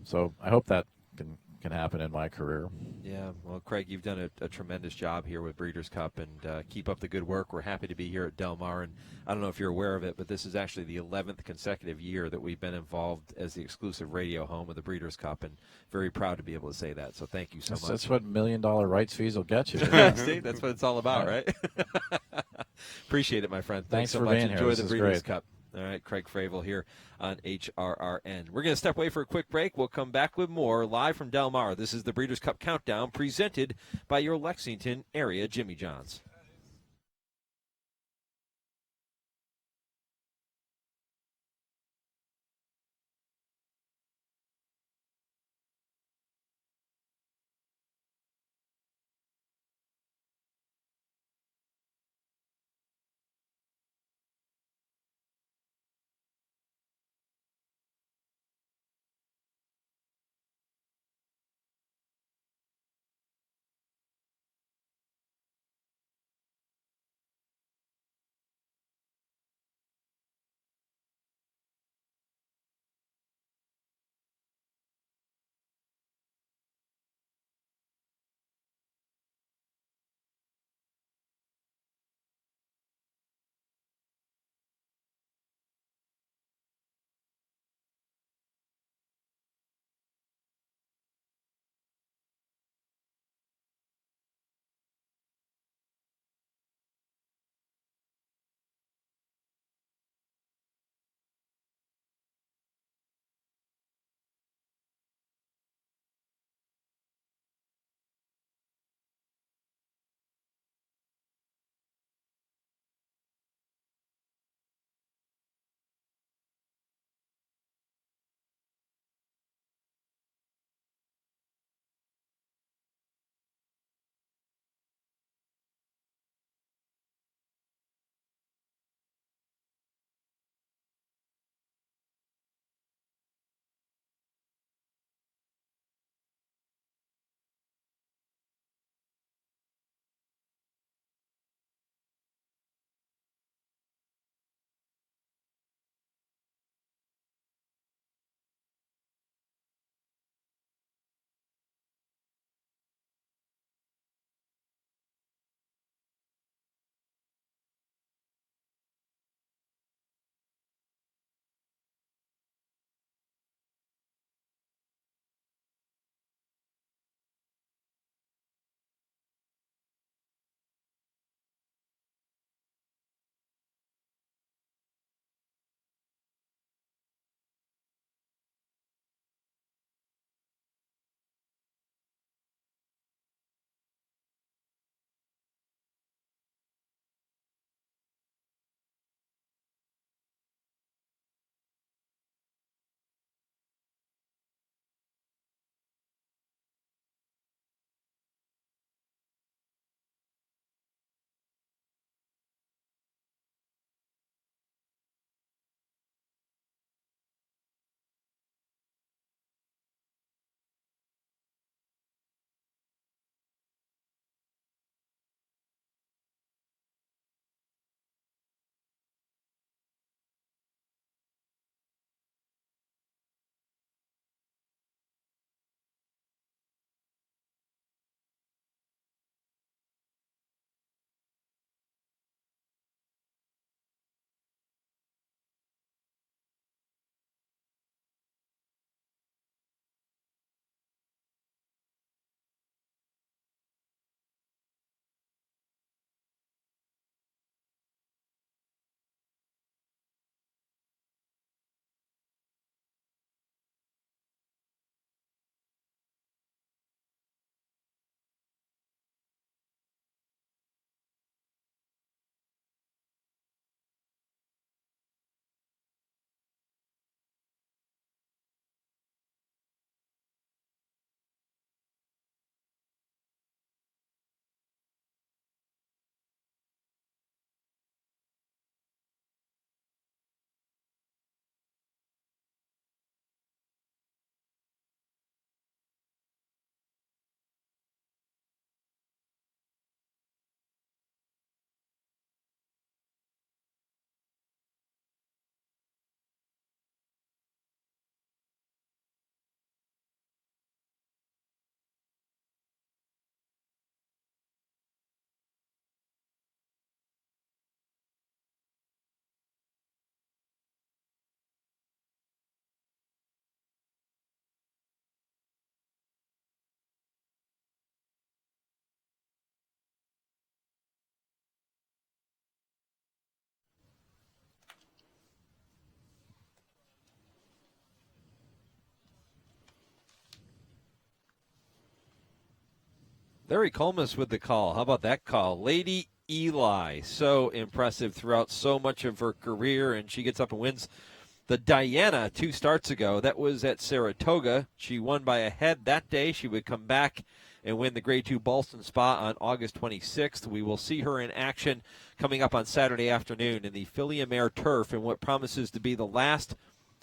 so I hope that can happen in my career. Yeah, well, Craig, you've done a tremendous job here with Breeders' Cup, and keep up the good work. We're happy to be here at Del Mar, and I don't know if you're aware of it, but this is actually the 11th consecutive year that we've been involved as the exclusive radio home of the Breeders' Cup, and very proud to be able to say that. So thank you so much. That's what $1 million rights fees will get you. See, that's what it's all about, right? Appreciate it, my friend. Thanks so for much. being Enjoy here. This the is Breeders' great. Cup. All right, Craig Fravel here on HRRN. We're going to step away for a quick break. We'll come back with more live from Del Mar. This is the Breeders' Cup Countdown presented by your Lexington area Jimmy John's. Larry Colmus with the call. How about that call? Lady Eli, so impressive throughout so much of her career, and she gets up and wins the Diana 2 starts ago. That was at Saratoga. She won by a head that day. She would come back and win the Grade 2 Ballston Spa on August 26th. We will see her in action coming up on Saturday afternoon in the Filly and Mare Turf in what promises to be the last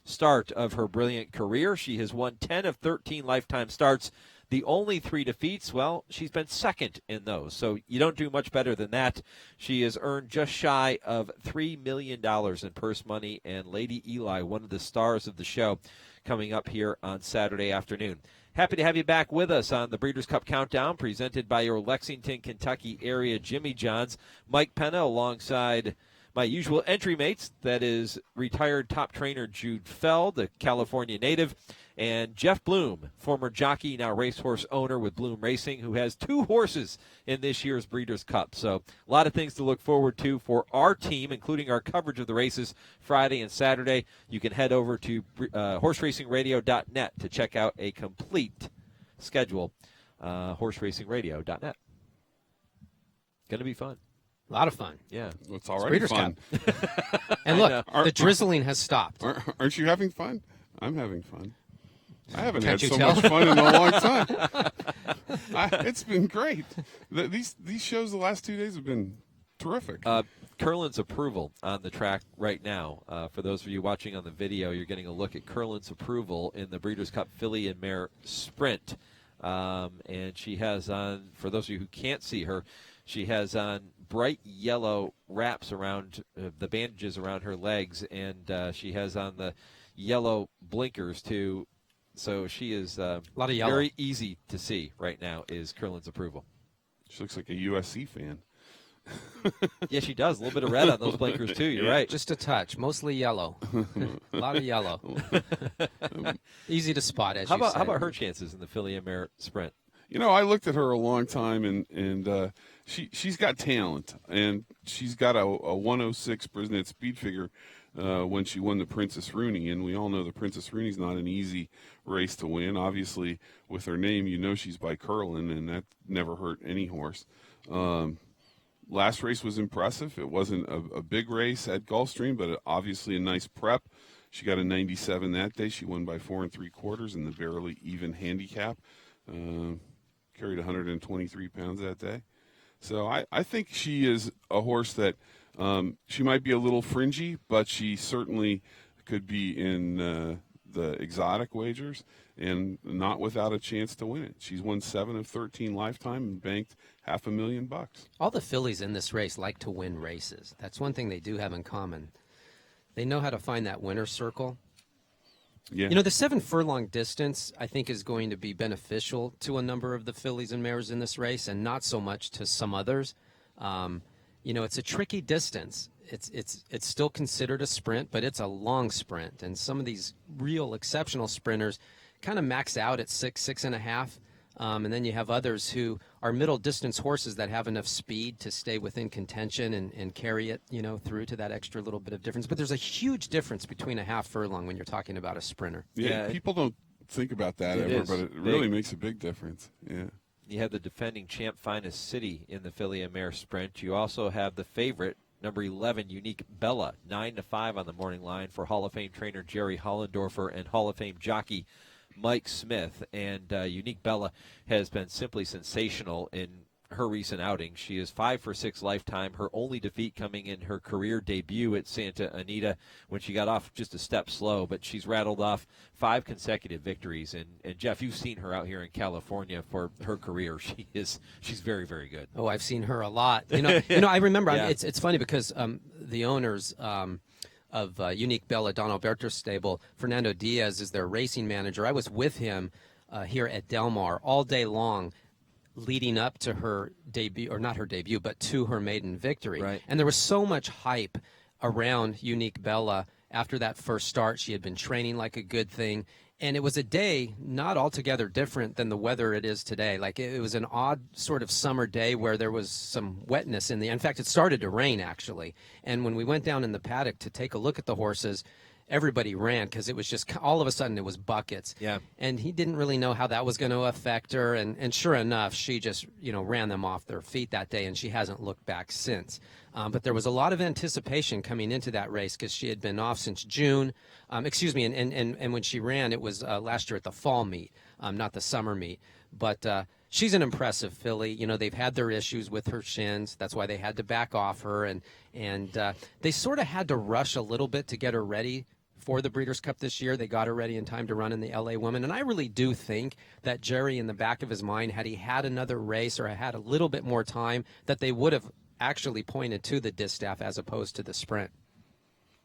start of her brilliant career. She has won 10 of 13 lifetime starts. The only 3 defeats, well, she's been second in those, so you don't do much better than that. She has earned just shy of $3 million in purse money, and Lady Eli, one of the stars of the show, coming up here on Saturday afternoon. Happy to have you back with us on the Breeders' Cup Countdown, presented by your Lexington, Kentucky area Jimmy John's. Mike Penna alongside my usual entry mates, that is retired top trainer Jude Feld, a California native, and Jeff Bloom, former jockey, now racehorse owner with Bloom Racing, who has 2 horses in this year's Breeders' Cup. So a lot of things to look forward to for our team, including our coverage of the races Friday and Saturday. You can head over to horseracingradio.net to check out a complete schedule, horseracingradio.net. Going to be fun. A lot of fun. Yeah. It's already Breeders' fun. And look, the drizzling has stopped. Aren't you having fun? I'm having fun. I haven't Can't had you so tell? much fun in a long time. It's been great. These shows the last 2 days have been terrific. Curlin's approval on the track right now. For those of you watching on the video, you're getting a look at Curlin's approval in the Breeders' Cup Filly and Mare Sprint. And she has on, for those of you who can't see her, she has on bright yellow wraps around the bandages around her legs, and she has on the yellow blinkers too. So she is a lot of yellow. Very easy to see right now is Curlin's approval. She looks like a USC fan. Yeah, she does. A little bit of red on those blinkers too. You're right. Just a touch, mostly yellow. A lot of yellow. Easy to spot, as How you say. about her chances in the Filly and Mare Sprint? You know, I looked at her a long time, and she's got talent, and she's got a 106 Brisnet speed figure when she won the Princess Rooney, and we all know the Princess Rooney's not an easy race to win. Obviously, with her name, you know she's by Curlin, and that never hurt any horse. Last race was impressive. It wasn't a big race at Gulfstream, but obviously a nice prep. She got a 97 that day. She won by 4 3/4 in the barely even handicap. Carried 123 pounds that day. So I think she is a horse that she might be a little fringy, but she certainly could be in the exotic wagers and not without a chance to win it. She's won 7 of 13 lifetime and banked $500,000. All the fillies in this race like to win races. That's one thing they do have in common. They know how to find that winner's circle. Yeah. You know, the 7 furlong distance, I think, is going to be beneficial to a number of the fillies and mares in this race, and not so much to some others. You know, it's a tricky distance. It's still considered a sprint, but it's a long sprint, and some of these real exceptional sprinters kind of max out at 6.5. And then you have others who are middle distance horses that have enough speed to stay within contention and carry it, you know, through to that extra little bit of difference. But there's a huge difference between a half furlong when you're talking about a sprinter. Yeah, people don't think about that It ever, is but it big. really makes a big difference. Yeah. You have the defending champ Finest City in the Filly and Mare Sprint. You also have the favorite, number 11, Unique Bella, 9-5 on the morning line for Hall of Fame trainer Jerry Hollendorfer and Hall of Fame jockey Mike Smith. And Unique Bella has been simply sensational in her recent outings. She is 5 for 6 lifetime, her only defeat coming in her career debut at Santa Anita when she got off just a step slow, but she's rattled off 5 consecutive victories. And Jeff, you've seen her out here in California for her career. She's very, very good. Oh, I've seen her a lot. You know, I remember. Yeah. It's funny because the owners of Unique Bella, Don Alberto's stable, Fernando Diaz is their racing manager. I was with him here at Del Mar all day long, leading up to her debut, or not her debut, but to her maiden victory. Right. And there was so much hype around Unique Bella after that first start. She had been training like a good thing. And it was a day not altogether different than the weather it is today. Like, it was an odd sort of summer day where there was some wetness in fact, it started to rain, actually. And when we went down in the paddock to take a look at the horses, everybody ran because it was just all of a sudden it was buckets. Yeah. And he didn't really know how that was going to affect her. And sure enough, she just, ran them off their feet that day, and she hasn't looked back since. But there was a lot of anticipation coming into that race because she had been off since June. And when she ran, it was last year at the fall meet, not the summer meet. But she's an impressive filly. They've had their issues with her shins. That's why they had to back off her. And they sort of had to rush a little bit to get her ready for the Breeders' Cup this year. They got her ready in time to run in the LA Women. And I really do think that Jerry, in the back of his mind, had he had another race or had a little bit more time, that they would have actually pointed to the distaff as opposed to the sprint.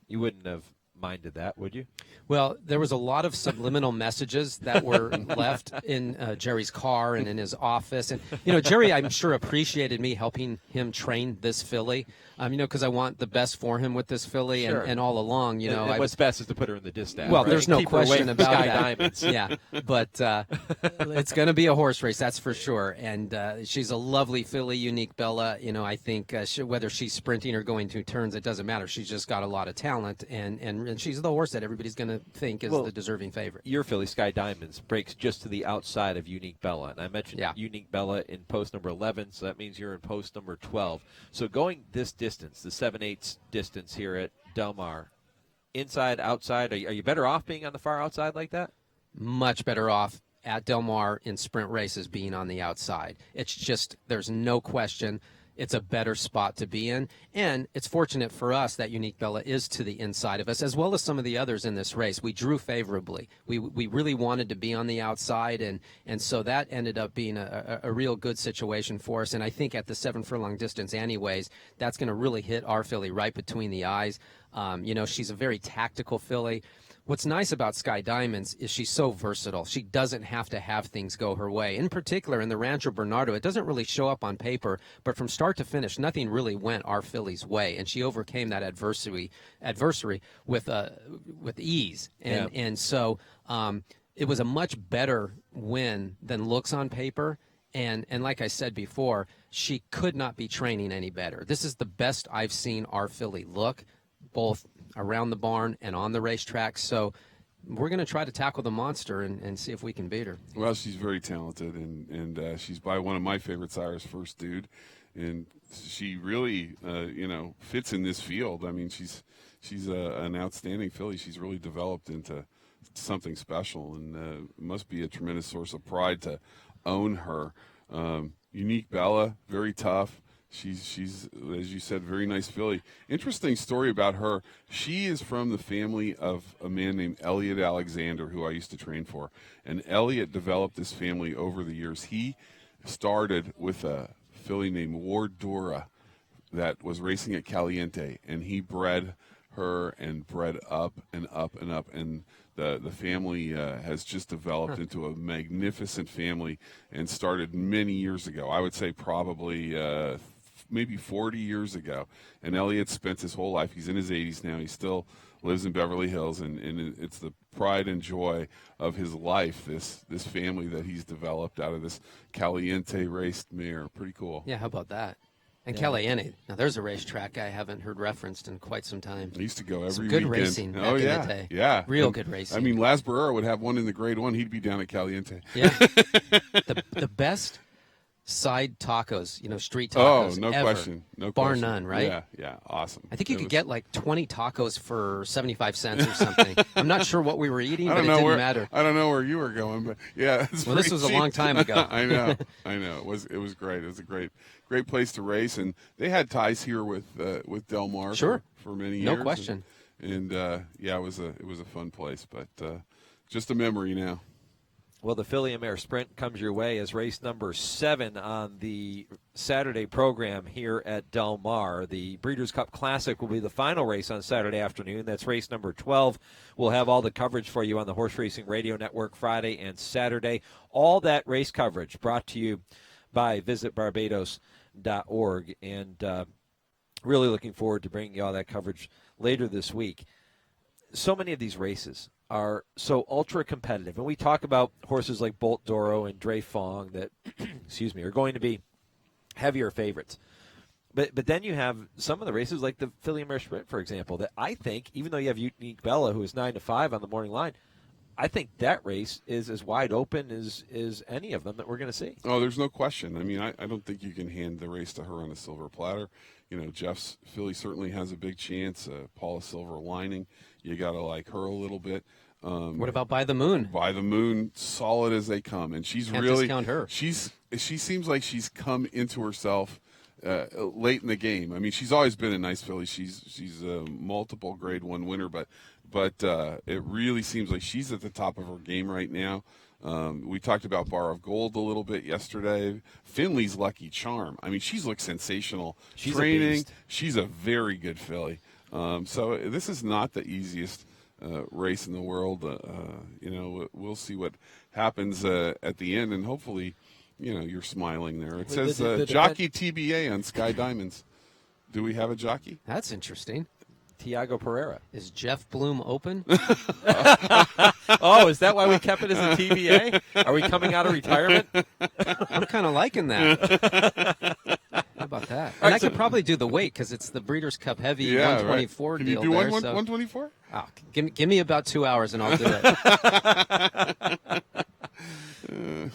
You wouldn't have minded that, would you? Well, there was a lot of subliminal messages that were left in Jerry's car and in his office. And, Jerry, I'm sure, appreciated me helping him train this filly, because I want the best for him with this filly. Sure. And all along, and what's best is to put her in the distaff. Well, right? there's no Keep her away question from about Sky that. Diamonds. Yeah, but it's going to be a horse race, that's for sure. And she's a lovely filly, Unique Bella. I think whether she's sprinting or going through turns, it doesn't matter. She's just got a lot of talent, and she's the horse that everybody's going to think is the deserving favorite. Your filly, Sky Diamonds, breaks just to the outside of Unique Bella. And I mentioned Unique Bella in post number 11, so that means you're in post number 12. So going this distance, the 7/8 distance here at Del Mar, inside, outside, are you better off being on the far outside like that? Much better off at Del Mar in sprint races being on the outside. It's just, there's no question. It's a better spot to be in, and it's fortunate for us that Unique Bella is to the inside of us, as well as some of the others in this race. We drew favorably. We really wanted to be on the outside, and so that ended up being a real good situation for us. And I think at the 7 furlong distance anyways, that's going to really hit our filly right between the eyes. She's a very tactical filly. What's nice about Sky Diamonds is she's so versatile. She doesn't have to have things go her way. In particular, in the Rancho Bernardo, it doesn't really show up on paper, but from start to finish, nothing really went our filly's way, and she overcame that adversary with ease. And so it was a much better win than looks on paper. And like I said before, she could not be training any better. This is the best I've seen our filly look, both around the barn and on the racetrack. So we're going to try to tackle the monster and see if we can beat her. Well, she's very talented, and she's by one of my favorite sires, First Dude, and she really, fits in this field. I mean, she's an outstanding filly. She's really developed into something special, and must be a tremendous source of pride to own her. Unique Bella, very tough. She's, as you said, very nice filly. Interesting story about her. She is from the family of a man named Elliot Alexander, who I used to train for. And Elliot developed this family over the years. He started with a filly named Ward Dora that was racing at Caliente, and he bred her and bred up and up and up. And the family has just developed into a magnificent family and started many years ago. I would say probably maybe 40 years ago. And Elliot spent his whole life, he's in his 80s now, he still lives in Beverly Hills, and it's the pride and joy of his life, this family that he's developed out of this Caliente raced mare. Pretty cool. Yeah, how about that? And Caliente. Now, there's a racetrack I haven't heard referenced in quite some time. I used to go every some good weekend. racing back Oh, in yeah. the day. Yeah. Real And, good racing. I mean, Las Barrera would have one in the grade 1. He'd be down at Caliente. Yeah. the best side tacos, street tacos. Oh, no ever. question. No Bar question. none, right? Yeah, awesome. I think you could get like 20 tacos for 75 cents or something. I'm not sure what we were eating, but it didn't matter. I don't know where you were going, but yeah. Well, this was a long time ago. I know. It was great. It was a great place to race, and they had ties here with Del Mar Sure. for many years. No question. And it was a fun place, but just a memory now. Well, the Filly and Mare Sprint comes your way as race number 7 on the Saturday program here at Del Mar. The Breeders' Cup Classic will be the final race on Saturday afternoon. That's race number 12. We'll have all the coverage for you on the Horse Racing Radio Network Friday and Saturday. All that race coverage brought to you by visitbarbados.org. And really looking forward to bringing you all that coverage later this week. So many of these races are so ultra competitive, and we talk about horses like Bolt Doro and Dre Fong that, are going to be heavier favorites. But then you have some of the races like the Philly Mare Sprint, for example, that I think, even though you have Unique Bella, who is 9-5 on the morning line, I think that race is as wide open as any of them that we're going to see. Oh, there's no question. I mean, I don't think you can hand the race to her on a silver platter. You know, Jeff's Philly certainly has a big chance. Paula Silver lining, you got to like her a little bit. What about By the Moon? By the Moon, solid as they come, and she's Can't really discount her. She seems like she's come into herself late in the game. I mean, she's always been a nice filly. She's a multiple Grade 1 winner, but it really seems like she's at the top of her game right now. We talked about Bar of Gold a little bit yesterday. Finley's Lucky Charm. I mean, she's looked sensational. She's a training. beast. She's a very good filly. So this is not the easiest race in the world. You know, we'll see what happens at the end, and hopefully, you know, you're smiling there. It says jockey TBA on Sky Diamonds. Do we have a jockey? That's interesting. Tiago Pereira. Is Jeff Bloom open? Oh, is that why we kept it as a TBA? Are we coming out of retirement? I'm kind of liking that. How about that? And I could probably do the weight because it's the Breeders' Cup Heavy 124 right. Can deal you do there. 124? Oh, give me about 2 hours and I'll do it.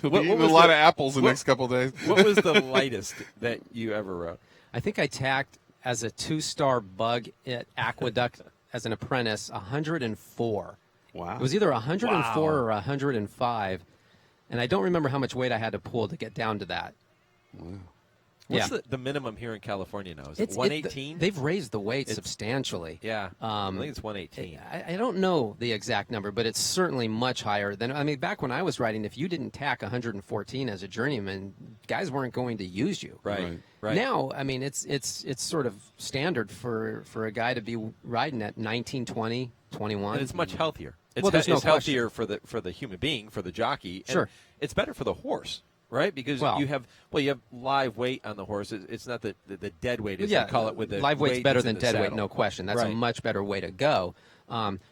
He'll be eating a lot of apples the next couple of days. What was the lightest that you ever wrote? I think I tacked as a 2-star bug at Aqueduct as an apprentice 104. Wow. It was either 104 or 105, and I don't remember how much weight I had to pull to get down to that. Wow. What's the minimum here in California now? Is it 118? They've raised the weight substantially. Yeah, I think it's 118. I don't know the exact number, but it's certainly much higher than. I mean, back when I was writing, if you didn't tack 114 as a journeyman, guys weren't going to use you. Right. Now, I mean, it's sort of standard for a guy to be riding at 19, 20, 21. And it's much healthier. It's, Well, there's no it's healthier for the human being, for the jockey. Sure. And it's better for the horse, right? Because you have live weight on the horse. It's not the dead weight, as they call it. With the live weight's weight better that's in than the dead weight, saddle. no question. That's a Right. much better way to go.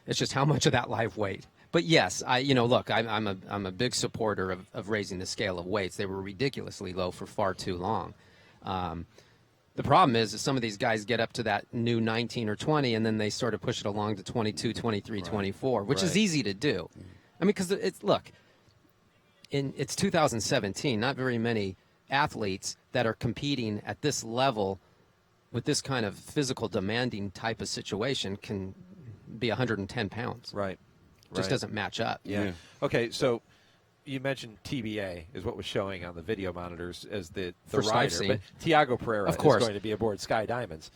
It's just how much of that live weight. But yes, look, I'm a big supporter of raising the scale of weights. They were ridiculously low for far too long. The problem is that some of these guys get up to that new 19 or 20, and then they sort of push it along to 22, 23, 24, which is Right. easy to do. I mean, because it's 2017. Not very many athletes that are competing at this level with this kind of physical demanding type of situation can be 110 pounds. Right. Just doesn't match up. Yeah. Okay, so you mentioned TBA is what was showing on the video monitors as the First I've rider. seen. But Tiago Pereira Of course. is going to be aboard Sky Diamonds.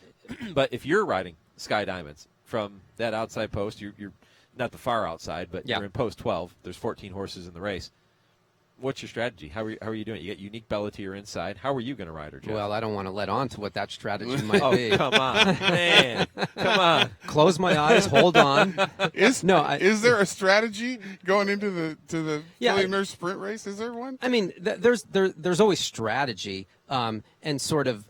But if you're riding Sky Diamonds from that outside post, you're not the far outside, but Yeah. you're in post 12. There's 14 horses in the race. What's your strategy? How are you doing? You get Unique Bella to your inside. How are you going to ride her, Jeff? Well, I don't want to let on to what that strategy might be. come on, man. Come on. Close my eyes, hold on. Is there a strategy going into the Yeah, Philly Mare Sprint race? Is there one? I mean, there's always strategy and sort of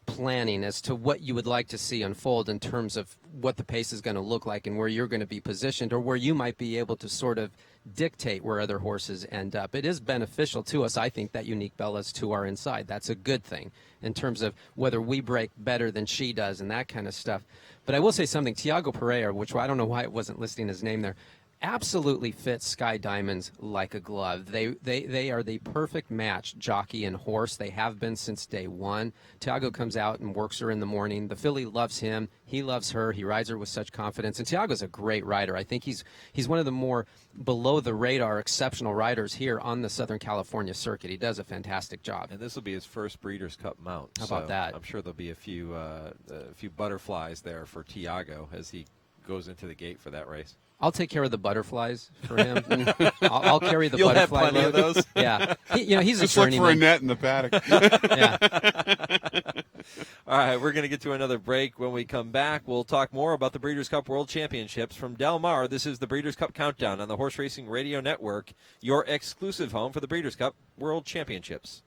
planning as to what you would like to see unfold in terms of what the pace is going to look like and where you're going to be positioned or where you might be able to sort of dictate where other horses end up. It is beneficial to us, I think, that Unique Bella's to our inside. That's a good thing in terms of whether we break better than she does and that kind of stuff. But I will say something. Tiago Pereira, which I don't know why it wasn't listing his name there, absolutely fits Sky Diamonds like a glove. They are the perfect match, jockey and horse. They have been since day one. Tiago comes out and works her in the morning. The filly loves him. He loves her. He rides her with such confidence. And Tiago's a great rider. I think he's one of the more below-the-radar exceptional riders here on the Southern California circuit. He does a fantastic job. And this will be his first Breeders' Cup mount. How about that? I'm sure there'll be a few butterflies there for Tiago as he goes into the gate for that race. I'll take care of the butterflies for him. I'll carry the You'll have butterfly plenty of load. those? Yeah. He's Just a look for a journeyman. net in the paddock. Yeah. All right, we're going to get to another break. When we come back, we'll talk more about the Breeders' Cup World Championships from Del Mar. This is the Breeders' Cup Countdown on the Horse Racing Radio Network, your exclusive home for the Breeders' Cup World Championships.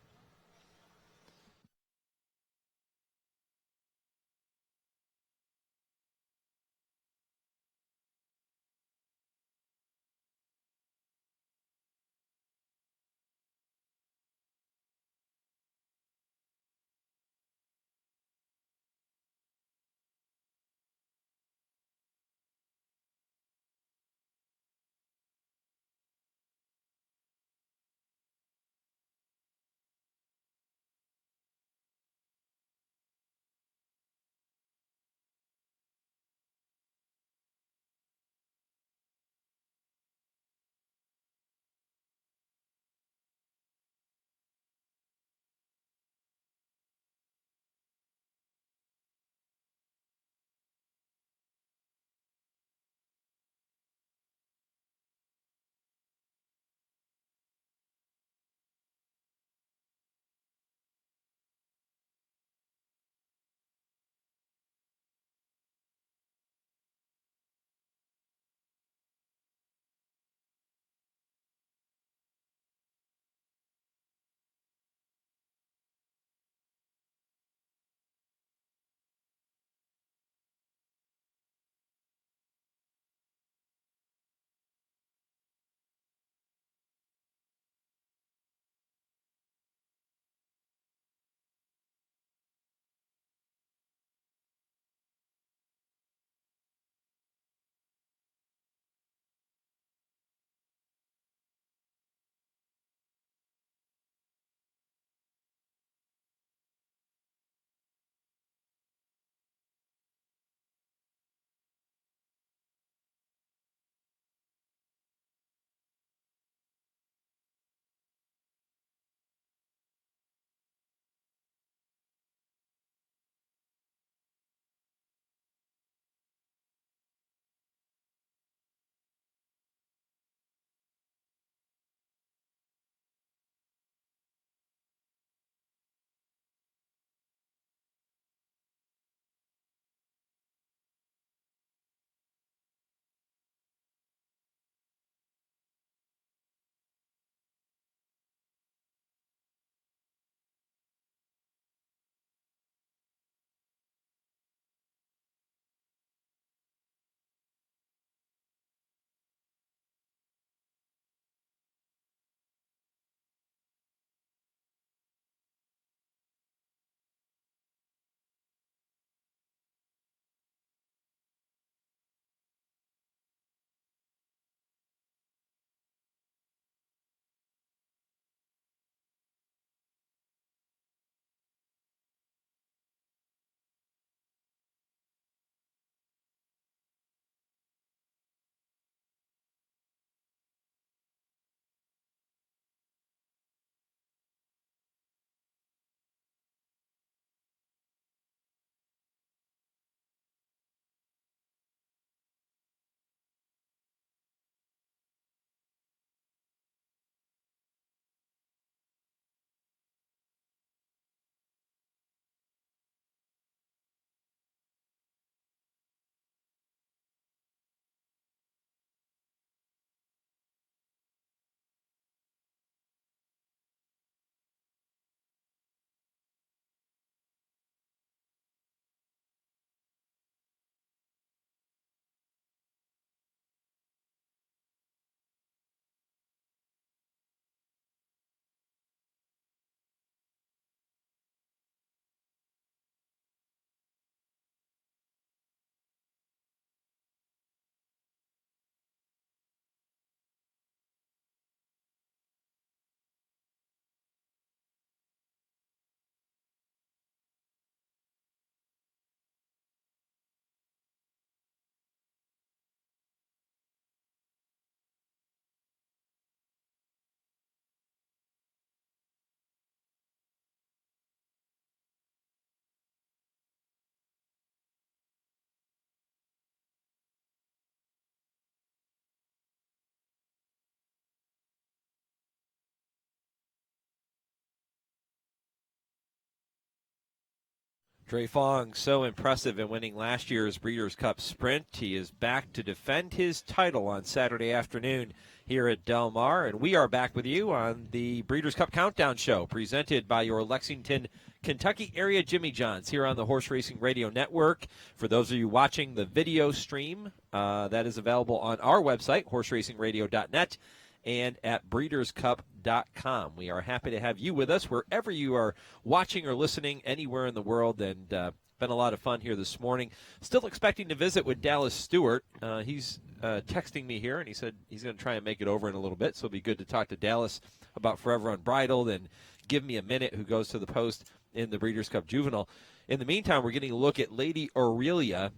Dre Fong, so impressive in winning last year's Breeders' Cup Sprint. He is back to defend his title on Saturday afternoon here at Del Mar, and we are back with you on the Breeders' Cup Countdown Show, presented by your Lexington, Kentucky area Jimmy Johns here on the Horse Racing Radio Network. For those of you watching the video stream, that is available on our website, horseracingradio.net, and at breederscup.com. We are happy to have you with us wherever you are watching or listening anywhere in the world, and been a lot of fun here this morning. Still expecting to visit with Dallas Stewart. He's texting me here, and he said he's going to try and make it over in a little bit, so it'll be good to talk to Dallas about Forever Unbridled and Give Me a Minute, who goes to the post in the Breeders' Cup Juvenile. In the meantime, we're getting a look at Lady Aurelia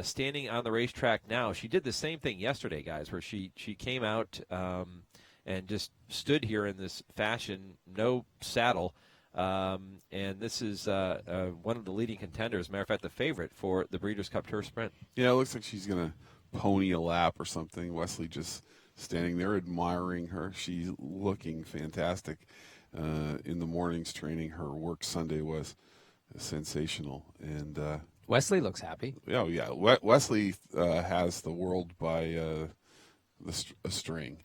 standing on the racetrack now. She did the same thing yesterday, guys, where she came out and just stood here in this fashion, no saddle. And this is one of the leading contenders, matter of fact, the favorite for the Breeders' Cup Turf Sprint. Yeah, it looks like she's going to pony a lap or something. Wesley just standing there admiring her. She's looking fantastic. In the morning's training, her work Sunday was sensational. And Wesley looks happy. oh, yeah. Wesley has the world by a string.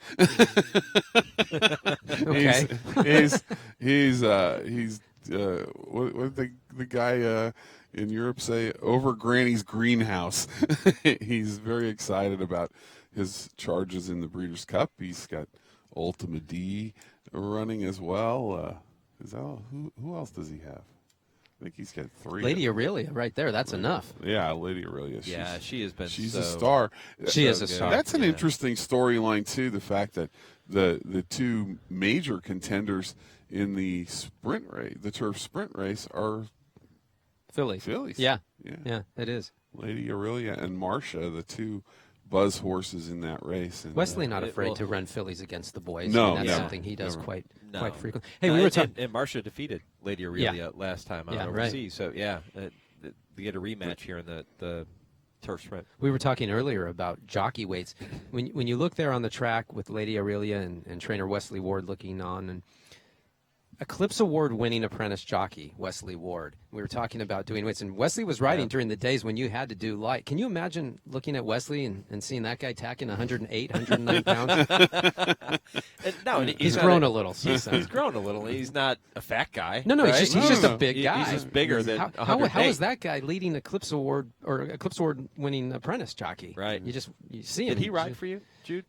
Okay. he's what did the guy in Europe say? Over Granny's greenhouse. He's very excited about his charges in the Breeders' Cup. He's got Ultima D running as well. Is that all? Who else does he have? I think he's got 3. Lady Aurelia right there. That's enough. Yeah, Lady Aurelia. Yeah, she has been. She's so, a star. She is so a good. star. That's an Yeah. interesting storyline too. The fact that the two major contenders in the sprint race, the turf sprint race, are Phillies. fillies. Yeah. yeah. Yeah, it is. Lady Aurelia and Marcia, the two buzz horses in that race. And, Wesley not it afraid will- to run fillies against the boys. No, I mean, that's never, something he does never. quite No. frequently. Hey, we were talking. And Marcia defeated Lady Aurelia last time out Yeah, overseas. So, yeah, they get a rematch here in the turf sprint. We were talking earlier about jockey weights. When you look there on the track with Lady Aurelia and trainer Wesley Ward looking on, and Eclipse Award winning apprentice jockey Wesley Ward. We were talking about doing weights, and Wesley was riding during the days when you had to do light. Can you imagine looking at Wesley and seeing that guy tacking 108, 109 pounds? No, He's not grown a little since then. He's grown a little. He's not a fat guy. No, right? he's just a big guy. He's just bigger than How 108. is that guy leading Eclipse Award or Eclipse Award winning apprentice jockey? Right. You see him. Did he ride for you, Jude?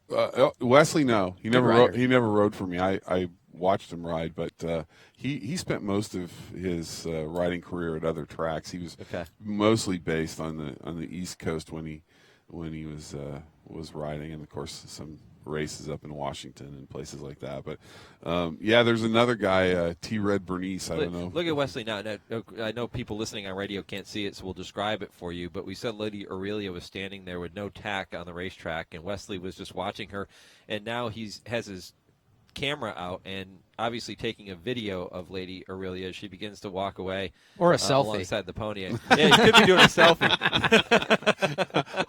Wesley, no, he never rider. rode, he never rode for me. I watched him ride, but he spent most of his riding career at other tracks. He was Okay. mostly based on the East Coast when he was riding, and of course some races up in Washington and places like that. But yeah, there's another guy, T. Red Bernice. I don't know. Look at Wesley now. I know people listening on radio can't see it, so we'll describe it for you. But we said Lady Aurelia was standing there with no tack on the racetrack, and Wesley was just watching her. And now has his camera out and obviously taking a video of Lady Aurelia as she begins to walk away. Or a selfie. Alongside the pony. Yeah, he could be doing a selfie.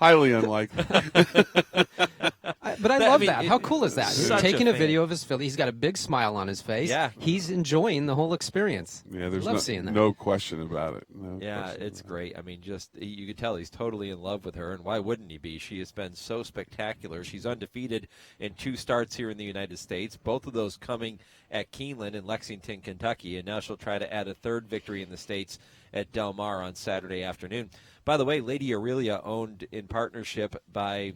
Highly unlikely. But I That- love I mean, that. How cool is that? He's such a taking a fan. video of his filly. He's got a big smile on his face. Yeah. He's enjoying the whole experience. Yeah, there's Love seeing that. no question about it. No Yeah, question it's about great. I mean, just you could tell he's totally in love with her, and why wouldn't he be? She has been so spectacular. She's undefeated in 2 starts here in the United States, both of those coming at Keeneland in Lexington, Kentucky, and now she'll try to add a 3rd victory in the States at Del Mar on Saturday afternoon. By the way, Lady Aurelia, owned in partnership by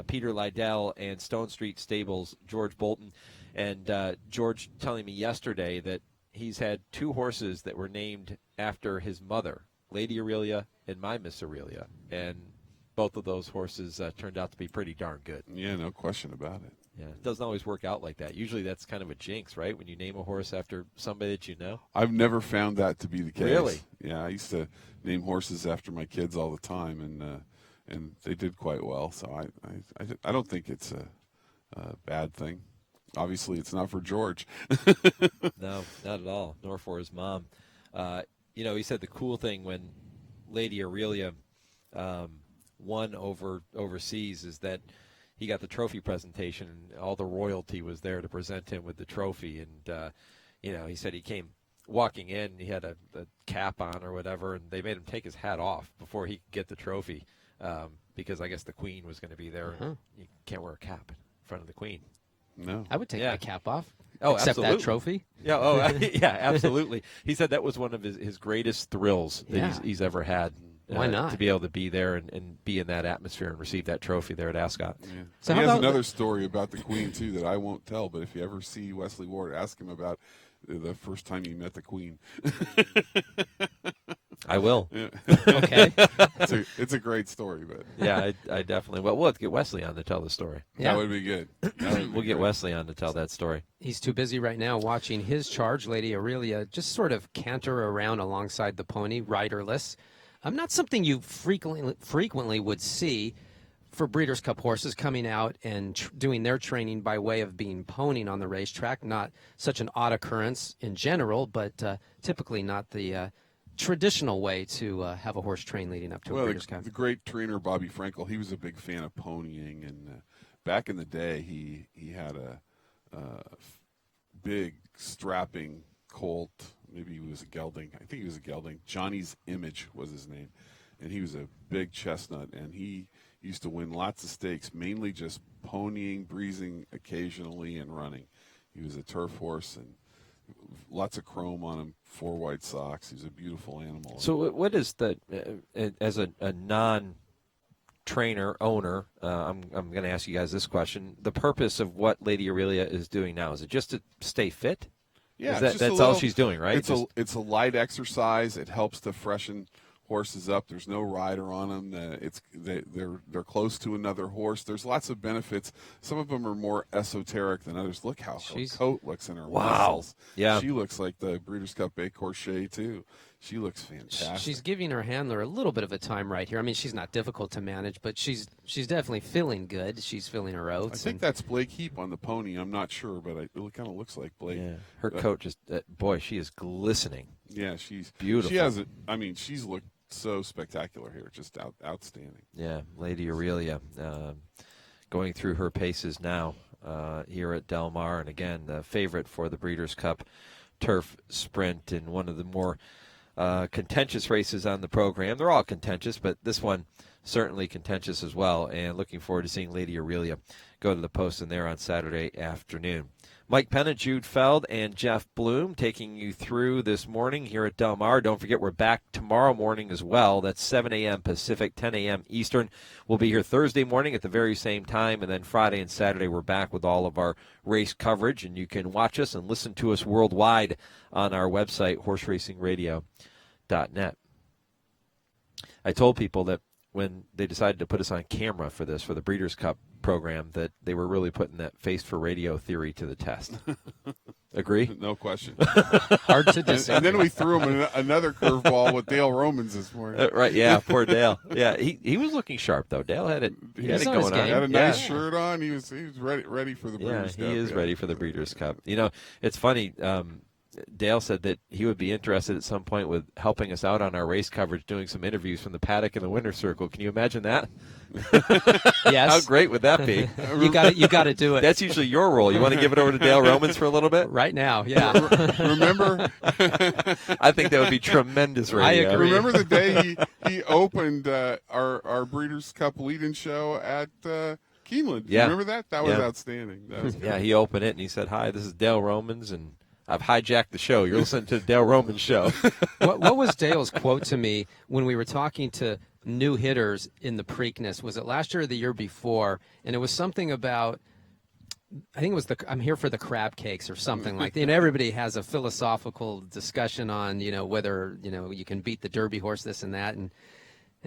Peter Lydell and Stone Street Stables, George Bolton, and George telling me yesterday that he's had 2 horses that were named after his mother, Lady Aurelia and My Miss Aurelia, and both of those horses turned out to be pretty darn good. it. Yeah, no question about it. Yeah, it doesn't always work out like that. Usually that's kind of a jinx, right, when you name a horse after somebody that you know? I've never found that to be the case. Really? Yeah, I used to name horses after my kids all the time, and they did quite well. So I don't think it's a bad thing. Obviously, it's not for George. No, not at all, nor for his mom. He said the cool thing when Lady Aurelia won overseas is that he got the trophy presentation, and all the royalty was there to present him with the trophy. And, he said he came walking in, he had a cap on or whatever, and they made him take his hat off before he could get the trophy because I guess the Queen was going to be there. And you can't wear a cap in front of the Queen. No. I would take my cap off. Oh, except absolutely. that trophy. Yeah. Oh, yeah. Absolutely. He said that was one of his greatest thrills that he's ever had. Why not? To be able to be there and be in that atmosphere and receive that trophy there at Ascot. Yeah. So he how has about another story about the Queen, too, that I won't tell, but if you ever see Wesley Ward, ask him about the first time you met the Queen. I will. Yeah. Okay. It's a great story, but Yeah, I definitely. Well, we'll have to get Wesley on to tell the story. that would be good. We'll get Wesley on to tell that story. He's too busy right now watching his charge, Lady Aurelia, just sort of canter around alongside the pony, riderless. Not something you frequently would see for Breeders' Cup horses coming out and doing their training by way of being ponied on the racetrack. Not such an odd occurrence in general, but typically not the traditional way to have a horse train leading up to a Breeders' Cup. The great trainer Bobby Frankel, he was a big fan of ponying, and back in the day, he had a big strapping colt. Maybe he was a gelding. I think he was a gelding. Johnny's Image was his name, and he was a big chestnut, and he used to win lots of stakes, mainly just ponying, breezing occasionally, and running. He was a turf horse, and lots of chrome on him, 4 white socks. He's a beautiful animal. So what is the as a non-trainer owner? I'm going to ask you guys this question: the purpose of what Lady Aurelia is doing now, is it just to stay fit? Yeah, that's all she's doing, right? It's a light exercise. It helps to freshen horses up. There's no rider on them. They're close to another horse. There's lots of benefits. Some of them are more esoteric than others. Look how her coat looks in her muscles. Yeah, she looks like the Breeders' Cup Bay Corchet too. She looks fantastic. She's giving her handler a little bit of a time right here. I mean, she's not difficult to manage, but she's definitely feeling good. She's feeling her oats. I think that's Blake Heap on the pony. I'm not sure, but it kind of looks like Blake. Yeah, her coat just boy, she is glistening. Yeah, she's beautiful. She has she's looked so spectacular here, just outstanding. Yeah, Lady Aurelia going through her paces now here at Del Mar, and again, the favorite for the Breeders' Cup Turf Sprint, and one of the more contentious races on the program. They're all contentious, but this one certainly contentious as well, and looking forward to seeing Lady Aurelia go to the post in there on Saturday afternoon. Mike Penna, Jude Feld, and Jeff Bloom taking you through this morning here at Del Mar. Don't forget, we're back tomorrow morning as well. That's 7 a.m. Pacific, 10 a.m. Eastern. We'll be here Thursday morning at the very same time, and then Friday and Saturday we're back with all of our race coverage, and you can watch us and listen to us worldwide on our website, horseracingradio.net. I told people that when they decided to put us on camera for the Breeders' Cup program, that they were really putting that face for radio theory to the test. Agree? No question. Hard to disagree. And then we threw him another curveball with Dale Romans this morning. Right, yeah, poor Dale. Yeah, he was looking sharp though. Dale had it. He had it on his going on. He had a nice shirt on. He was ready for the Breeders' Cup. Yeah, he is ready for the Breeders' Cup. You know, it's funny. Dale said that he would be interested at some point with helping us out on our race coverage, doing some interviews from the paddock and the winner's circle. Can you imagine that? Yes. How great would that be? You got to do it. That's usually your role. You want to give it over to Dale Romans for a little bit? Right now, yeah. Remember? I think that would be tremendous radio. I agree. Remember the day he opened our Breeders' Cup lead-in show at Keeneland? Yeah. Remember that? That was outstanding. That was Yeah, he opened it and he said, "Hi, this is Dale Romans, and I've hijacked the show. You're listening to the Dale Romans show." What was Dale's quote to me when we were talking to new hitters in the Preakness? Was it last year or the year before? And it was something about, I think it was I'm here for the crab cakes or something like that. You know, everybody has a philosophical discussion on, whether, you can beat the Derby horse, this and that. And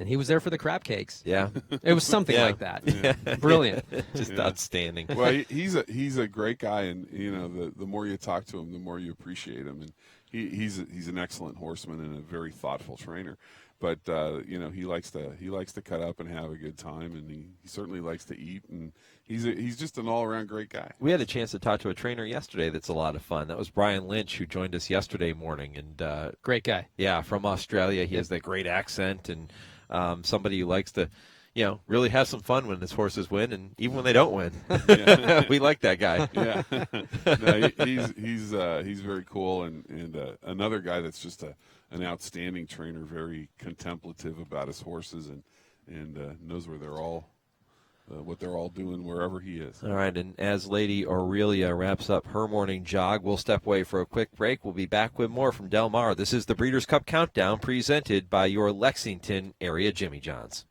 he was there for the crab cakes. Yeah. It was something like that. Yeah. Brilliant. Just outstanding. Well, he's a great guy, and the more you talk to him, the more you appreciate him, and he's an excellent horseman and a very thoughtful trainer. But he likes to cut up and have a good time, and he certainly likes to eat, and he's just an all around great guy. We had a chance to talk to a trainer yesterday that's a lot of fun. That was Brian Lynch, who joined us yesterday morning, and great guy. Yeah, from Australia. He has that great accent, and somebody who likes to really have some fun when his horses win, and even when they don't win. We like that guy. Yeah, no, he's very cool, and another guy that's just an outstanding trainer, very contemplative about his horses, and knows where they're all. What they're all doing wherever he is. All right, and as Lady Aurelia wraps up her morning jog, we'll step away for a quick break. We'll be back with more from Del Mar. This is the Breeders' Cup Countdown presented by your Lexington area Jimmy John's.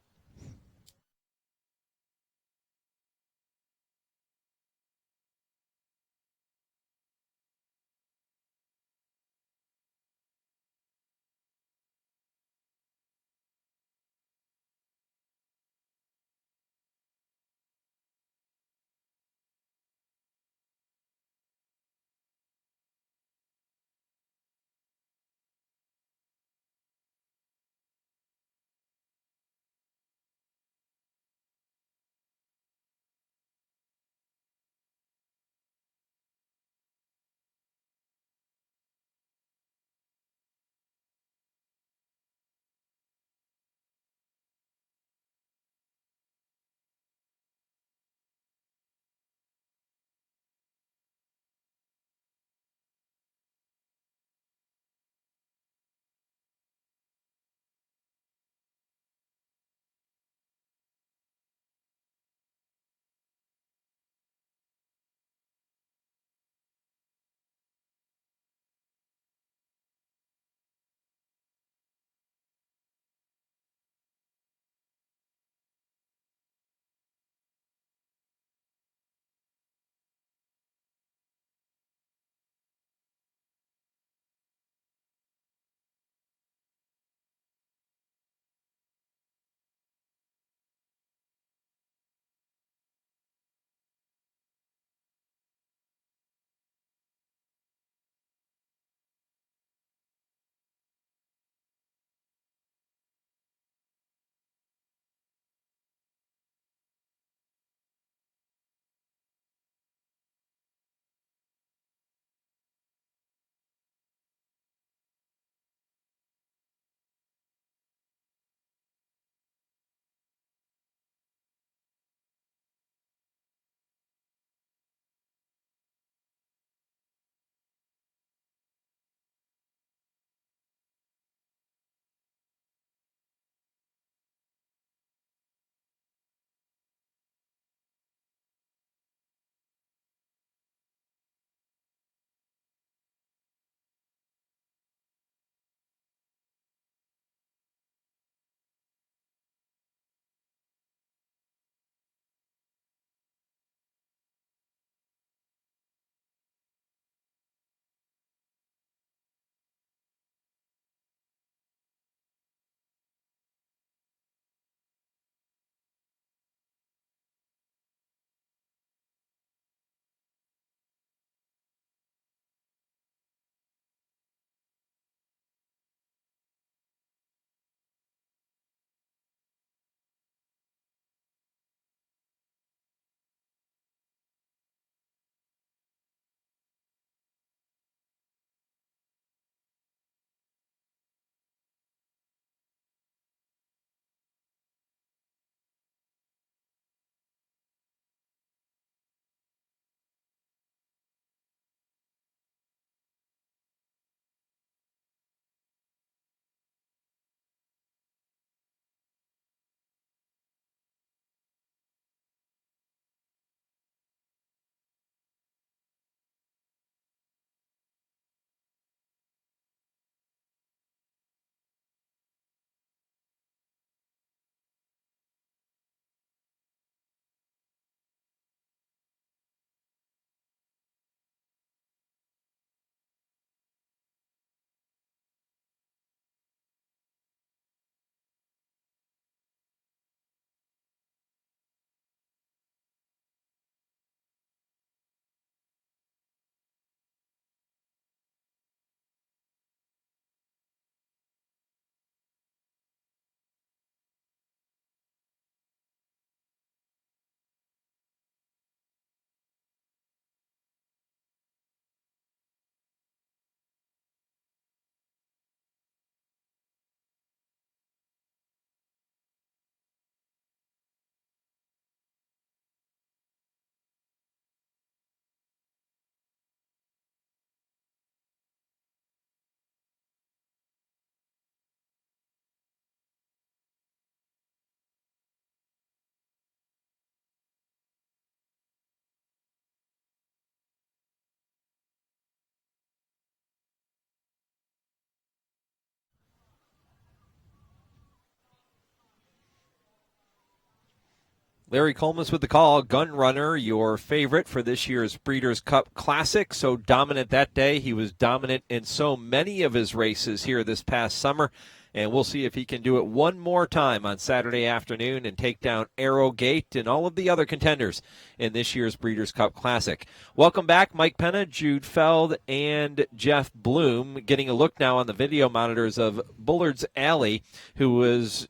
Larry Colmus with the call. Gun Runner, your favorite for this year's Breeders' Cup Classic. So dominant that day. He was dominant in so many of his races here this past summer. And we'll see if he can do it one more time on Saturday afternoon and take down Arrowgate and all of the other contenders in this year's Breeders' Cup Classic. Welcome back, Mike Penna, Jude Feld, and Jeff Bloom. Getting a look now on the video monitors of Bullard's Alley, who was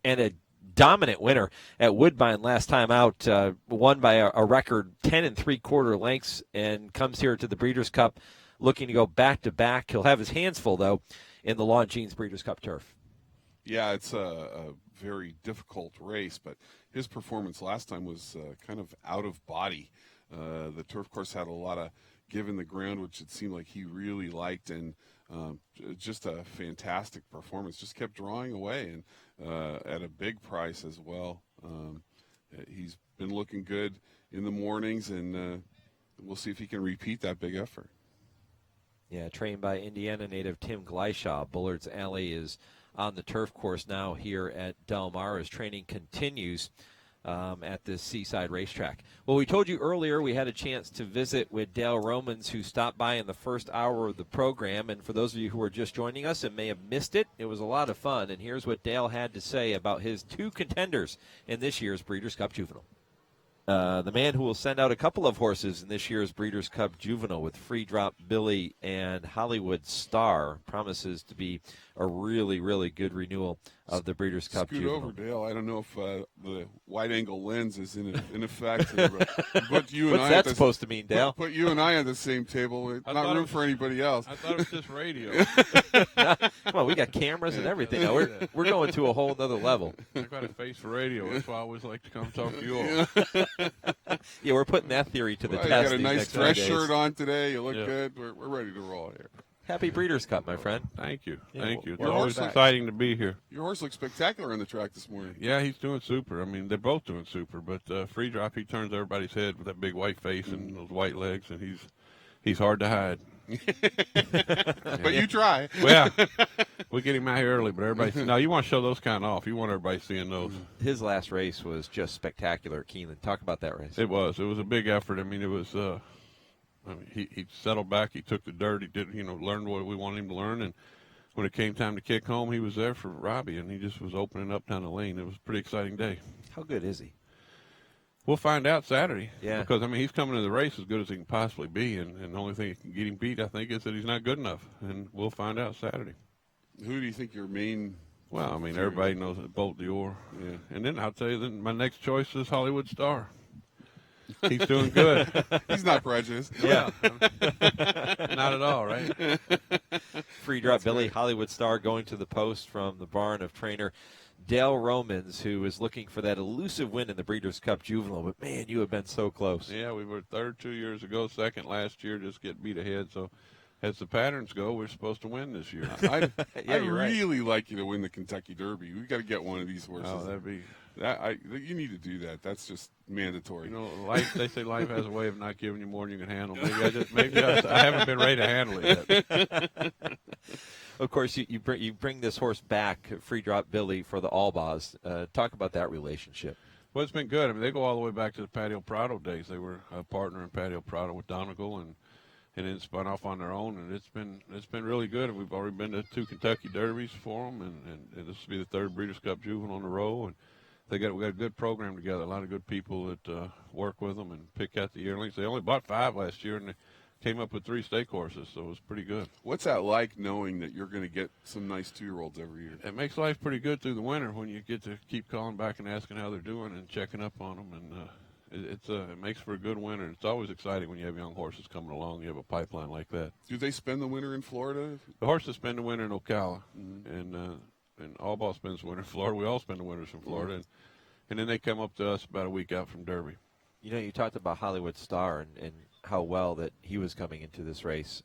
a dominant winner at Woodbine last time out, won by a record 10 3/4 lengths, and comes here to the Breeders' Cup looking to go back-to-back. He'll have his hands full, though, in the Longines Breeders' Cup turf. Yeah, it's a very difficult race, but his performance last time was kind of out of body. The turf course had a lot of give in the ground, which it seemed like he really liked, and just a fantastic performance. Just kept drawing away, and at a big price as well. He's been looking good in the mornings, and we'll see if he can repeat that big effort. Yeah, trained by Indiana native Tim Gleishaw. Bullard's Alley is on the turf course now here at Del Mar as training continues at this seaside racetrack. Well, we told you earlier we had a chance to visit with Dale Romans, who stopped by in the first hour of the program. And for those of you who are just joining us and may have missed it, it was a lot of fun. And here's what Dale had to say about his two contenders in this year's Breeders' Cup Juvenile. The man who will send out a couple of horses in this year's Breeders' Cup Juvenile with Free Drop Billy and Hollywood Star promises to be a really, really good renewal of the Breeders' Cup Scoot Juvenile. over, Dale. I don't know if the wide-angle lens is in effect. But you and What's I that supposed to mean, Dale? Put you and I on the same table. Not room for anybody else. I thought it was just radio. Come on, we got cameras and everything. Now we're going to a whole other level. I got a face for radio. That's why I always like to come talk to you all. Yeah, we're putting that theory to the Well, test. you got a these nice next dress 9 days. shirt on today. You look Yeah. good. We're ready to roll here. Happy Breeders' Cup, my friend. Thank you. Yeah, Thank you. It's we're always back. exciting to be here. Your horse looks spectacular on the track this morning. Yeah, he's doing super. I mean, they're both doing super. But Free Drop, he turns everybody's head with that big white face and those white legs, and he's hard to hide. But you try. Well, yeah, we get him out here early, but everybody. No, you want to show those kind off. You want everybody seeing those. His last race was just spectacular. Keeneland, talk about that race. It was a big effort. I mean, it was. I mean, he settled back. He took the dirt. He did, learned what we wanted him to learn. And when it came time to kick home, he was there for Robbie, and he just was opening up down the lane. It was a pretty exciting day. How good is he? We'll find out Saturday. Yeah. Because, I mean, he's coming to the race as good as he can possibly be, and the only thing that can get him beat, I think, is that he's not good enough. And we'll find out Saturday. Who do you think your main? Well, I mean, everybody knows that Bolt Dior. Yeah. And then I'll tell you, then my next choice is Hollywood Star. He's doing good. He's not prejudiced. Yeah. Not at all, right? Free Drop Billy, Hollywood Star going to the post from the barn of trainer Dale Romans, who is looking for that elusive win in the Breeders' Cup Juvenile. But, man, you have been so close. Yeah, we were third 2 years ago, second last year, just get beat ahead. So as the patterns go, we're supposed to win this year. I'd you're right. really like you to win the Kentucky Derby. We got to get one of these horses. Oh, that'd be. You need to do that. That's just mandatory. Life. They say life has a way of not giving you more than you can handle. Maybe I haven't been ready to handle it yet. Of course, you bring this horse back, Free Drop Billy, for the Allbahs. Talk about that relationship. Well, it's been good. I mean, they go all the way back to the Patio Prado days. They were a partner in Patio Prado with Donegal, and then spun off on their own, and it's been really good. We've already been to 2 Kentucky Derbies for them, and this will be the 3rd Breeders' Cup Juvenile in a row. And we got a good program together. A lot of good people that work with them and pick out the yearlings. They only bought 5 last year, and they came up with 3 stake horses, so it was pretty good. What's that like, knowing that you're going to get some nice 2-year-olds every year? It makes life pretty good through the winter when you get to keep calling back and asking how they're doing and checking up on them, and it makes for a good winter. It's always exciting when you have young horses coming along. You have a pipeline like that. Do they spend the winter in Florida? The horses spend the winter in Ocala, and Allball spends the winter in Florida. We all spend the winters in Florida, and then they come up to us about a week out from Derby. You talked about Hollywood Star and how well that he was coming into this race.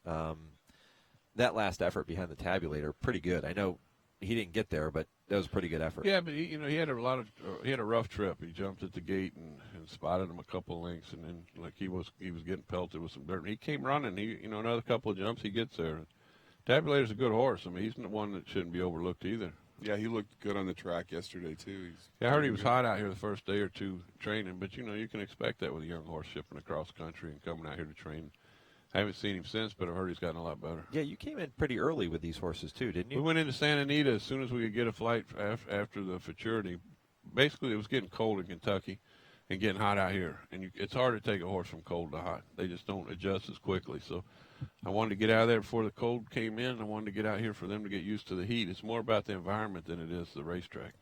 That last effort behind the tabulator, pretty good. I know he didn't get there, but that was a pretty good effort. Yeah, but he had a rough trip. He jumped at the gate and spotted him a couple of lengths, and then he was getting pelted with some dirt. And he came running. Another couple of jumps, he gets there. Tabulator's a good horse. I mean, he's the one that shouldn't be overlooked either. Yeah, he looked good on the track yesterday too. Yeah, I heard he was hot out here the first day or two training, but you can expect that with a young horse shipping across country and coming out here to train. I haven't seen him since, but I've heard he's gotten a lot better. Yeah, you came in pretty early with these horses too, didn't you? We went into Santa Anita as soon as we could get a flight after the futurity. Basically, it was getting cold in Kentucky and getting hot out here, and it's hard to take a horse from cold to hot. They just don't adjust as quickly. So I wanted to get out of there before the cold came in. I wanted to get out here for them to get used to the heat. It's more about the environment than it is the racetrack.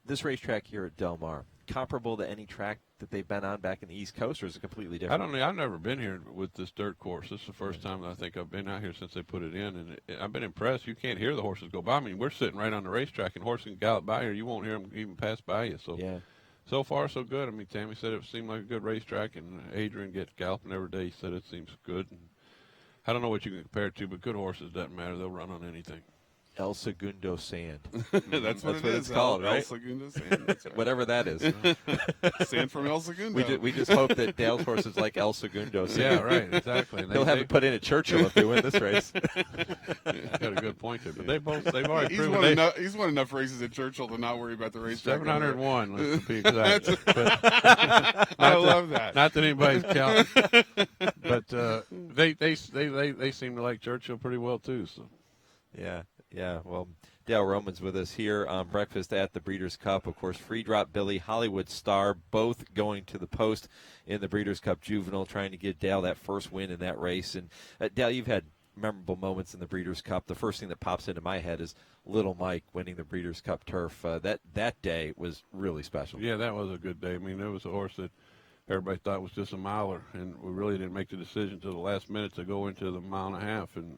This racetrack here at Del Mar, comparable to any track that they've been on back in the East Coast, or is it completely different? I don't know. I've never been here with this dirt course. This is the first time that I think I've been out here since they put it in, and I've been impressed. You can't hear the horses go by. I mean, we're sitting right on the racetrack, and horses can gallop by here. You won't hear them even pass by you. So, yeah. So far, so good. I mean, Tammy said it seemed like a good racetrack, and Adrian gets galloping every day. He said it seems good. And I don't know what you can compare it to, but good horses doesn't matter. They'll run on anything. El Segundo Sand. That's what it's called, right? El Segundo Sand. That's right. Whatever that is. Sand from El Segundo. We just hope that Dale's horse is like El Segundo Sand. Yeah, right, exactly. He'll have it put in at Churchill if they win this race. Got a good point there, but they've already he's proven he's won enough races at Churchill to not worry about the racetrack. 701, let's be exact. I love that. Not that anybody's counting, but they seem to like Churchill pretty well too. So. Yeah. Well, Dale Roman's with us here on Breakfast at the Breeders' Cup. Of course, Free Drop Billy, Hollywood Star, both going to the post in the Breeders' Cup Juvenile, trying to get Dale that first win in that race. And Dale, you've had memorable moments in the Breeders' Cup. The first thing that pops into my head is Little Mike winning the Breeders' Cup Turf. That day was really special. Yeah, that was a good day. I mean, it was a horse that everybody thought was just a miler, and we really didn't make the decision until the last minute to go into the mile and a half. And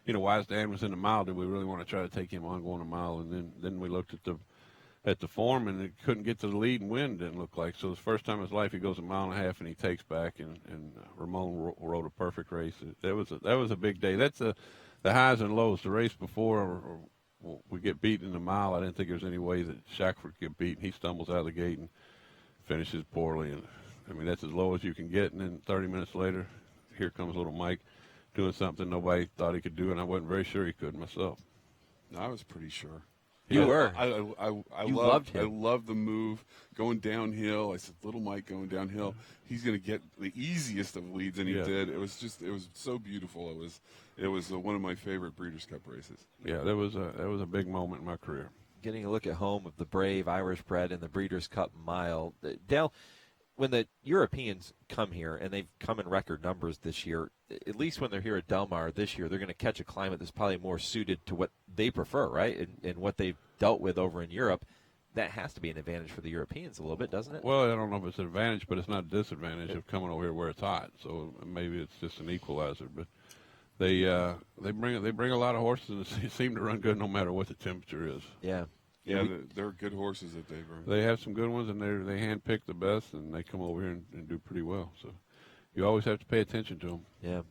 Wise Dan was in the mile. Did we really want to try to take him on going a mile? And then we looked at the form, and it couldn't get to the lead and win. Didn't look like. So it's the first time in his life he goes a mile and a half and he takes back. And Ramon rode a perfect race. That was a big day. That's the highs and lows. The race before we get beaten in the mile. I didn't think there was any way that Shackford could get beaten. He stumbles out of the gate and finishes poorly. And I mean, that's as low as you can get. And then 30 minutes later, here comes Little Mike, doing something nobody thought he could do, and I wasn't very sure he could myself. I was pretty sure. You were. I loved him. I loved the move going downhill. I said, Little Mike going downhill. He's going to get the easiest of leads, and he did. It was so beautiful. It was one of my favorite Breeders' Cup races. Yeah, that was a big moment in my career. Getting a look at home of the brave Irish bred in the Breeders' Cup Mile. Dale, when the Europeans come here, and they've come in record numbers this year, at least when they're here at Del Mar this year, they're going to catch a climate that's probably more suited to what they prefer, right, and what they've dealt with over in Europe. That has to be an advantage for the Europeans a little bit, doesn't it? Well, I don't know if it's an advantage, but it's not a disadvantage of coming over here where it's hot. So maybe it's just an equalizer. But they bring a lot of horses, and they seem to run good no matter what the temperature is. Yeah. Yeah, they're good horses that they bring. They have some good ones, and they handpick the best, and they come over here and do pretty well. So you always have to pay attention to them. Yeah.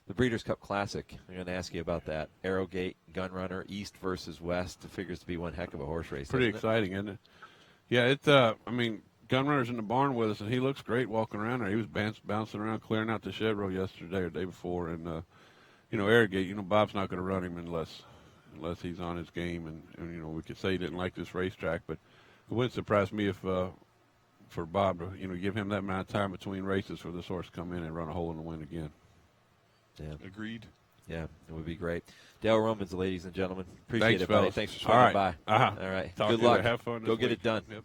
The Breeders' Cup Classic, I'm going to ask you about that. Arrowgate, Gunrunner, East versus West. It figures to be one heck of a horse race. Pretty exciting, isn't it? Yeah, Gunrunner's in the barn with us, and he looks great walking around there. He was bouncing around, clearing out the shed row yesterday or the day before. And, Arrowgate, Bob's not going to run him unless he's on his game. And we could say he didn't like this racetrack, but it wouldn't surprise me if for Bob to, give him that amount of time between races for this horse to come in and run a hole in the wind again. Yeah. Agreed. Yeah, it would be great. Dale Romans, ladies and gentlemen. Appreciate Thanks, it, buddy. fellas. Thanks for swinging by. Uh-huh. All right. Talk Good to you luck. later. Have fun. Go get week. it done. Yep.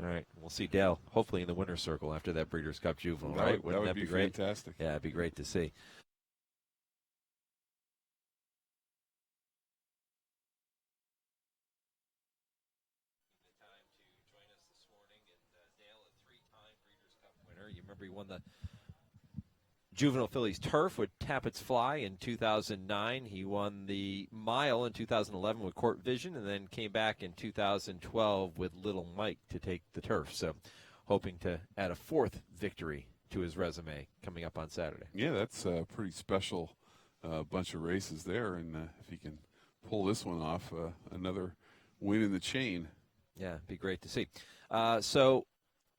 All right. We'll see Dale hopefully in the winner's circle after that Breeders' Cup Juvenile, right? That would that be great? fantastic. Yeah, it'd be great to see. You remember he won the Juvenile Phillies Turf with Tappett's Fly in 2009. He won the Mile in 2011 with Court Vision, and then came back in 2012 with Little Mike to take the Turf. So hoping to add a fourth victory to his resume coming up on Saturday. Yeah, that's a pretty special bunch of races there, and if he can pull this one off, another win in the chain. Yeah, it'd be great to see. So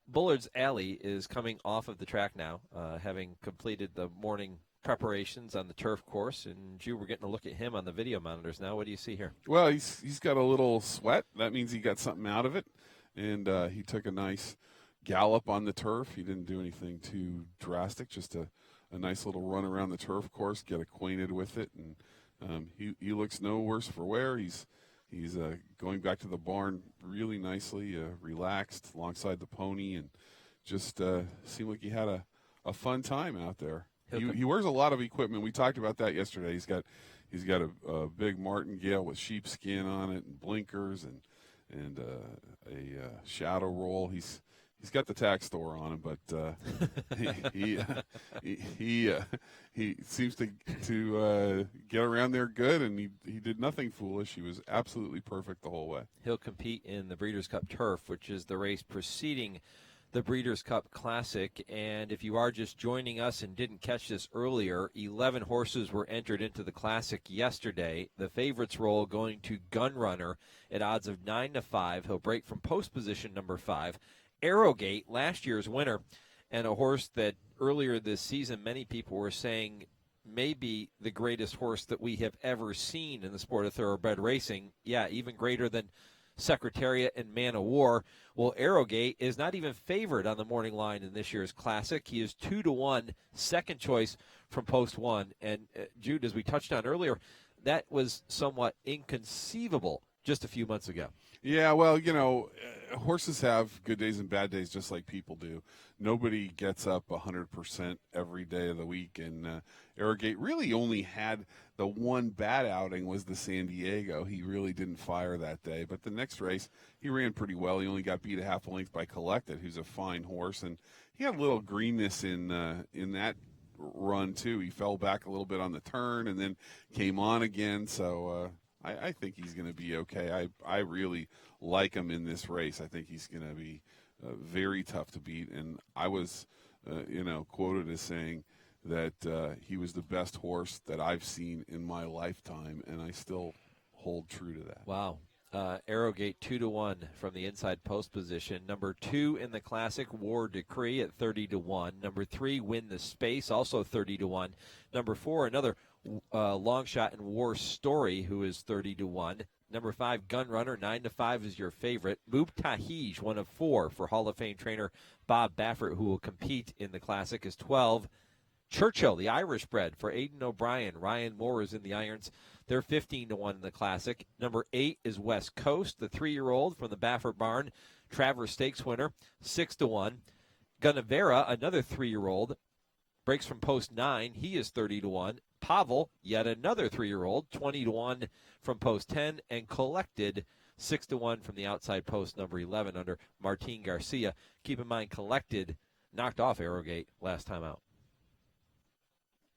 Bullard's Alley is coming off of the track now, having completed the morning preparations on the turf course, and Drew, we're getting a look at him on the video monitors now. What do you see here? Well, he's got a little sweat. That means he got something out of it, and he took a nice gallop on the turf. He didn't do anything too drastic, just a nice little run around the turf course, get acquainted with it, and he looks no worse for wear. He's going back to the barn really nicely, relaxed alongside the pony, and just seemed like he had a fun time out there. He wears a lot of equipment. We talked about that yesterday. He's got a big martingale with sheepskin on it, and blinkers, and a shadow roll. He's got the tack store on him, but he seems to get around there good, and he did nothing foolish. He was absolutely perfect the whole way. He'll compete in the Breeders' Cup Turf, which is the race preceding the Breeders' Cup Classic. And if you are just joining us and didn't catch this earlier, 11 horses were entered into the Classic yesterday. The favorites roll going to Gunrunner at odds of 9-5. He'll break from post position number 5. Arrowgate, last year's winner, and a horse that earlier this season many people were saying may be the greatest horse that we have ever seen in the sport of thoroughbred racing. Yeah, even greater than Secretariat and Man of War. Well, Arrowgate is not even favored on the morning line in this year's Classic. He is 2-1, second choice from post 1. And Jude, as we touched on earlier, that was somewhat inconceivable just a few months ago. Yeah, well, horses have good days and bad days just like people do. Nobody gets up 100% every day of the week, and Arrowgate really only had the one bad outing was the San Diego. He really didn't fire that day, but the next race he ran pretty well. He only got beat a half a length by Collected, who's a fine horse, and he had a little greenness in that run too. He fell back a little bit on the turn and then came on again, so I think he's going to be okay. I really like him in this race. I think he's going to be very tough to beat. And I was, quoted as saying that he was the best horse that I've seen in my lifetime, and I still hold true to that. Wow. Arrowgate 2-1 from the inside post position. Number 2 in the Classic, War Decree at 30-1. Number 3, Win the Space, also 30-1. Number 4, another long shot in War Story, who is 30-1. Number 5, Gunrunner, 9-5 is your favorite. Moob Tahij, one of 4 for Hall of Fame trainer Bob Baffert, who will compete in the Classic, is 12. Churchill, the Irish bred for Aidan O'Brien. Ryan Moore is in the irons. They're 15-1 in the Classic. Number 8 is West Coast, the 3-year-old from the Baffert barn. Travers Stakes winner, 6-1. Gunnevera, another 3-year-old, breaks from post 9. He is 30-1. Pavel, yet another 3-year-old, 20-1 from post 10. And Collected, 6-1 from the outside post number 11 under Martin Garcia. Keep in mind, Collected knocked off Arrowgate last time out.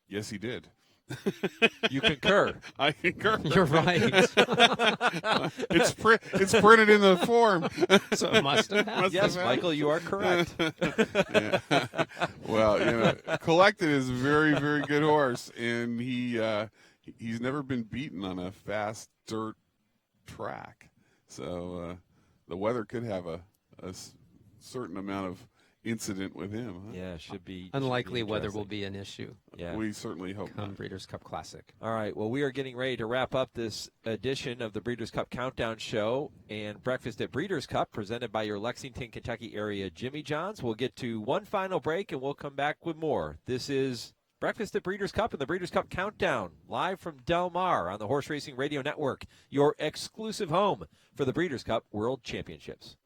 Yes, he did. You concur? I concur. You're right. It's printed in the form. So it must have happened. Yes, Michael, you are correct. Yeah. Well, Collected is a very, very good horse, and he's never been beaten on a fast dirt track. So the weather could have a certain amount of incident with him. Huh? Yeah, should be. Unlikely weather interesting. will be an issue. Yeah. We certainly hope Come not. Breeders' Cup Classic. All right, well, we are getting ready to wrap up this edition of the Breeders' Cup Countdown Show and Breakfast at Breeders' Cup, presented by your Lexington, Kentucky area Jimmy John's. We'll get to one final break, and we'll come back with more. This is Breakfast at Breeders' Cup and the Breeders' Cup Countdown, live from Del Mar on the Horse Racing Radio Network, your exclusive home for the Breeders' Cup World Championships.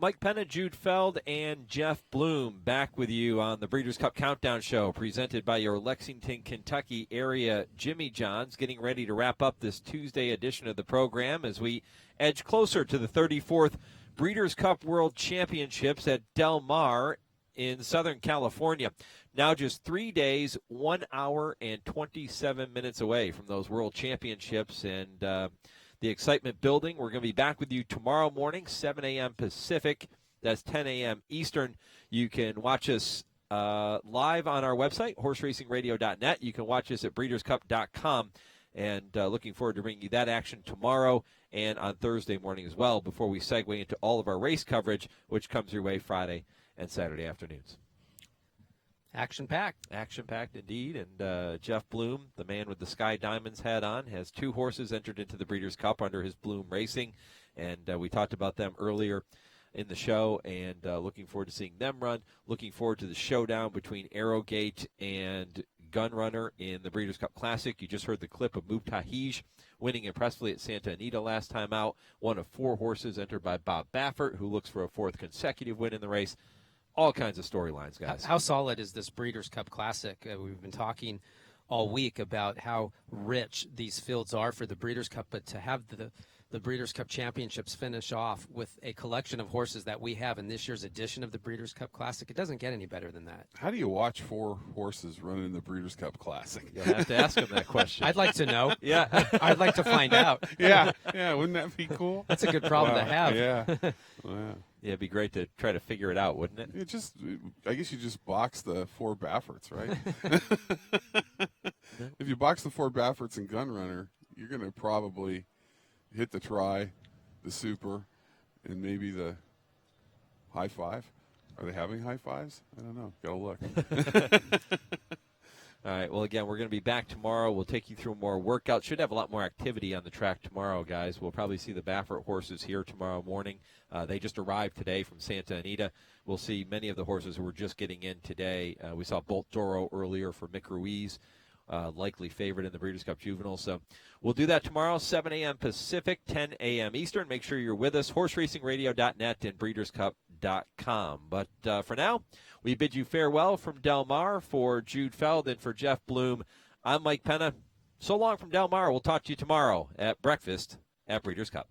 Mike Penna, Jude Feld, and Jeff Bloom back with you on the Breeders' Cup Countdown Show, presented by your Lexington, Kentucky area Jimmy John's, getting ready to wrap up this Tuesday edition of the program as we edge closer to the 34th Breeders' Cup World Championships at Del Mar in Southern California. Now just 3 days, 1 hour, and 27 minutes away from those World Championships, and the excitement building. We're going to be back with you tomorrow morning, 7 a.m. Pacific. That's 10 a.m. Eastern. You can watch us live on our website, horseracingradio.net. You can watch us at breederscup.com. And looking forward to bringing you that action tomorrow and on Thursday morning as well, before we segue into all of our race coverage, which comes your way Friday and Saturday afternoons. Action-packed. Action-packed indeed. And Jeff Bloom, the man with the Sky Diamonds hat on, has 2 horses entered into the Breeders' Cup under his Bloom Racing. And we talked about them earlier in the show, and looking forward to seeing them run. Looking forward to the showdown between Arrowgate and Gunrunner in the Breeders' Cup Classic. You just heard the clip of Mubtahij winning impressively at Santa Anita last time out. One of 4 horses entered by Bob Baffert, who looks for a 4th consecutive win in the race. All kinds of storylines, guys. How solid is this Breeders' Cup Classic? We've been talking all week about how rich these fields are for the Breeders' Cup, but to have the Breeders' Cup Championships finish off with a collection of horses that we have in this year's edition of the Breeders' Cup Classic, it doesn't get any better than that. How do you watch 4 horses running the Breeders' Cup Classic? You'll have to ask him that question. I'd like to know. Yeah. I'd like to find out. Yeah, wouldn't that be cool? That's a good problem to have. Yeah. Yeah. Yeah, it'd be great to try to figure it out, wouldn't it? I guess you just box the 4 Bafferts, right? If you box the 4 Bafferts and Gunrunner, you're going to probably hit the try, the super, and maybe the high five. Are they having high fives? I don't know. Got to look. All right, well, again, we're going to be back tomorrow. We'll take you through more workouts. Should have a lot more activity on the track tomorrow, guys. We'll probably see the Baffert horses here tomorrow morning. They just arrived today from Santa Anita. We'll see many of the horses who were just getting in today. We saw Bolt Doro earlier for Mick Ruiz, likely favorite in the Breeders' Cup Juvenile. So we'll do that tomorrow, 7 a.m. Pacific, 10 a.m. Eastern. Make sure you're with us, horseracingradio.net and breederscup.com. But for now, we bid you farewell from Del Mar. For Jude Feld and for Jeff Bloom, I'm Mike Penna. So long from Del Mar. We'll talk to you tomorrow at breakfast at Breeders' Cup.